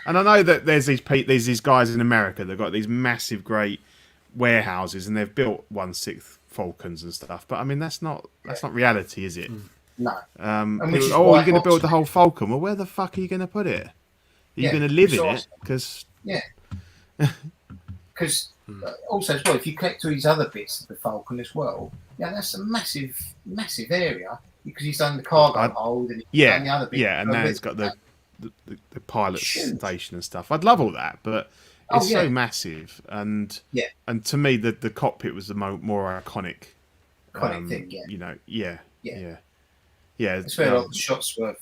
And I know that there's these guys in America that got these massive, great warehouses, and they've built 1/6 Falcons and stuff. But I mean, that's not reality, is it? No. People, you're going to build the whole Falcon. Well, where the fuck are you going to put it? Are you going to live in it? Because because also as well, if you collect all these other bits of the Falcon as well, that's a massive area because he's done the cargo hold and he's done the other bits. Yeah, and now it's got the pilot station and stuff. I'd love all that, but it's so massive, and to me the cockpit was the more iconic thing. It's where all the shots were.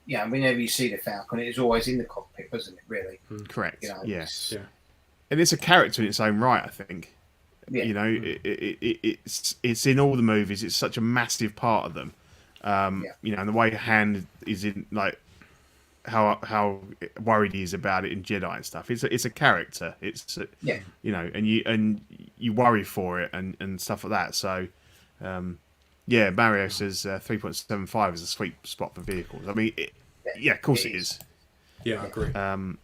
Yeah, whenever you see the Falcon, it is always in the cockpit, wasn't it? Really, correct. Yes, and it's a character in its own right. I think. Yeah. It's in all the movies. It's such a massive part of them. And the way Han is in, like, how worried he is about it in Jedi and stuff. It's a character. It's and you worry for it and stuff like that. So, Mario says 3.75 is a sweet spot for vehicles. I mean, of course it is. Yeah, I agree. 100%.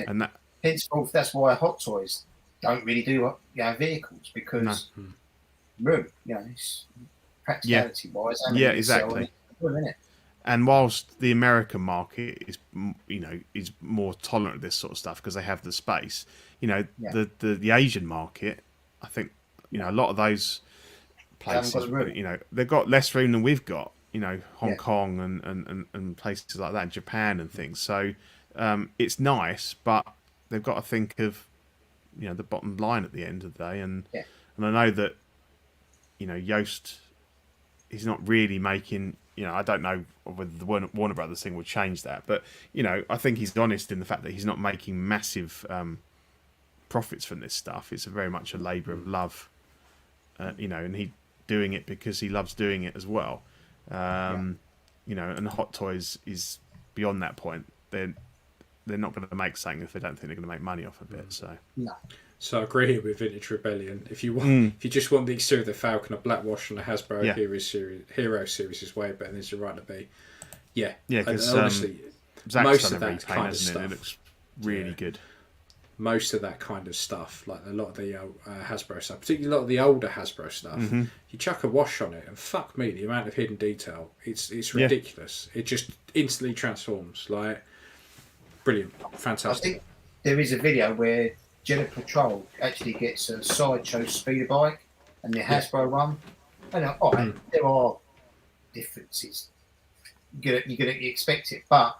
And that henceforth, that's why Hot Toys don't really do vehicles because room, it's practicality wise. Exactly. And whilst the American market is more tolerant of this sort of stuff because they have the space, the Asian market, I think, a lot of those places, they've got less room than we've got. Hong Kong and places like that, and Japan and things. So it's nice, but they've got to think of the bottom line at the end of the day. And I know that Yoast, he's not really making. I don't know whether the Warner Brothers thing will change that, but I think he's honest in the fact that he's not making massive profits from this stuff. It's very much a labour of love, and he doing it because he loves doing it as well. And Hot Toys is beyond that point. They're not going to make something if they don't think they're going to make money off of it. So So I agree here with Vintage Rebellion. If you just want the exterior of the Falcon, a black wash and a Hasbro Hero Series is way better than it's right to be. Yeah, because honestly, Zach's most done of a that repaint, kind of hasn't stuff it? It looks really good. Most of that kind of stuff, like a lot of the Hasbro stuff, particularly a lot of the older Hasbro stuff, you chuck a wash on it, and fuck me, the amount of hidden detail, it's ridiculous. It just instantly transforms. Like, brilliant, fantastic. I think there is a video where Jedi Patrol actually gets a sideshow speeder bike and the Hasbro one. And there are differences. You're gonna expect it, but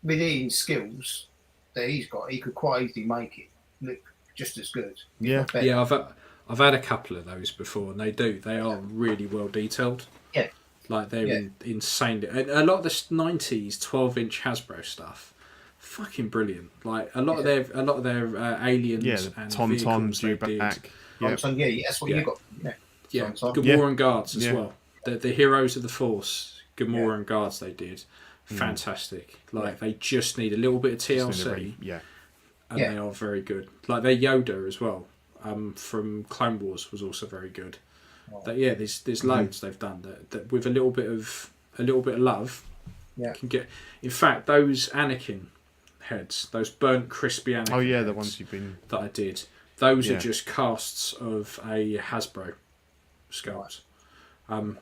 with Ian's skills that he's got, he could quite easily make it look just as good. I've had a couple of those before, and they are really well detailed. Yeah, like they're insane. And a lot of the 90s 12-inch Hasbro stuff, fucking brilliant. Like a lot of their aliens and Tauntaun vehicles due they did. back. That's what you got. Yeah, Tom. Gamora and Guards as Yeah. well. The Heroes of the Force, Gamora and Guards they did. Fantastic. Like, they just need a little bit of TLC, and they are very good. Like, their Yoda as well, from Clone Wars was also very good. There's loads they've done that with a little bit of love can get. In fact, those Anakin heads, those burnt crispy Anakin. Oh yeah, the heads ones you've been. that I did. Those are just casts of a Hasbro sculpt.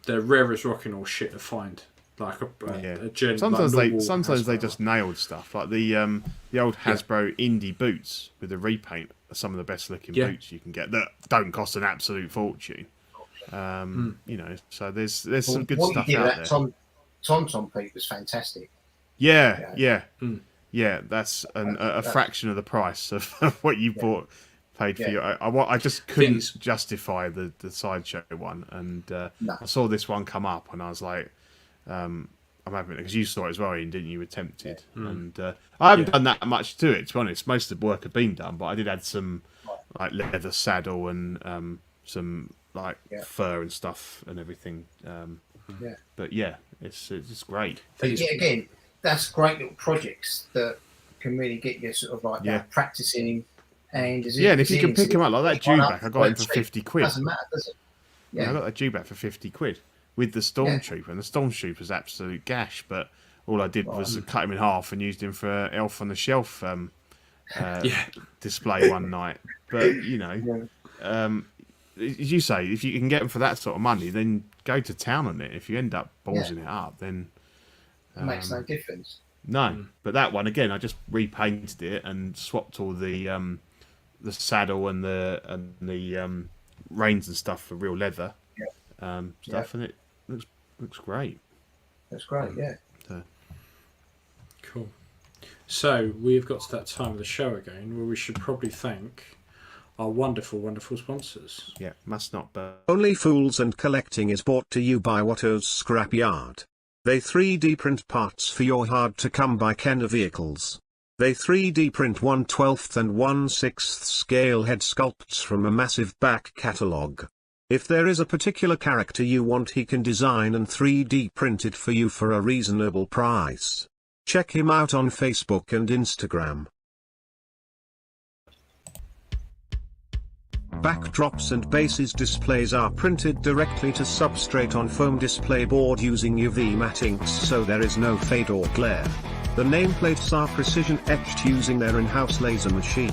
They're rare as rocking all shit to find. Like a gen. Sometimes like they Hasbro. just nailed stuff. Like the old Hasbro indie boots with the repaint are some of the best looking boots you can get that don't cost an absolute fortune. You know, so there's some good stuff out there. Tom Pete was fantastic. Yeah. That's a fraction of the price of what you paid for your. I just couldn't justify the sideshow one, and I saw this one come up, and I was like, I'm having it because you saw it as well, Ian, didn't you? Were tempted, and I haven't done that much to it. To be honest, most of the work had been done, but I did add some like leather saddle and some like fur and stuff and everything. But it's great. But again, that's great little projects that can really get you sort of like that practicing. And and if you can pick them up like that Dewback, I got him for 50 quid. Doesn't matter, does it? I got that Dewback for 50 quid with the Stormtrooper, and the Stormtrooper's absolute gash. But all I did was cut him in half and used him for Elf on the Shelf display one night. But you know, as you say, if you can get them for that sort of money, then go to town on it. If you end up ballsing it up, then it makes no difference. No, but that one again, I just repainted it and swapped all the saddle and the reins and stuff for real leather stuff, and it looks great. That's great, Cool. So we've got to that time of the show again where we should probably thank our wonderful, wonderful sponsors. Yeah, must not burn. Only Fools and Collecting is brought to you by Watto's Scrapyard. They 3D print parts for your hard-to-come-by Kenner vehicles. They 3D print 1/12 and 1/6 scale head sculpts from a massive back catalogue. If there is a particular character you want, he can design and 3D print it for you for a reasonable price. Check him out on Facebook and Instagram. Backdrops and bases displays are printed directly to substrate on foam display board using UV matte inks, so there is no fade or glare. The nameplates are precision etched using their in-house laser machine.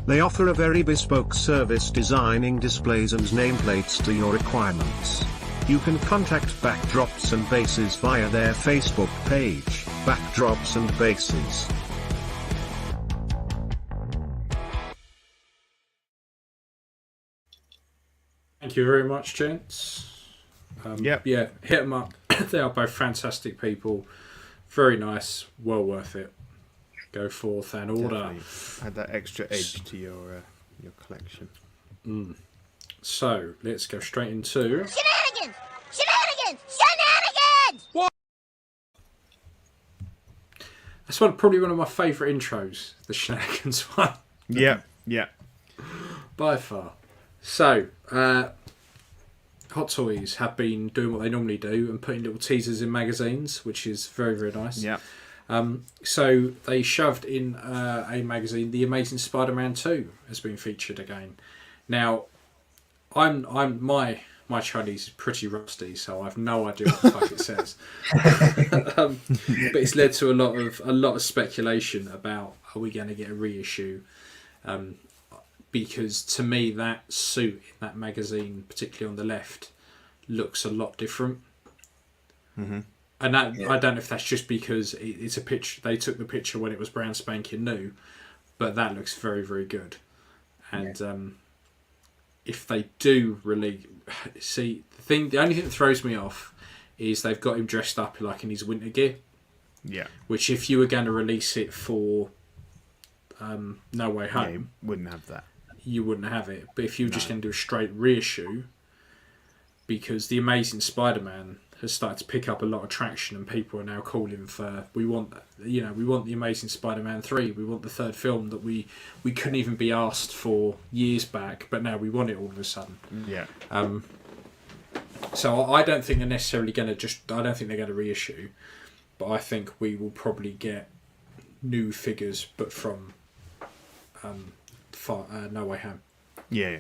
They offer a very bespoke service designing displays and nameplates to your requirements. You can contact Backdrops and Bases via their Facebook page, Backdrops and Bases. Thank you very much, gents. Yeah, hit them up. They are both fantastic people. Very nice. Well worth it. Go forth and order. Definitely. Add that extra edge to your collection. So let's go straight into Shenanigans! Shenanigans! Shenanigans! What? That's probably one of my favourite intros, the Shenanigans one. Yeah. By far. So, Hot Toys have been doing what they normally do and putting little teasers in magazines, which is very, very nice. Yeah. So they shoved in a magazine, The Amazing Spider-Man 2 has been featured again. Now, my Chinese is pretty rusty, so I have no idea what the fuck it says. But it's led to a lot of speculation about, are we going to get a reissue? Because to me that suit in that magazine, particularly on the left, looks a lot different. And that, I don't know if that's just because it's a picture. They took the picture when it was brand spanking new, but that looks very, very good. And if they do really see the only thing that throws me off is they've got him dressed up like in his winter gear. Yeah. Which, if you were going to release it for No Way Home, you wouldn't have that. You wouldn't have it. But if you were just going to do a straight reissue, because The Amazing Spider-Man has started to pick up a lot of traction, and people are now calling for we want the Amazing Spider-Man 3, we want the third film that we couldn't even be asked for years back, but now we want it all of a sudden. Yeah. So I don't think they're necessarily going to I don't think they're going to reissue, but I think we will probably get new figures, but from No Way Home. Yeah.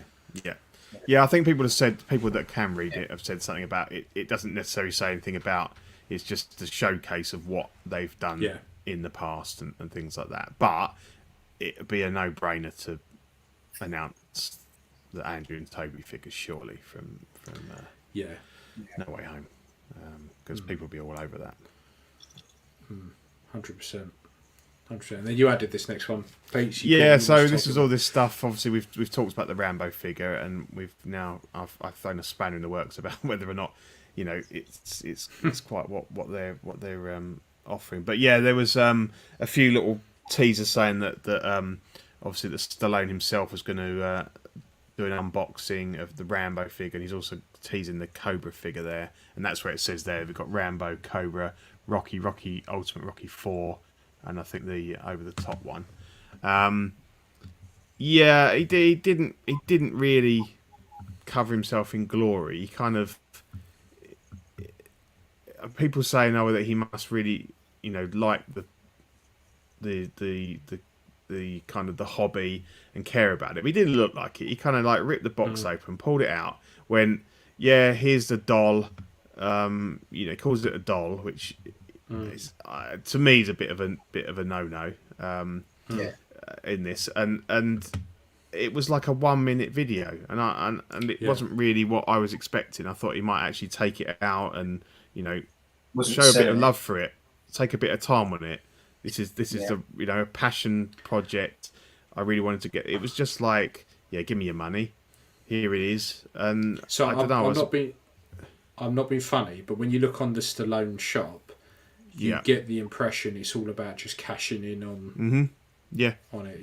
Yeah, I think people that can read it have said something about it. It doesn't necessarily say anything about. It's just a showcase of what they've done in the past and things like that. But it'd be a no-brainer to announce the Andrew and Toby figures, surely, from No Way Home, because people will be all over that. 100%. And then you added this next one, Pete. So this is all this stuff. Obviously, we've talked about the Rambo figure, and I've thrown a spanner in the works about whether or not it's quite what they're offering. But yeah, there was a few little teasers saying that obviously that Stallone himself was going to do an unboxing of the Rambo figure, and he's also teasing the Cobra figure there, and that's where it says there we've got Rambo, Cobra, Rocky, Ultimate Rocky 4. And I think the over the top one. He didn't really cover himself in glory. He kind of people saying that he must really like the kind of the hobby and care about it. But he didn't look like it. He kind of like ripped the box open, pulled it out. Here's the doll. Calls it a doll, which. To me, is a bit of a no-no in this, and it was like a 1 minute video, and it wasn't really what I was expecting. I thought he might actually take it out and show a bit of love for it, take a bit of time on it. This is a passion project. I really wanted to get. It was just like, give me your money, here it is, and so I don't know. I'm not being funny, but when you look on the Stallone shop. You get the impression it's all about just cashing in on on it.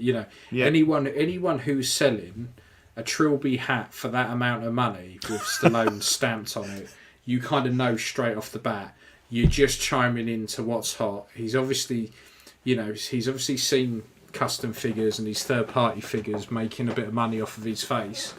Anyone who's selling a Trilby hat for that amount of money with Stallone stamped on it, you kind of know straight off the bat you're just chiming into what's hot. He's obviously seen custom figures and these third party figures making a bit of money off of his face,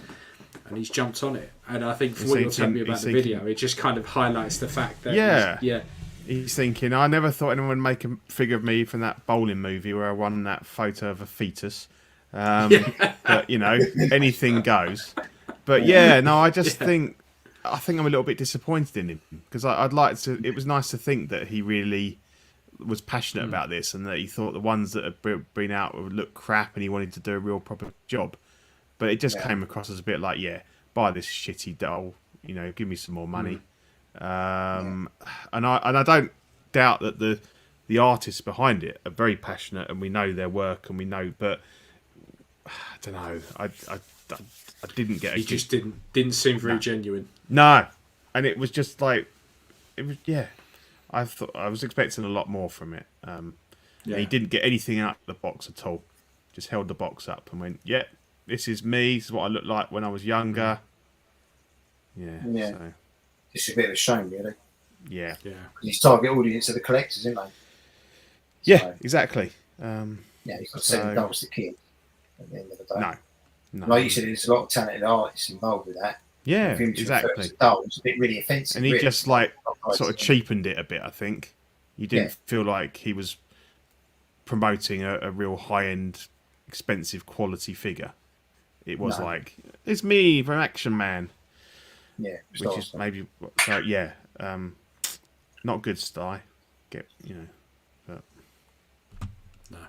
and he's jumped on it. And I think from what you're telling me about the video, it just kind of highlights the fact that he's thinking, I never thought anyone would make a figure of me from that bowling movie where I won that photo of a fetus. But, anything goes. But, I just think I'm a little bit disappointed in him. Because I'd like to... It was nice to think that he really was passionate about this and that he thought the ones that had been out would look crap and he wanted to do a real proper job. But it just came across as a bit like, buy this shitty doll, give me some more money. And I don't doubt that the artists behind it are very passionate and we know their work and we know, but I don't know. I didn't get. He just didn't seem very genuine. No, and it was just like it was. Yeah, I thought I was expecting a lot more from it. He didn't get anything out of the box at all. Just held the box up and went, this is me. This is what I looked like when I was younger. Yeah. So. It's a bit of a shame, really. Yeah. Because his target audience are the collectors, isn't they? Yeah, exactly. He's got 7 dolls to kid at the end of the day. No. Like you said, there's a lot of talented artists involved with that. Yeah, exactly. Dolls, a bit really offensive. And he just sort of cheapened it a bit, I think. You didn't feel like he was promoting a real high-end, expensive quality figure. It was like, it's me from Action Man. Yeah, which is maybe not good style. But no.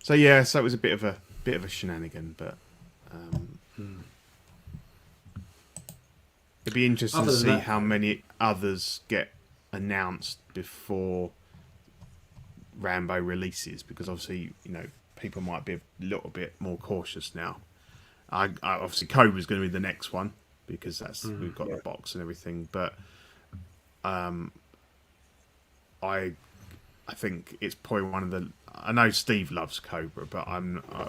So it was a bit of a shenanigan, but it'd be interesting to see how many others get announced before Rambo releases, because obviously people might be a little bit more cautious now. I obviously Cobra's going to be the next one. Because we've got the box and everything, but I think it's probably one of the. I know Steve loves Cobra, but I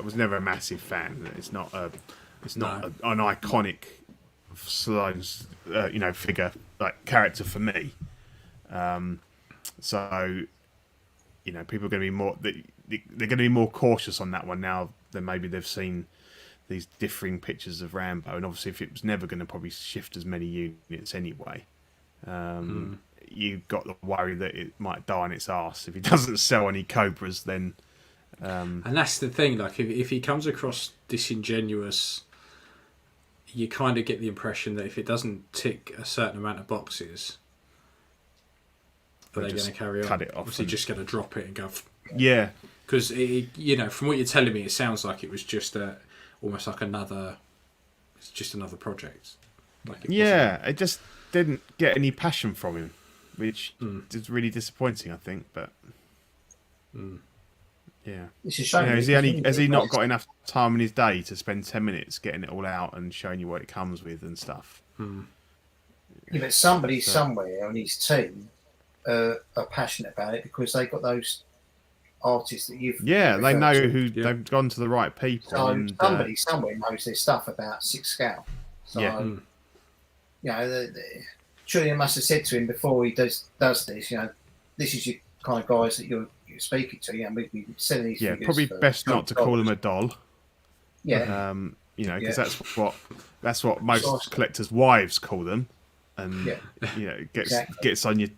was never a massive fan. It's not an iconic Stallone's figure like character for me. So, you know, people are going to be more. They're going to be more cautious on that one now than maybe they've seen these differing pictures of Rambo. And obviously, if it was never going to probably shift as many units anyway, you've got the worry that it might die on its arse if he doesn't sell any Cobras. Then, and that's the thing. Like, if he comes across disingenuous, you kind of get the impression that if it doesn't tick a certain amount of boxes, are they going to carry on? Cut it off. Or is he just going to drop it and go? Yeah. Because you know, from what you're telling me, it sounds like it was just almost like another. It's just another project. Like it just didn't get any passion from him, which is really disappointing, I think. But yeah, it's a shame. You know, has he not got enough time in his day to spend 10 minutes getting it all out and showing you what it comes with and stuff? Yeah, but somebody somewhere on his team are passionate about it because they got those artists that you've they know who they've gone to the right people. So and, somebody somewhere knows their stuff about 6 Scale. So you know, surely they must have said to him before he does this. You know, this is your kind of guys that you're speaking to. You know, we've selling these. Yeah, probably best not to call him a doll. Yeah. You know, because that's what most collectors' wives call them, and you know, gets on your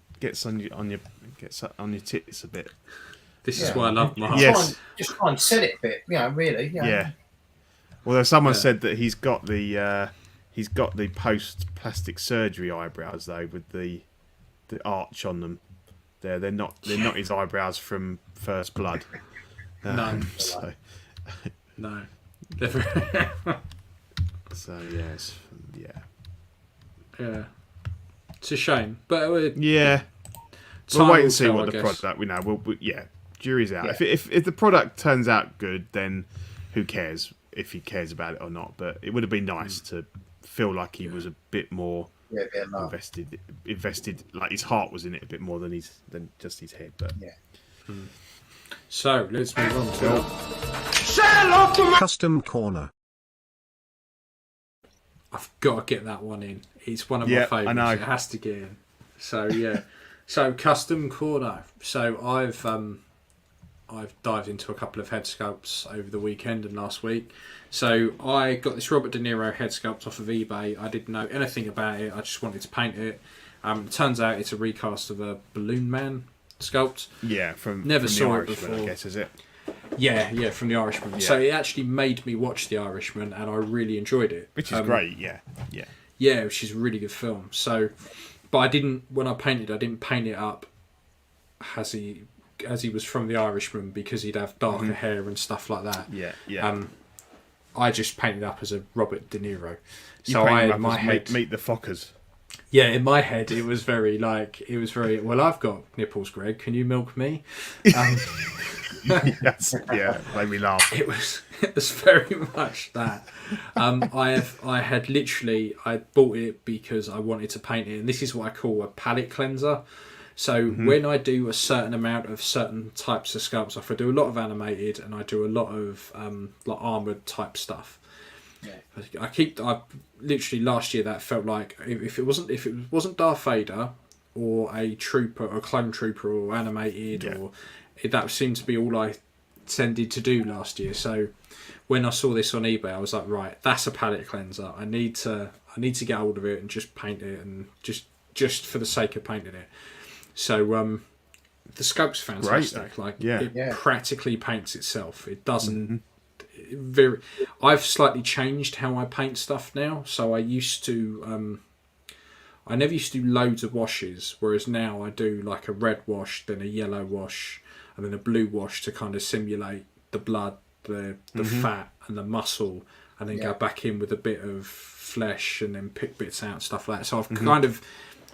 tits a bit. This is why I love my just try and sell it a bit, you know, really. You know. Yeah. Although someone said that he's got the post plastic surgery eyebrows though, with the arch on them. They're not his eyebrows from First Blood. No. So. No. So yes, yeah. It's a shame, but we'll wait and see what the product. We know. Jury's out. Yeah. If the product turns out good, then who cares if he cares about it or not? But it would have been nice to feel like he was a bit more invested, like his heart was in it a bit more than just his head. But So let's move on to Custom Corner. I've got to get that one in. It's one of my favourites. I know. It has to get in. So yeah. So Custom Corner. So I've dived into a couple of head sculpts over the weekend and last week. So I got this Robert De Niro head sculpt off of eBay. I didn't know anything about it. I just wanted to paint it. Turns out it's a recast of a Balloon Man sculpt. Yeah, from saw the it before. I guess, is it? Yeah, from The Irishman. Yeah. So it actually made me watch The Irishman, and I really enjoyed it. Which is great, yeah. Yeah, which is a really good film. So, but I didn't paint it up as he was from The Irishman, because he'd have darker hair and stuff like that. Yeah. I just painted up as a Robert De Niro. So in my head, meet the Fockers. Yeah, in my head, it was very, well, I've got nipples, Greg. Can you milk me? Yes, yeah, made me laugh. It was very much that. I bought it because I wanted to paint it, and this is what I call a palette cleanser. So when I do a certain amount of certain types of sculpts, if I do a lot of animated and I do a lot of like armored type stuff. Yeah. I literally last year that felt like if it wasn't Darth Vader or a trooper or a clone trooper or animated that seemed to be all I tended to do last year. So when I saw this on eBay, I was like, right, that's a palette cleanser. I need to get hold of it and just paint it, and just for the sake of painting it. So the sculpt's fantastic. Great, it practically paints itself. It doesn't. I've slightly changed how I paint stuff now. So I used to. I never used to do loads of washes, whereas now I do like a red wash, then a yellow wash, and then a blue wash to kind of simulate the blood, the fat, and the muscle, and then go back in with a bit of flesh, and then pick bits out, stuff like that. So I've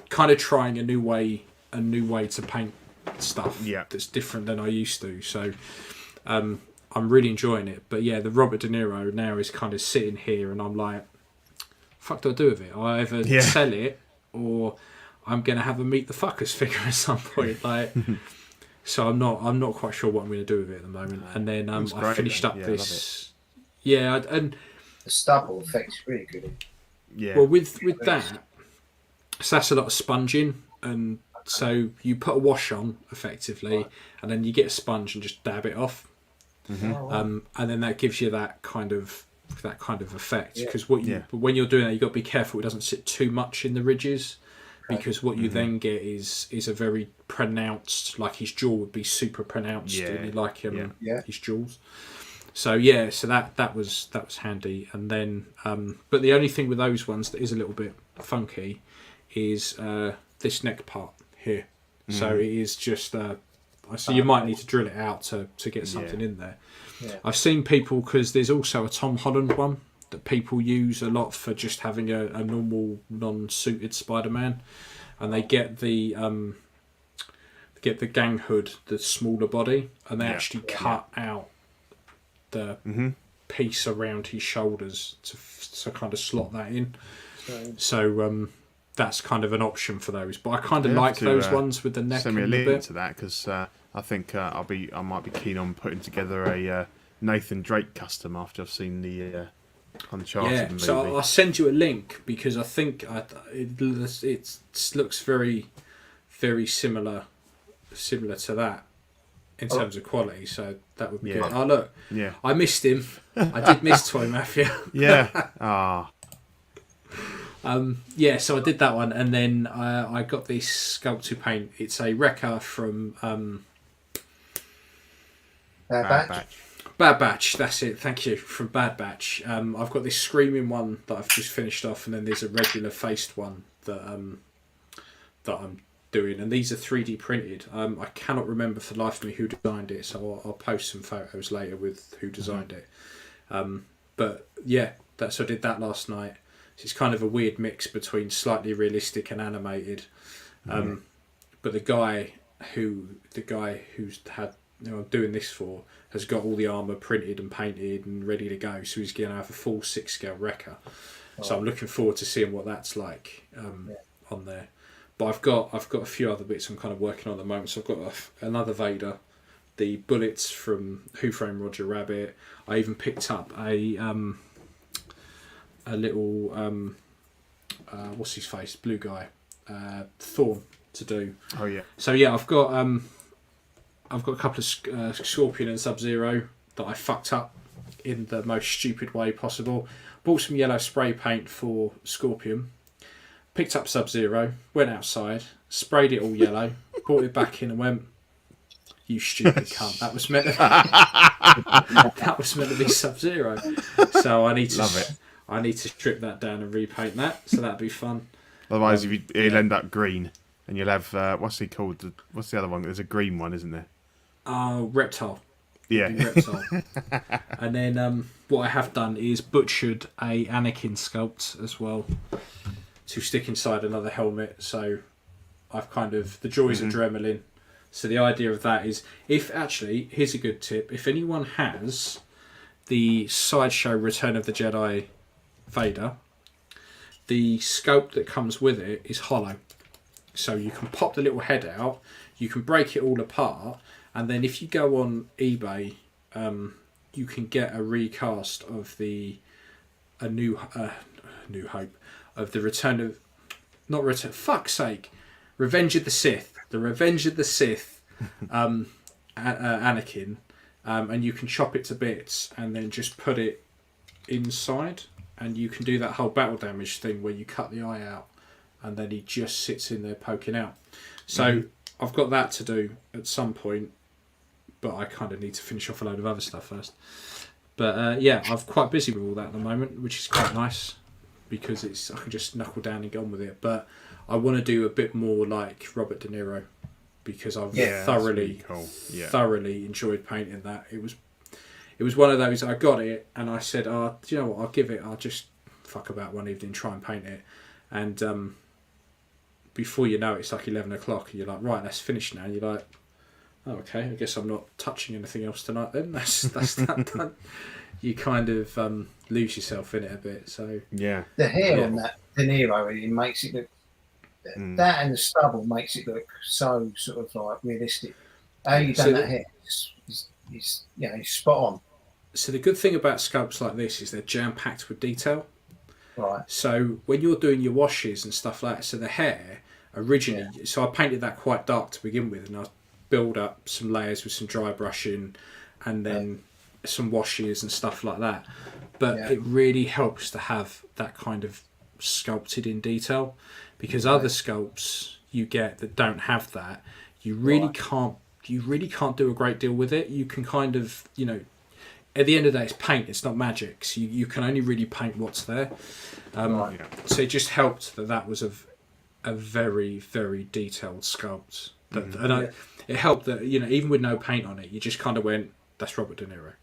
kind of trying a new way to paint stuff that's different than I used to. So I'm really enjoying it. But yeah, the Robert De Niro now is kind of sitting here, and I'm like, fuck do I do with it? I either sell it, or I'm going to have a Meet the Fuckers figure at some point. Like, so I'm not quite sure what I'm going to do with it at the moment. And then I finished up this. And the stubble effect's really good. Yeah. Well, with that, so that's a lot of sponging and So you put a wash on effectively, and then you get a sponge and just dab it off, and then that gives you that kind of effect. Because when you're doing that, you've got to be careful it doesn't sit too much in the ridges, because what you then get is a very pronounced, like his jaw would be super pronounced, like his jaws. So that was handy. And then, but the only thing with those ones that is a little bit funky is this neck part here. So it is just so you might need to drill it out to get something in there. I've seen people, because there's also a Tom Holland one that people use a lot for just having a normal non-suited Spider-Man, and they get the gang hood, the smaller body, and they actually cut out the piece around his shoulders to kind of slot that in. So that's kind of an option for those. But I kind of like those ones with the neck. Send me a link to that, because I think I might be keen on putting together a Nathan Drake custom after I've seen the Uncharted movie. So I'll send you a link, because I think it looks very, very similar to that in terms of quality. So that would be good. Oh look, I missed him. I did miss Toy Mafia. So I did that one, and then I got this sculpt to paint. It's a Rekka from Bad Batch. That's it. Thank you. From Bad Batch. I've got this screaming one that I've just finished off, and then there's a regular faced one that I'm doing, and these are 3D printed. I cannot remember for the life of me who designed it, so I'll post some photos later with who designed it. But yeah, so I did that last night. It's kind of a weird mix between slightly realistic and animated. But the guy who's had, I'm doing this for, has got all the armour printed and painted and ready to go. So he's going to have a full 6-scale Rekka. So I'm looking forward to seeing what that's like on there. But I've got a few other bits I'm kind of working on at the moment. So I've got another Vader, the bullets from Who Framed Roger Rabbit. I even picked up a little what's his face, blue guy, Thorn to do. Oh yeah. So yeah, I've got a couple of Scorpion and Sub-Zero that I fucked up in the most stupid way possible. Bought some yellow spray paint for Scorpion, picked up Sub-Zero, went outside, sprayed it all yellow, brought it back in and went, "You stupid cunt! That was meant to be Sub-Zero." So I need to strip that down and repaint that. So that'd be fun. Otherwise, it'll end up green, and you'll have what's he called? What's the other one? There's a green one, isn't there? Reptile. Yeah. Reptile. And then what I have done is butchered a Anakin sculpt as well to stick inside another helmet. So I've kind of the joys of Dremelin. So the idea of that is, here's a good tip. If anyone has the Sideshow Return of the Jedi Vader, the sculpt that comes with it is hollow. So you can pop the little head out, you can break it all apart, and then if you go on eBay, you can get a recast of a new Hope, of the Revenge of the Sith. The Revenge of the Sith Anakin, and you can chop it to bits and then just put it inside, and you can do that whole battle damage thing where you cut the eye out and then he just sits in there poking out. So I've got that to do at some point, but I kind of need to finish off a load of other stuff first. But I'm quite busy with all that at the moment, which is quite nice, because I can just knuckle down and get on with it. But I want to do a bit more like Robert De Niro, because I've thoroughly enjoyed painting that. It was one of those, I got it and I said, do you know what, I'll just fuck about one evening, try and paint it. And before you know it, it's like 11 o'clock and you're like, right, that's finished now. And you're like, oh, okay, I guess I'm not touching anything else tonight then. That's that done. You kind of lose yourself in it a bit. So the hair on that De Niro, it makes it look, that and the stubble makes it look so sort of like realistic. How you done that hair? It's spot on. So the good thing about sculpts like this is they're jam-packed with detail. Right. So when you're doing your washes and stuff like that, so the hair, originally. So I painted that quite dark to begin with, and I build up some layers with some dry brushing, and then some washes and stuff like that. But it really helps to have that kind of sculpted in detail, because other sculpts you get that don't have that, you really can't do a great deal with it. You can kind of, you know, at the end of the day, it's paint, it's not magic, so you can only really paint what's there. So it just helped that was a very, very detailed sculpt. It helped that, you know, even with no paint on it, you just kind of went, that's Robert De Niro.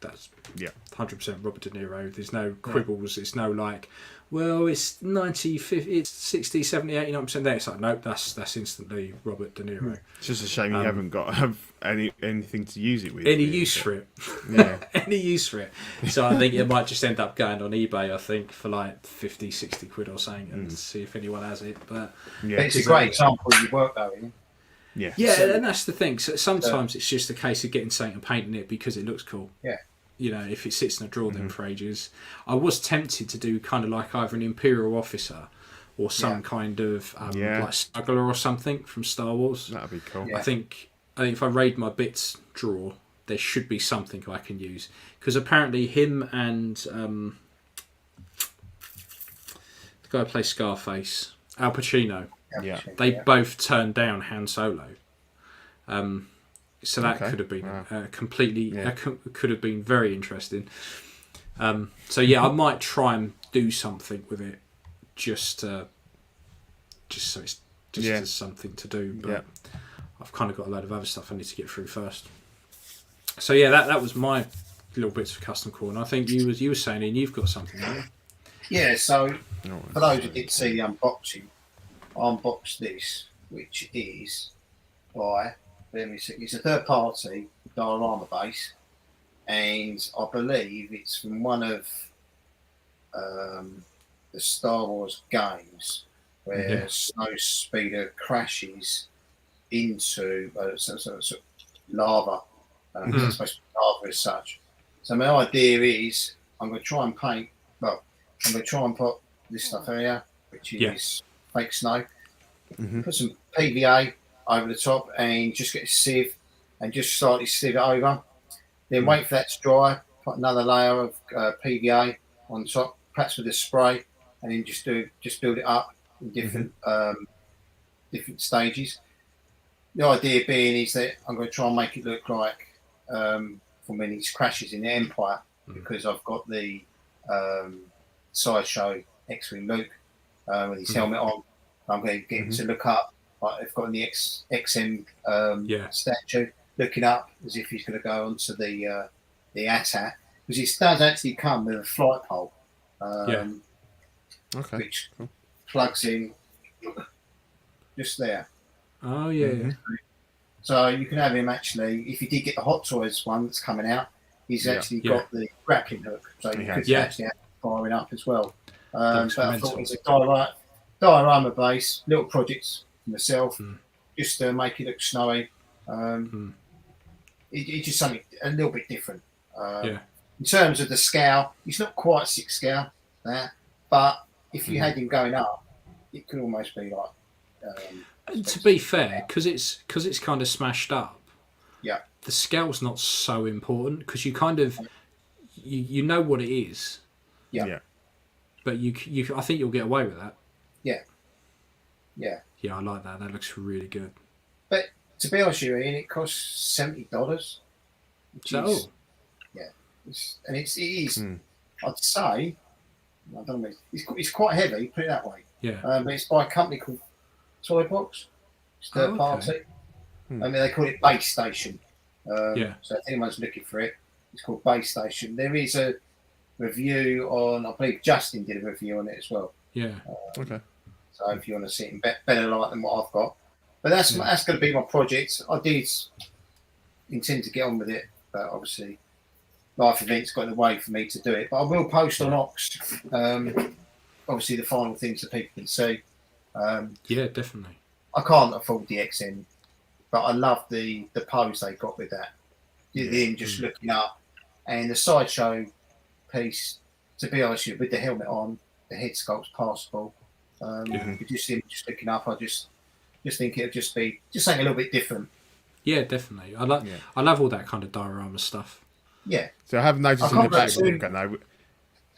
That's 100% Robert De Niro. There's no quibbles. It's no like, well, it's 90, 50, it's 60, 70, 89% there. It's like, nope, that's instantly Robert De Niro. It's just a shame you haven't got anything to use it with. Any use for it. Yeah. Any use for it. So I think it might just end up going on eBay, I think, for like 50, 60 quid or something, and see if anyone has it. But it's a great example of your work, though, isn't it? Yeah, and that's the thing. So sometimes it's just a case of getting something and painting it because it looks cool. Yeah. You know, if it sits in a drawer then for ages. I was tempted to do kind of like either an Imperial officer or some kind of like smuggler or something from Star Wars. That'd be cool. I think if I raid my bits drawer, there should be something I can use, because apparently him and the guy who plays Scarface, Al Pacino. They both turned down Han Solo. So that could have been could have been very interesting. So yeah, I might try and do something with it, just so it's as something to do. But I've kind of got a load of other stuff I need to get through first. So yeah, that was my little bits of custom core, and I think you were saying, Ian, you've got something, haven't you? Yeah. So for those who didn't see the unboxing, I unboxed this, which is by, it's a third party diorama base, and I believe it's from one of the Star Wars games where Snowspeeder crashes into lava. It's supposed to be lava as such. So my idea is I'm going to try and paint. Well, I'm going to try and put this stuff here, which is fake snow. Put some PVA over the top and just get a sieve and just slightly sieve it over. Then wait for that to dry. Put another layer of PVA on top, perhaps with a spray, and then just build it up in different different stages. The idea being is that I'm going to try and make it look like from when he crashes in the Empire, because I've got the sideshow X-Wing Luke with his helmet on. I'm going to get him to look up, like they've got in the XM statue, looking up as if he's going to go onto the AT-AT, because it does actually come with a flight pole, which plugs in just there. Oh yeah. So you can have him actually, if you did get the Hot Toys one that's coming out, he's actually got the grappling hook, so you could actually have firing up as well. But I thought it's a diorama base, little projects for myself, just to make it look snowy. It's just something a little bit different. In terms of the scale, it's not quite 6 scale, but if you had him going up, it could almost be like. To be fair, because it's kind of smashed up. Yeah. The scale's not so important because you kind of you know what it is. Yeah. But you I think you'll get away with that. Yeah. Yeah. Yeah, I like that. That looks really good. But to be honest with you, Ian, it costs $70. Yeah. It is. I'd say. I don't know. It's quite heavy. Put it that way. Yeah. But it's by a company called Toy Box. It's third party. I mean, they call it Base Station. So if anyone's looking for it, it's called Base Station. There is a review on, I believe Justin did a review on it as well. Yeah. So if you want to see it in better light than what I've got. But that's going to be my project. I did intend to get on with it, but obviously life events got in the way for me to do it. But I will post on Ox, obviously the final things that people can see. Yeah, definitely. I can't afford the XM, but I love the pose they got with that. Him just looking up, and the sideshow piece. To be honest with the helmet on, the head sculpt's passable. Just him just looking up. I just just think it'll just be just something a little bit different. Yeah, definitely. I love all that kind of diorama stuff. Yeah. So I have noticed I in the can't actually- book, now,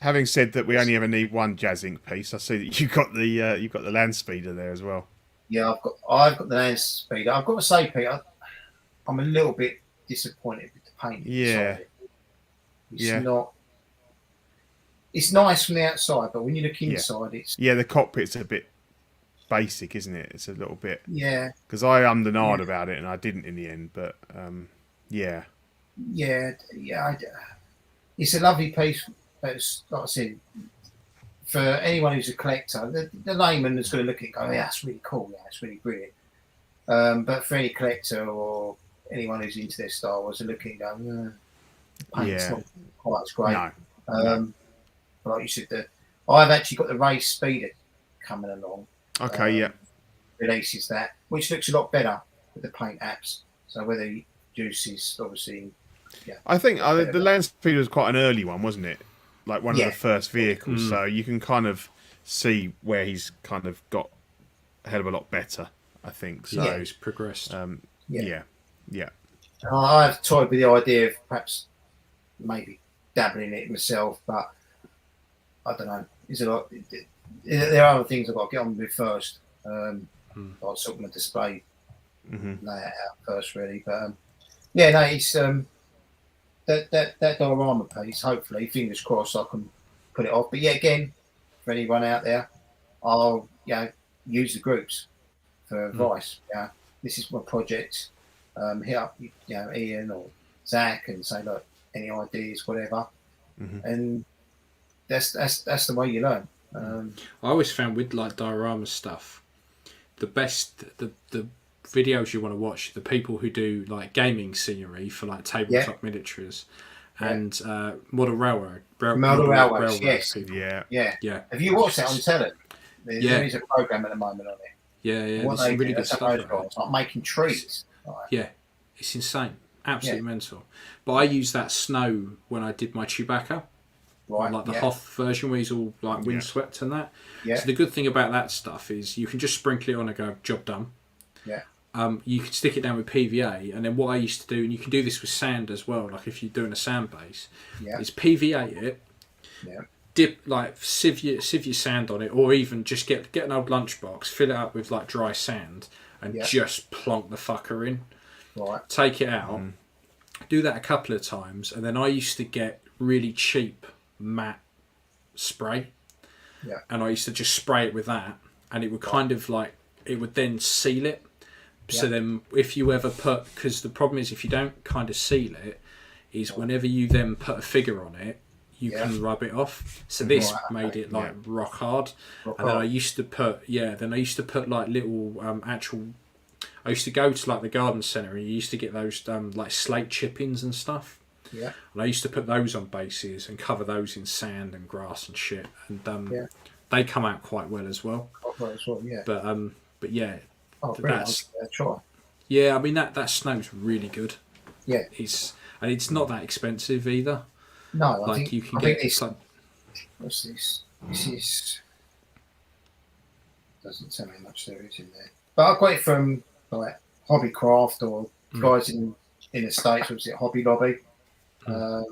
having said that we only ever need one jazz ink piece, I see that you've got the land speeder there as well. Yeah, I've got the land speeder. I've got to say, Peter, I'm a little bit disappointed with the paint. Yeah. It's not. It's nice from the outside, but when you look inside, it's the cockpit's a bit basic, isn't it? It's a little bit because I ummed and ahed about it and I didn't in the end, but yeah. It's a lovely piece. But it's, like I said, for anyone who's a collector, the layman is going to look at it and go, "Yeah, that's really cool. Yeah, it's really brilliant." But for any collector or anyone who's into their Star Wars, are looking and going, "The paint's not quite as great." No. But like you said, I've actually got the race speeder coming along. Okay, Releases that, which looks a lot better with the paint apps. So whether you juice is obviously, I think the land speeder was quite an early one, wasn't it? Like one of the first vehicles, so you can kind of see where he's kind of got a hell of a lot better. I think so. Yeah, he's progressed. Yeah. I've toyed with the idea of perhaps maybe dabbling in it myself, but I don't know. There's a lot. There are other things I've got to get on with first. I'll sort my display layout out first, really. But it's that diorama piece. Hopefully, fingers crossed, I can put it off. But yeah, again, for anyone out there, I'll use the groups for advice. This is my project. Hit up Ian or Zach and say, look, any ideas, whatever, and that's the way you learn. I always found with like diorama stuff, the best the videos you want to watch, the people who do like gaming scenery for like tabletop miniatures and model railroad yes. people. Yeah. Have you watched that on telly? There is a program at the moment on it. Yeah. What There's some they really do, good stuff. it's like making trees. Yeah, it's insane, absolutely mental. But I used that snow when I did my Chewbacca. Right, like the Hoth version where he's all like windswept and that. Yeah. So the good thing about that stuff is you can just sprinkle it on and go, job done. Yeah. You can stick it down with PVA, and then what I used to do, and you can do this with sand as well, like if you're doing a sand base, is PVA it, dip like sieve your sand on it, or even just get an old lunchbox, fill it up with like dry sand, and just plonk the fucker in. Right. Take it out. Do that a couple of times, and then I used to get really cheap matte spray, and I used to just spray it with that, and it would kind of like it would then seal it. So then, if you ever put, because the problem is if you don't kind of seal it, is whenever you then put a figure on it, you can rub it off. So this made it like rock hard. And then I used to put like little actual. I used to go to like the garden centre, and you used to get those like slate chippings and stuff. Yeah. And I used to put those on bases and cover those in sand and grass and shit, and they come out quite well as well. But yeah. Oh, brilliant. Try. Yeah, I mean that snow's really good. Yeah. It's not that expensive either. No, like I think, you can I get. think what's this? This is doesn't tell me much there is in there. But I got it from like Hobbycraft or guys in the States. Was it Hobby Lobby? But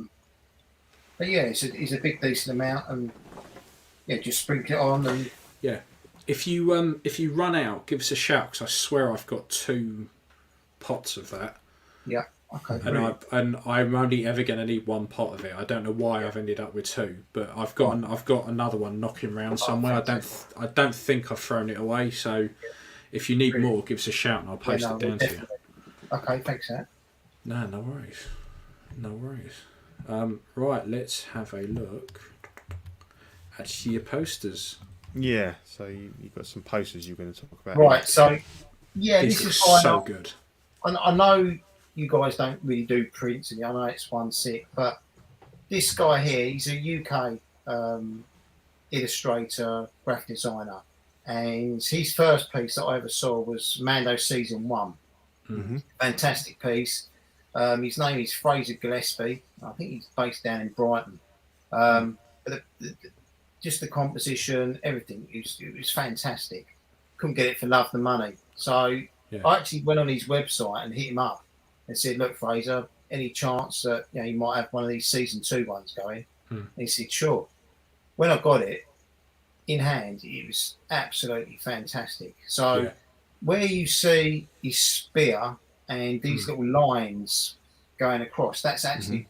yeah, it's a big decent amount, and just sprinkle it on and If you run out, give us a shout, because I swear I've got 2 pots of that. Yeah. Okay. And I'm only ever going to need 1 pot of it. I don't know why I've ended up with 2, but I've got another one knocking around somewhere. I don't think I've thrown it away. So if you need more, give us a shout and I'll post it down to you. Okay, thanks, Sam. No worries. Right, let's have a look at your posters. Yeah, so you've got some posters you're going to talk about. Right, so this is so good. I know you guys don't really do prints, and I know it's one sick, but this guy here, he's a UK illustrator, graphic designer, and his first piece that I ever saw was Mando Season 1. Fantastic piece. His name is Fraser Gillespie. I think he's based down in Brighton. But just the composition, everything, it was fantastic. couldn't get it for love nor money. So I actually went on his website and hit him up and said, "Look, Fraser, any chance that you might have one of these season 2 ones going?" And he said, "Sure." When I got it in hand, it was absolutely fantastic. So where you see his spear and these little lines going across, that's actually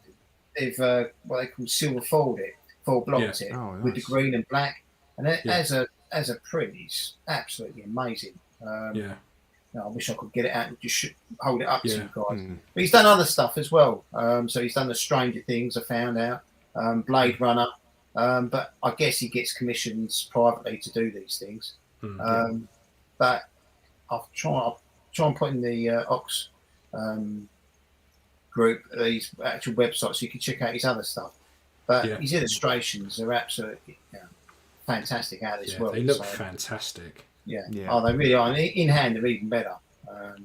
they've what they call silver foiled it, full blocked it with the green and black, and as a print, it's absolutely amazing. I wish I could get it out and just hold it up to you guys. But he's done other stuff as well. So he's done the Stranger Things, I found out, Blade Runner. But I guess he gets commissions privately to do these things. But I'll try and put in the Ox group his actual website so you can check out his other stuff. But his illustrations are absolutely fantastic out of this world. They look fantastic. Yeah. Oh, they really are. And in hand, they're even better. I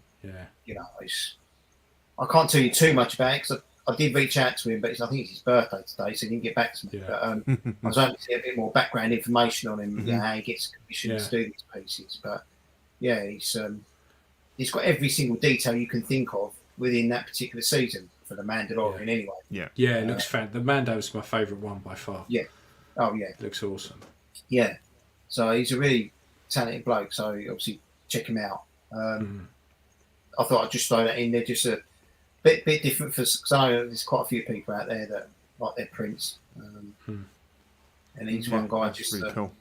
can't tell you too much about it because I did reach out to him, but I think it's his birthday today, so he didn't get back to me. But I was hoping to get a bit more background information on him, how he gets commissioned to do these pieces. But he's got every single detail you can think of within that particular season for the Mandalorian, anyway. It looks The Mando's my favourite one by far. It looks awesome. So he's a really talented bloke, so obviously check him out. I thought I'd just throw that in there, just a bit different because I know there's quite a few people out there that like their prints, and he's one guy just really cool.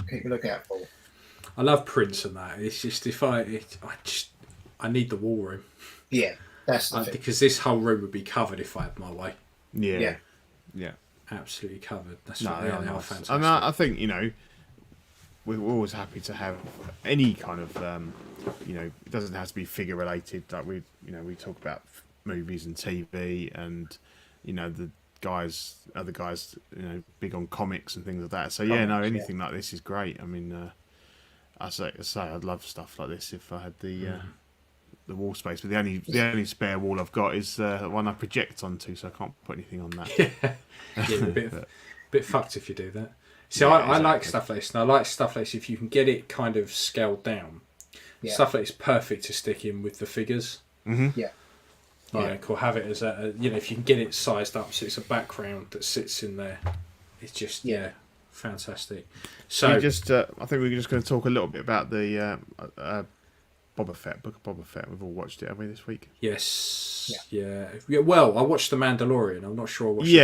Keep a lookout for. I love prints and that. It's just I need the wall room. That's the thing. Because this whole room would be covered if I had my way. Yeah. Absolutely covered. That's they are nice. fantastic. I mean, I think we're always happy to have any kind of it doesn't have to be figure related. Like we talk about movies and TV, and the other guys big on comics and things like that. So anything like this is great. I mean, I say I'd love stuff like this if I had the wall space. But the only spare wall I've got is the one I project onto, so I can't put anything on that. A bit fucked if you do that. See, I like stuff like this, and I like stuff like this if you can get it kind of scaled down. Stuff like this is perfect to stick in with the figures. Or have it as if you can get it sized up so it's a background that sits in there. It's just fantastic. So I think we're just going to talk a little bit about the Boba Fett, Book of Boba Fett. We've all watched it, haven't we, this week? Yes. Yeah. Well, I watched The Mandalorian. I'm not sure I watched You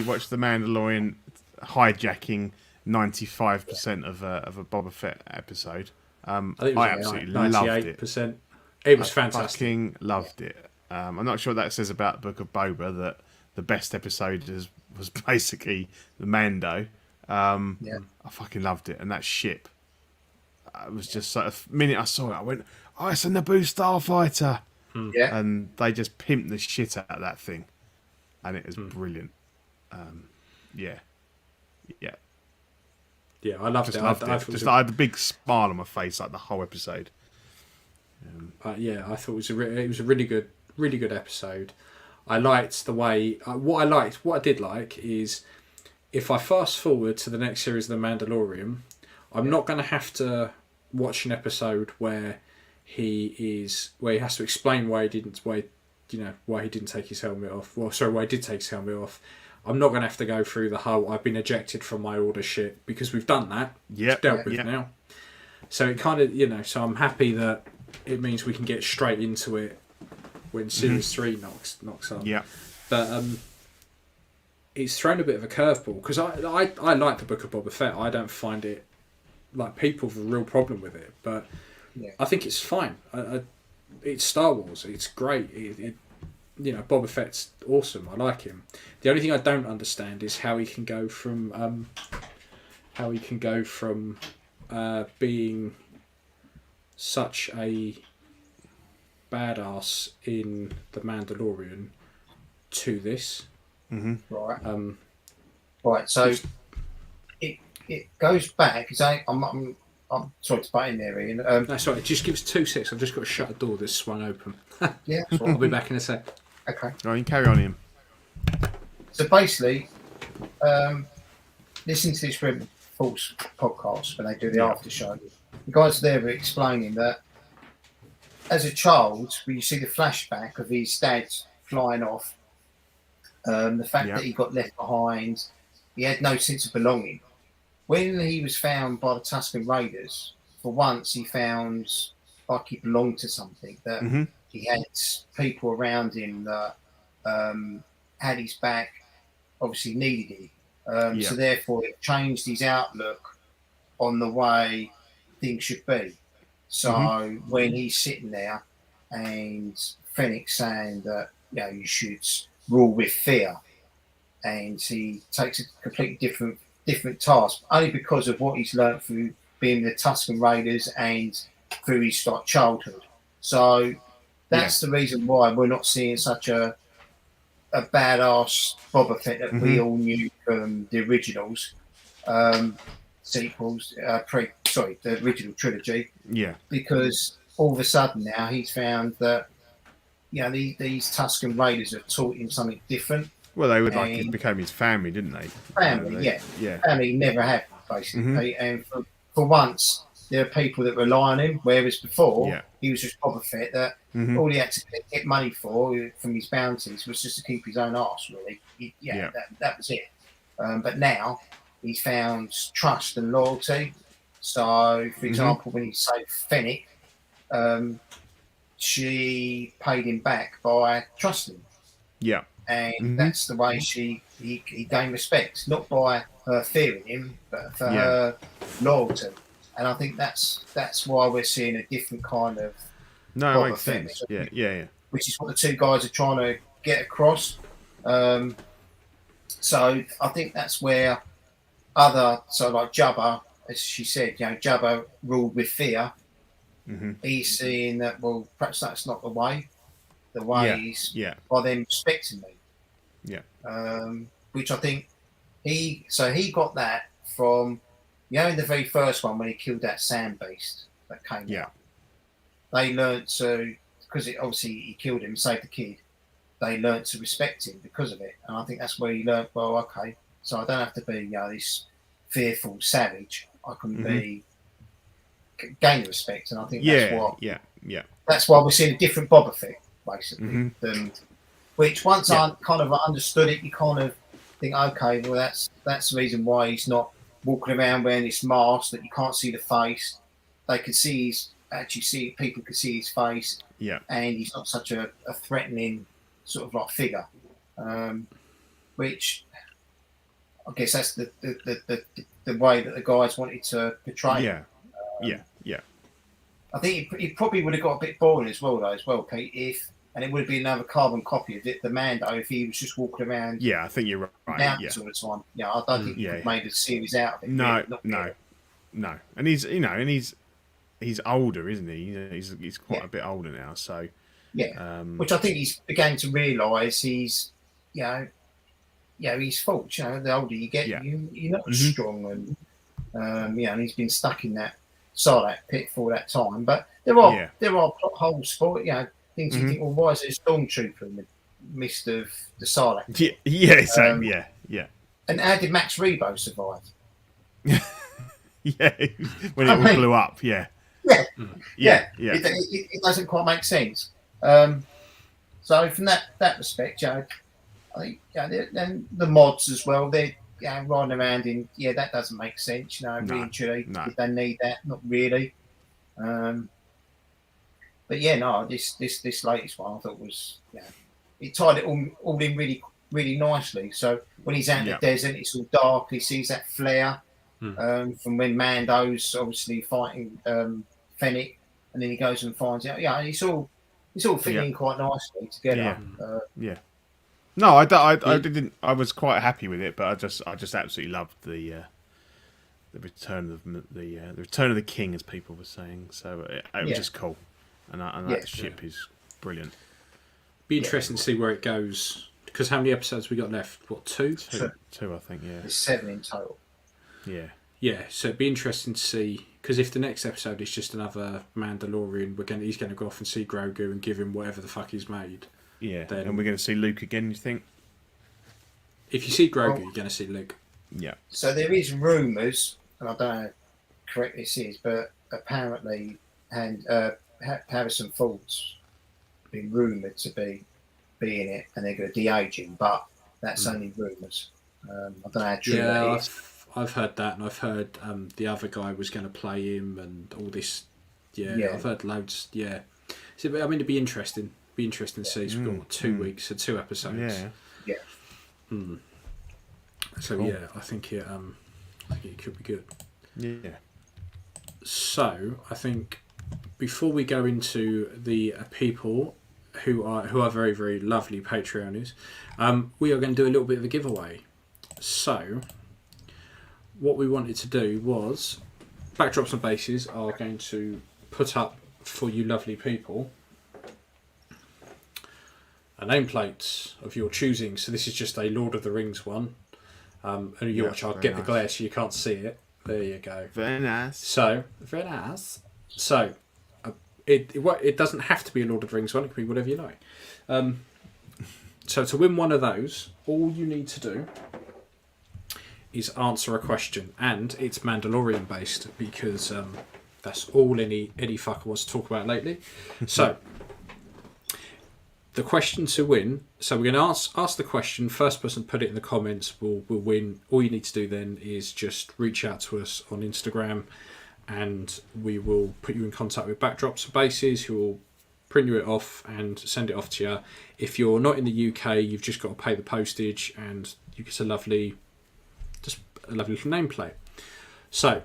watched The Mandalorian hijacking 95% of a Boba Fett episode. I absolutely loved it. It was fantastic. Fucking loved it. I'm not sure what that says about Book of Boba, that the best episode was basically the Mando. I fucking loved it, and that ship. It was just sort of minute I saw it, I went, "Oh, it's a Naboo starfighter!" And they just pimped the shit out of that thing, and it was brilliant. I loved it. I had a big smile on my face like the whole episode. I thought it was a really good episode. I liked the way. What I did like is, if I fast forward to the next series of The Mandalorian, I'm not going to have to watch an episode where he has to explain why he didn't take his helmet off. Well, sorry, why he did take his helmet off. I'm not going to have to go through the whole "I've been ejected from my order" shit, because we've done that. It's dealt with now. So it kind of, so I'm happy that it means we can get straight into it when Series 3 knocks on. Yeah. But it's thrown a bit of a curveball, because I like the Book of Boba Fett. I don't find it, like, people have a real problem with it, but I think it's fine. It's Star Wars. It's great. Boba Fett's awesome. I like him. The only thing I don't understand is how he can go from being such a badass in The Mandalorian to this. Right. Right. So it goes back. I'm sorry to butt in there, Ian. That's right. Just give us 2 seconds. I've just got to shut the door that's swung open. Yeah. I'll be back in a sec. Okay. Right, you can carry on, Ian. So basically, listen to this Force podcast when they do the after show. The guys there were explaining that as a child, when you see the flashback of his dad flying off, the fact that he got left behind, he had no sense of belonging. When he was found by the Tusken Raiders, for once he found like he belonged to something, that he had people around him that had his back, obviously needed him. So therefore it changed his outlook on the way things should be. So when he's sitting there and Fennec saying that, you know, you should rule with fear, and he takes a completely different task, only because of what he's learned through being the Tusken Raiders and through his like childhood. So that's the reason why we're not seeing such a badass Boba Fett that we all knew from the originals, sequels, the original trilogy. Yeah. Because all of a sudden now he's found that, you know, these Tusken Raiders have taught him something different. Well, they would it became his family, didn't they? Family, family never had, basically. And for once, there are people that rely on him, whereas before he was just Boba Fett that all he had to get money for from his bounties was just to keep his own arse, really. That was it. But now he's found trust and loyalty. So, for example, when he saved Fennec, she paid him back by trusting him. Yeah. And that's the way he gained respect, not by her fearing him, but for her loyalty. And I think that's why we're seeing a different kind of Boba makes sense. Yeah. Which is what the two guys are trying to get across. So I think that's where like Jabba, as she said, you know, Jabba ruled with fear. He's seeing that, well, perhaps that's not the way. The way is by them respecting me. Which I think he got that from, you know, in the very first one when he killed that sand beast that came out. They learnt to, because obviously he killed him, saved the kid. They learnt to respect him because of it, and I think that's where he learnt. Well, okay, so I don't have to be, you know, this fearful savage. I can be gain respect, and I think that's why we're seeing a different Boba Fett, basically. Which once I kind of understood it, you kind of think, okay, well that's the reason why he's not walking around wearing this mask that you can't see the face. They can see people can see his face, and he's not such a threatening sort of like figure. Which I guess that's the way that the guys wanted to portray. I think it probably would have got a bit boring as well, Pete, and it would be another carbon copy of the Mando if he was just walking around. Yeah, I think you're right. All the time. Yeah, I don't think he could have made a series out of it. No. And he's older, isn't he? You know, he's quite a bit older now, so which I think he's began to realise he's fault. You know, the older you get, you're not as strong, and and he's been stuck in that Sarlacc pit for all that time. But there are plot holes for it. You know, things you think, well, why is there a stormtrooper in the midst of the Sarlacc pit? And how did Max Rebo survive? When it all blew up. It doesn't quite make sense. So from that respect, I think then the mods as well, they're riding around in that doesn't make sense. You know, really truly, did they need that? Not really. But this latest one I thought was it tied it all in really really nicely. So when he's out in the desert, it's all dark. He sees that flare from when Mando's obviously fighting Fennec, and then he goes and finds out. It's all fitting in quite nicely together. No, I didn't. I was quite happy with it, but I just absolutely loved the return of the return of the king, as people were saying. So it was just cool, and that ship is brilliant. Be interesting to see where it goes, because how many episodes we got left? What, two? Two, I think. Yeah, there's 7 in total. Yeah. So it'd be interesting to see, because if the next episode is just another Mandalorian, he's going to go off and see Grogu and give him whatever the fuck he's made. Yeah, and we're going to see Luke again, you think? If you see Grogu, you're going to see Luke. Yeah. So there is rumours and I don't know how correct this is, but apparently, Harrison Ford's been rumoured to be in it, and they're going to de-age him, but that's only rumours. I don't know how true that is. I've heard that, and I've heard the other guy was going to play him, and all this. Yeah, I've heard loads. Yeah, so I mean, it'd be interesting. Be interesting to see. So we've got 2 weeks, so 2 episodes. Yeah. So cool. I think it could be good. Yeah. So I think before we go into the people who are very, very lovely Patreoners, we are going to do a little bit of a giveaway. So what we wanted to do was Backdrops and Bases are going to put up for you lovely people a nameplate of your choosing. So this is just a Lord of the Rings one. And you watch, I'll get the glare so you can't see it. There you go. Very nice. So, very nice. So, it doesn't have to be a Lord of the Rings one. It can be whatever you like. So to win one of those, all you need to do is answer a question, and it's Mandalorian based because that's all any fucker wants to talk about lately. So the question to win. So we're going to ask the question. First person put it in the comments will win. All you need to do then is just reach out to us on Instagram, and we will put you in contact with Backdrops and Bases, who will print you it off and send it off to you. If you're not in the UK, you've just got to pay the postage, and you get a lovely little nameplate. So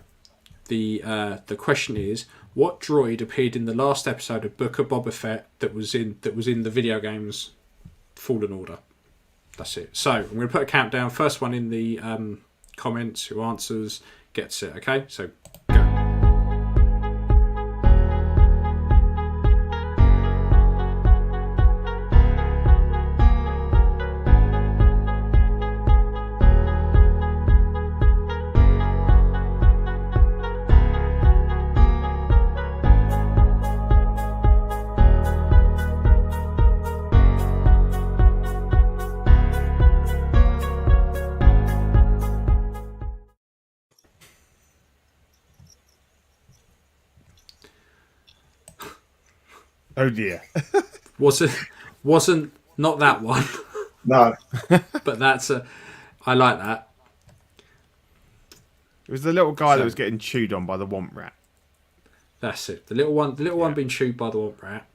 the question is, what droid appeared in the last episode of Book of Boba Fett that was in the video games Fallen Order? That's it. So I'm going to put a countdown. First one in the comments who answers gets it. Okay, so go. Oh dear. Wasn't not that one. No. But I like that. It was the little guy that was getting chewed on by the Womp Rat. That's it. The little one being chewed by the Womp Rat,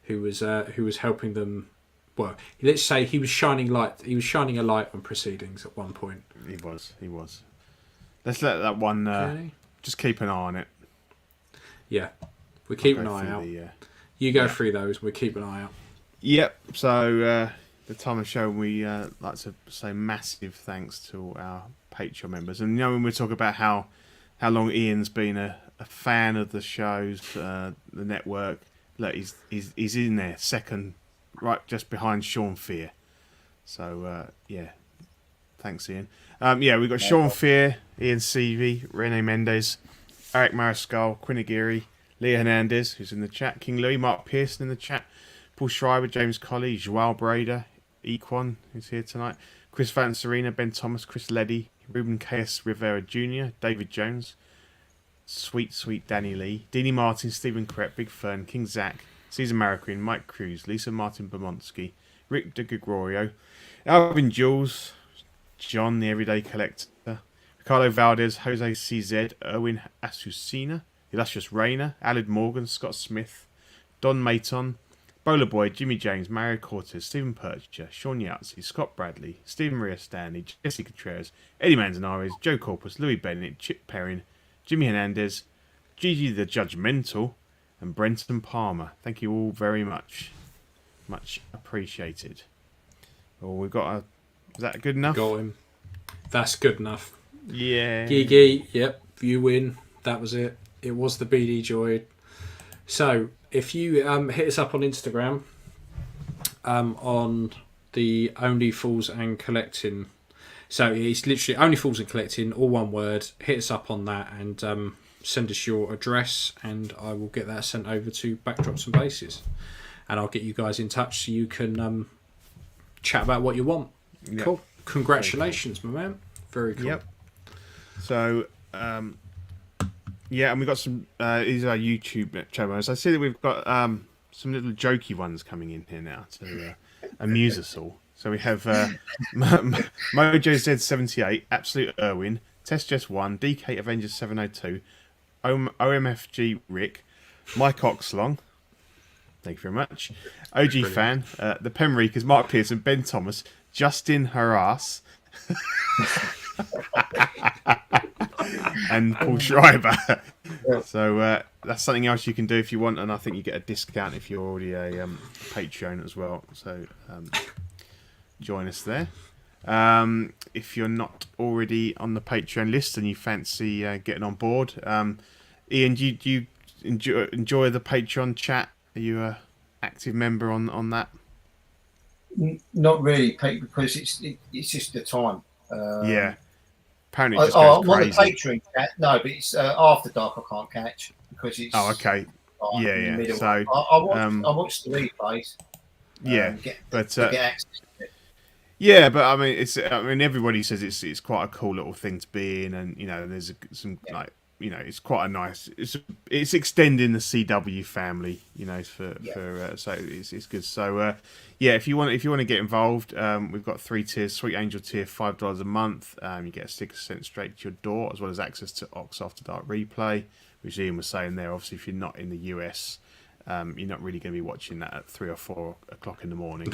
who was helping them. Well, let's say he was shining light. He was shining a light on proceedings at one point. He was. Let's let that one. Just keep an eye on it. Yeah, we keep an eye out. You go through those. We keep an eye out. Yep. So the time of show, we like to say massive thanks to our Patreon members. And when we talk about how long Ian's been a fan of the shows, the network, look, he's in there second, right just behind Sean Fear. So thanks, Ian. We've got Sean Fear, Ian Seavey, Rene Mendez, Eric Mariscal, Quinn Aguirre, Leah Hernandez, who's in the chat, King Louis, Mark Pearson in the chat, Paul Schreiber, James Colley, Joao Brader, Equan, who's here tonight, Chris Van Serena, Ben Thomas, Chris Leddy, Ruben K.S. Rivera Jr., David Jones, Sweet Danny Lee, Deanie Martin, Stephen Crep, Big Fern, King Zach, Caesar Marroquin, Mike Cruz, Lisa Martin Bermondsky, Rick De Gregorio, Alvin Jules, John the Everyday Collector, Ricardo Valdez, Jose CZ, Erwin Asusina, Illustrious Rayner, Alid Morgan, Scott Smith, Don Mayton, Bowler Boy, Jimmy James, Mario Cortez, Stephen Percher, Sean Yahtzee, Scott Bradley, Stephen Maria Stanley, Jesse Contreras, Eddie Manzanares, Joe Corpus, Louis Bennett, Chip Perrin, Jimmy Hernandez, Gigi the Judgmental, and Brenton Palmer. Thank you all very much. Much appreciated. Oh, we've got is that good enough? Got him. That's good enough. Yeah. Gigi, yep, you win. That was it. It was the BD Droid. So, if you hit us up on Instagram, on the Only Fools and Collecting. So, it's literally Only Fools and Collecting, all one word. Hit us up on that and send us your address, and I will get that sent over to Backdrops and Bases. And I'll get you guys in touch so you can chat about what you want. Yep. Cool. Congratulations, my man. Very cool. Yep. So, Yeah, and we've got some. These are our YouTube channels. I see that we've got some little jokey ones coming in here now to amuse us all. So we have Mojo Z78, Absolute Irwin, Test Just 1, DK Avengers 702, OMFG Rick, Mike Oxlong. Thank you very much. OG Brilliant. Fan, the Penreekers, Mark Pearson, Ben Thomas, Justin Harass, and Paul Schreiber. So that's something else you can do if you want, and I think you get a discount if you're already a Patreon as well. So join us there. If you're not already on the Patreon list and you fancy getting on board, Ian, do you enjoy the Patreon chat? Are you a active member on that? Not really, Pete, because it's just the time. Yeah. Apparently it just I'm goes on the crazy. Patreon chat. No, but it's after dark. I can't catch because it's. Oh, okay. like, Yeah, in the yeah. middle. So, I watch the replays. Yeah, Get but access to it. yeah, but I mean, everybody says it's quite a cool little thing to be in, and there's some like it's quite a nice. It's extending the CW family, so it's good. So yeah, if you want to get involved, we've got 3 tiers: Sweet Angel tier, $5 a month. You get a sticker sent straight to your door, as well as access to Ox After Dark replay, which Ian was saying there. Obviously, if you're not in the US, you're not really going to be watching that at 3 or 4 o'clock in the morning.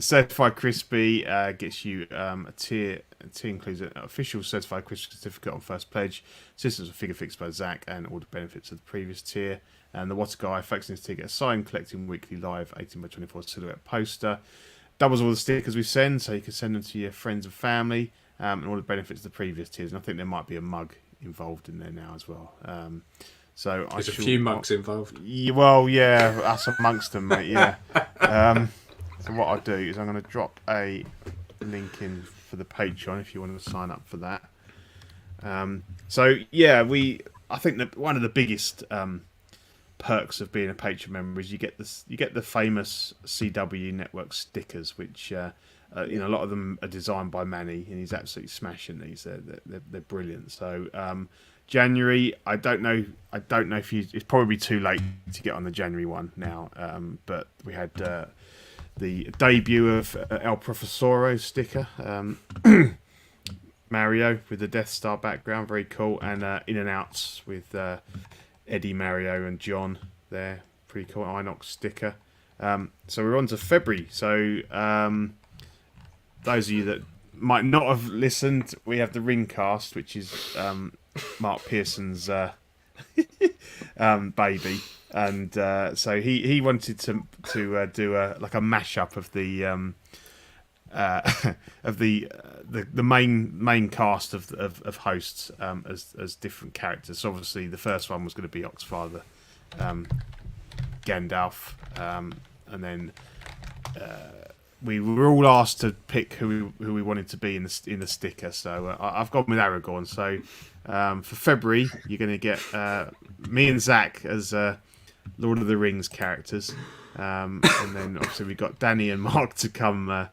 Certified Crispy gets you a tier. A tier includes an official Certified Crispy certificate on first pledge, systems of figure fixed by Zach, and all the benefits of the previous tier. And the What a Guy flex in his tier gets a signed collecting weekly live 18x24 silhouette poster. Doubles all the stickers we send, so you can send them to your friends and family, and all the benefits of the previous tiers. And I think there might be a mug involved in there now as well. So There's a few mugs involved. Well, yeah, us amongst them, mate. Yeah. So what I'll do is I'm going to drop a link in for the Patreon if you want to sign up for that. So yeah, I think that one of the biggest perks of being a Patreon member is you get the famous CW network stickers, which a lot of them are designed by Manny, and he's absolutely smashing these. They're brilliant. So January, I don't know if it's probably too late to get on the January one now, but we had the debut of El Profesoro sticker, Mario with the Death Star background, very cool, and In and Outs with Eddie, Mario, and John there, pretty cool Inox sticker. So we're on to February. So those of you that might not have listened, we have the Ringcast, which is Mark Pearson's baby, and so he wanted to do a mashup of the main cast of hosts as different characters. So obviously the first one was going to be Oxfather, Gandalf, and then we were all asked to pick who we wanted to be in the sticker. So I've gone with Aragorn. So for February, you're going to get me and Zach as Lord of the Rings characters, and then obviously we've got Danny and Mark to come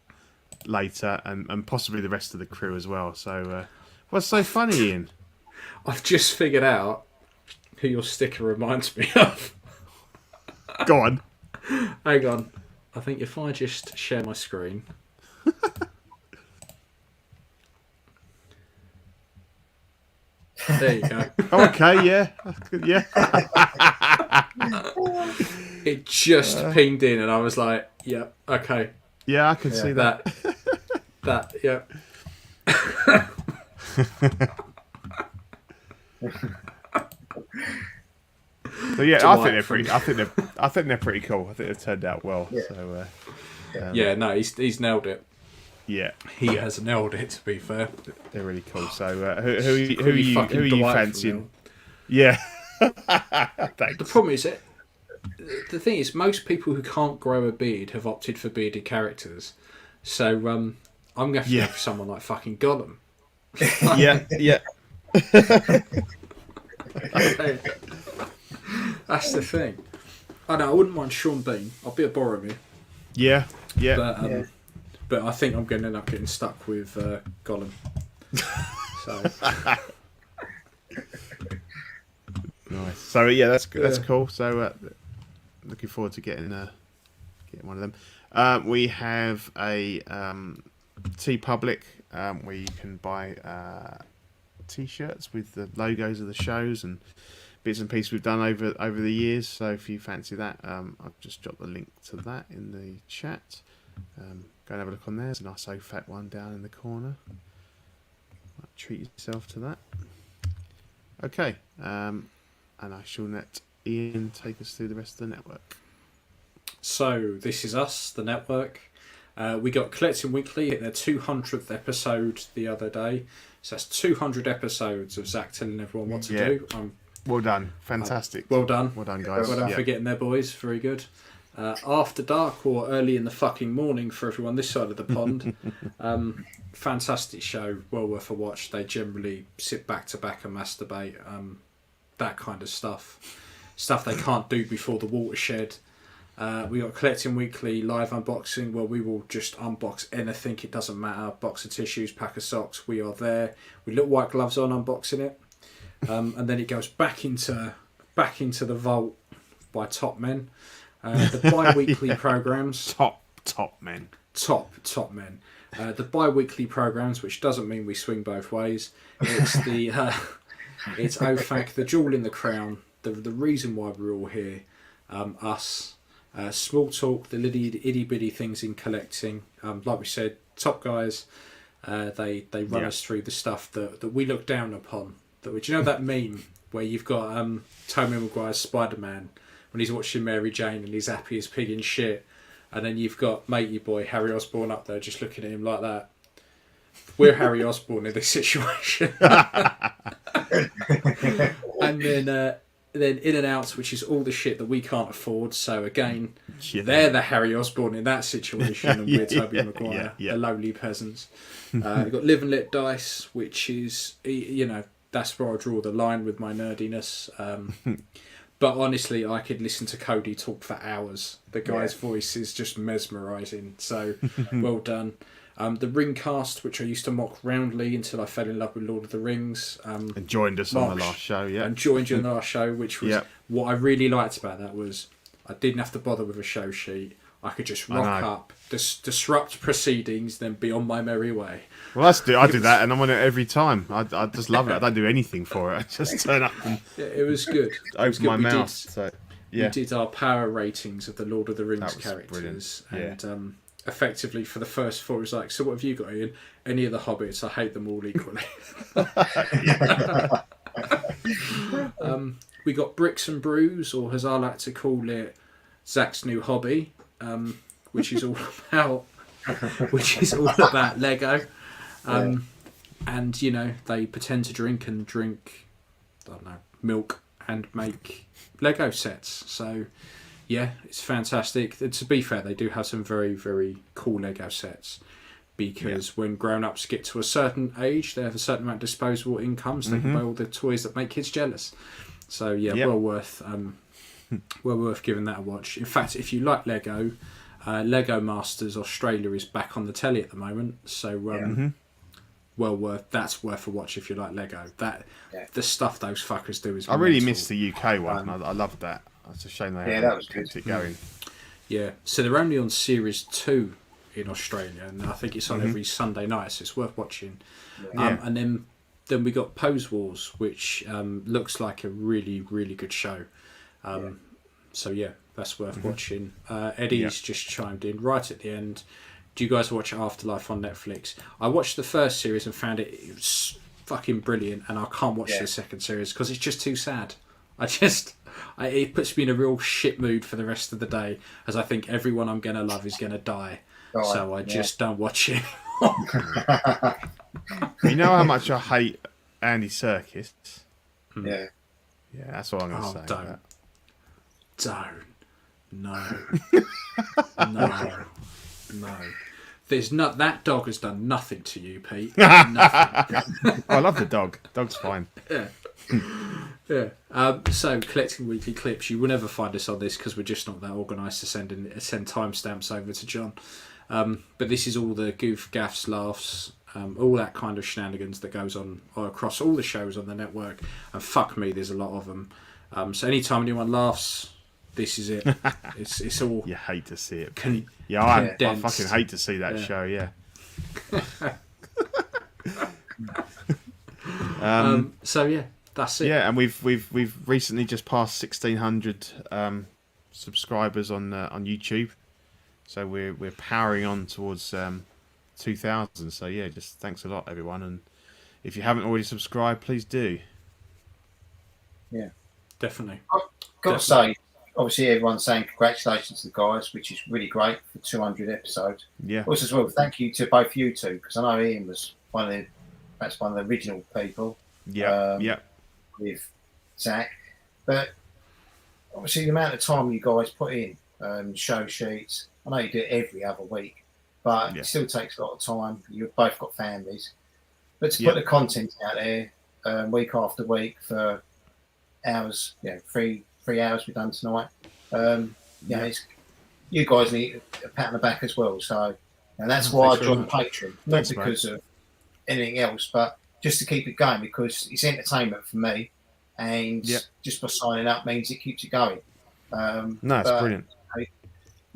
later, and possibly the rest of the crew as well. So what's so funny, Ian? I've just figured out who your sticker reminds me of. Go on. Hang on. I think if I just share my screen. There you go. Okay, yeah. Yeah. It just pinged in and I was like, yeah, okay. Yeah, I can see that. Yeah. So yeah, I think they're pretty cool. I think they've turned out well. Yeah. So No, he's nailed it. Yeah, He has nailed it. To be fair, they're really cool. So who are you fancying? Yeah. Thanks. The problem is that the thing is, most people who can't grow a beard have opted for bearded characters. So I'm going to have to go for someone like fucking Gollum. Yeah. That's the thing. I know I wouldn't mind Sean Bean. I'll be a Boromir. Yeah. But I think I'm going to end up getting stuck with Gollum. So Nice. So yeah, that's good. That's cool. So looking forward to getting one of them. We have a TeePublic where you can buy T-shirts with the logos of the shows and bits and pieces we've done over the years. So if you fancy that, I've just dropped the link to that in the chat. Go and have a look on there. There's a nice OFAC one down in the corner. Treat yourself to that. Okay. And I shall let Ian take us through the rest of the network. So this is us, the network. We got Collecting Weekly hit their 200th episode the other day. So that's 200 episodes of Zach telling everyone what to do. Well done. Fantastic. Well done. Well done, guys. Well done for getting there, boys. Very good. After dark or early in the fucking morning for everyone this side of the pond. Fantastic show. Well worth a watch. They generally sit back to back and masturbate. That kind of stuff. Stuff they can't do before the watershed. We got Collecting Weekly live unboxing where we will just unbox anything. It doesn't matter. Box of tissues, pack of socks. We are there with little white gloves on unboxing it. And then it goes back into the vault by top men. The bi-weekly programs. Top men. Top men. The bi-weekly programs, which doesn't mean we swing both ways. It's the it's OFAC, the jewel in the crown, the reason why we're all here. Us. Small talk, the little itty bitty things in collecting. Like we said, top guys. They run us through the stuff that we look down upon. Do you know that meme where you've got Tobey Maguire's Spider-Man when he's watching Mary Jane and he's happy as pig in shit, and then you've got matey boy Harry Osborn up there just looking at him like that. We're Harry Osborn in this situation. And then in and outs, which is all the shit that we can't afford. So again, they're the Harry Osborn in that situation, and we're Tobey Maguire, the lowly peasants. You've got Live and Let Dice, which is, that's where I draw the line with my nerdiness. But honestly, I could listen to Cody talk for hours. The guy's voice is just mesmerising. So well done. The Ringcast, which I used to mock roundly until I fell in love with Lord of the Rings. And joined us on the last show, And joined you on the last show, which was what I really liked about that was I didn't have to bother with a show sheet. I could just rock up, disrupt proceedings, then be on my merry way. Well, I do that, and I'm on it every time. I just love it. I don't do anything for it. I just turn up and it was good. Open my mouth. We did our power ratings of the Lord of the Rings characters, and effectively for the first four, it was like, so what have you got, Ian? Any of the Hobbits? I hate them all equally. We got Bricks and Brews, or as I like to call it, Zach's new hobby, which is all about Lego. And they pretend to drink, I don't know, milk and make Lego sets. So yeah, it's fantastic. To be fair, they do have some very, very cool Lego sets, because when grown-ups get to a certain age, they have a certain amount of disposable incomes. They can buy all the toys that make kids jealous. So well worth giving that a watch. In fact, if you like Lego, Lego Masters Australia is back on the telly at the moment. So that's worth a watch if you like Lego. The stuff those fuckers do is. I really miss the UK one. I loved that. It's a shame they haven't kept it going. Yeah, so they're only on Series 2 in Australia, and I think it's on every Sunday night, so it's worth watching. And then we got Pose Wars, which looks like a really, really good show. So yeah, that's worth watching. Eddie's just chimed in right at the end. Do you guys watch Afterlife on Netflix? I watched the first series and found it was fucking brilliant, and I can't watch the second series because it's just too sad. It puts me in a real shit mood for the rest of the day, as I think everyone I'm going to love is going to die. So I just don't watch it. You know how much I hate Andy Serkis? Yeah. Yeah, that's what I'm going to say. Don't. No. There's that dog has done nothing to you, Pete. Nothing. I love the dog. Dog's fine. Yeah. So collecting weekly clips, you will never find us on this because we're just not that organised to send timestamps over to John. But this is all the goof, gaffs, laughs, all that kind of shenanigans that goes on across all the shows on the network. And fuck me, there's a lot of them. So anytime anyone laughs, this is it. It's all. You hate to see it. I condensed. fucking hate to see that show. Yeah. So yeah, that's it. Yeah, and we've recently just passed 1,600 subscribers on YouTube, so we're powering on towards 2,000. So yeah, just thanks a lot, everyone. And if you haven't already subscribed, please do. Yeah, Definitely. Got to say, obviously everyone's saying congratulations to the guys, which is really great for 200 episodes. Yeah. Also as well, thank you to both you two, because I know Ian was perhaps one of the original people. Yeah. With Zach, but obviously the amount of time you guys put in, show sheets. I know you do it every other week, but it still takes a lot of time. You've both got families, but to put the content out there week after week for hours, 3 hours we've done tonight. You guys need a pat on the back as well. So, and that's why I joined Patreon, not because of anything else, but just to keep it going, because it's entertainment for me, and just by signing up means it keeps it going. It's brilliant.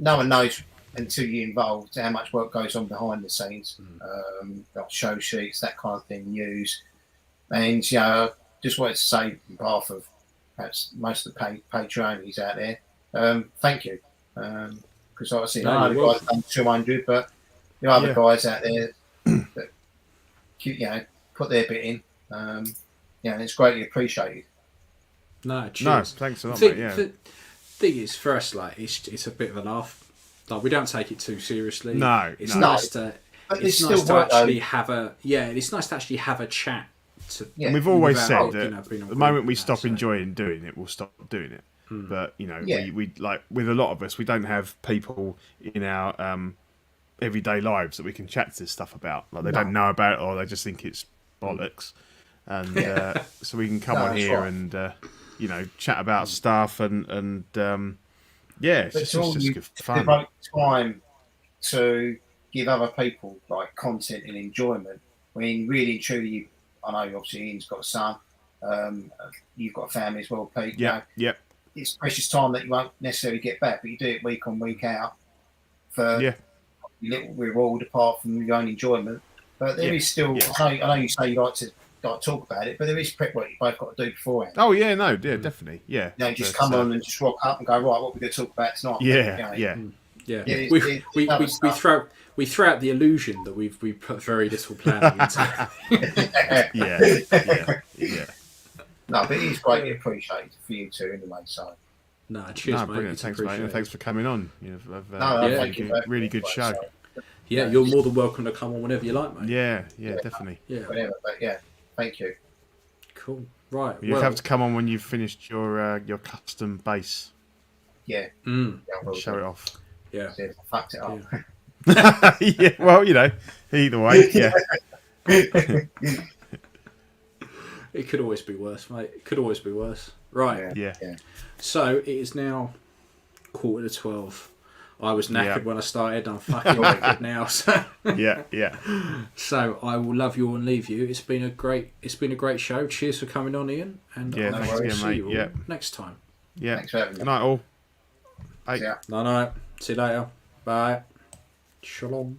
No one knows until you're involved how much work goes on behind the scenes, like show sheets, that kind of thing, news. And I just wanted to say on behalf of perhaps most of the Patreonies out there, thank you. Because obviously I know the guys have done 200, but there are other guys out there that put their bit in, and it's greatly appreciated. No, thanks a lot, mate. Yeah. The thing is, for us, like it's a bit of a laugh. Like we don't take it too seriously. It's nice to. It's nice to actually have a It's nice to actually have a chat. And we've always said that the moment we stop enjoying doing it, we'll stop doing it. But we like with a lot of us, we don't have people in our everyday lives that we can chat this stuff about. Like they don't know about it, or they just think it's bollocks. And so we can come on here and chat about stuff and it's just good fun. Devote time to give other people like content and enjoyment. I mean, really and truly, I know obviously Ian's got a son. You've got a family as well, Pete. It's precious time that you won't necessarily get back, but you do it week on, week out for little reward apart from your own enjoyment. But there is still, I know you say you like to talk about it, but there is prep work you both got to do beforehand. Oh yeah, no, definitely, just come on and just rock up and go, right, what we're going to talk about tonight. We throw out the illusion that we put very little planning into. No, but it is greatly appreciated for you two anyway. So, cheers, mate. Brilliant. Thanks, mate. And thanks for coming on. Thank you. Really good show. You're more than welcome to come on whenever you like, mate. Yeah, definitely. Yeah, whatever. But thank you. Cool. Right. You have to come on when you've finished your custom bass. Yeah. Show it off. Yeah. See if I fucked it up. Yeah. Well, either way. Yeah. It could always be worse, mate. It could always be worse. Right. Yeah. So it is now 11:45. I was knackered when I started. I'm fucking knackered now. So yeah. So I will love you all and leave you. It's been a great show. Cheers for coming on, Ian. And thanks again, mate. You all next time. Yeah. Thanks for having me. Good night, all. Bye. Yeah. Night. See you later. Bye. Shalom.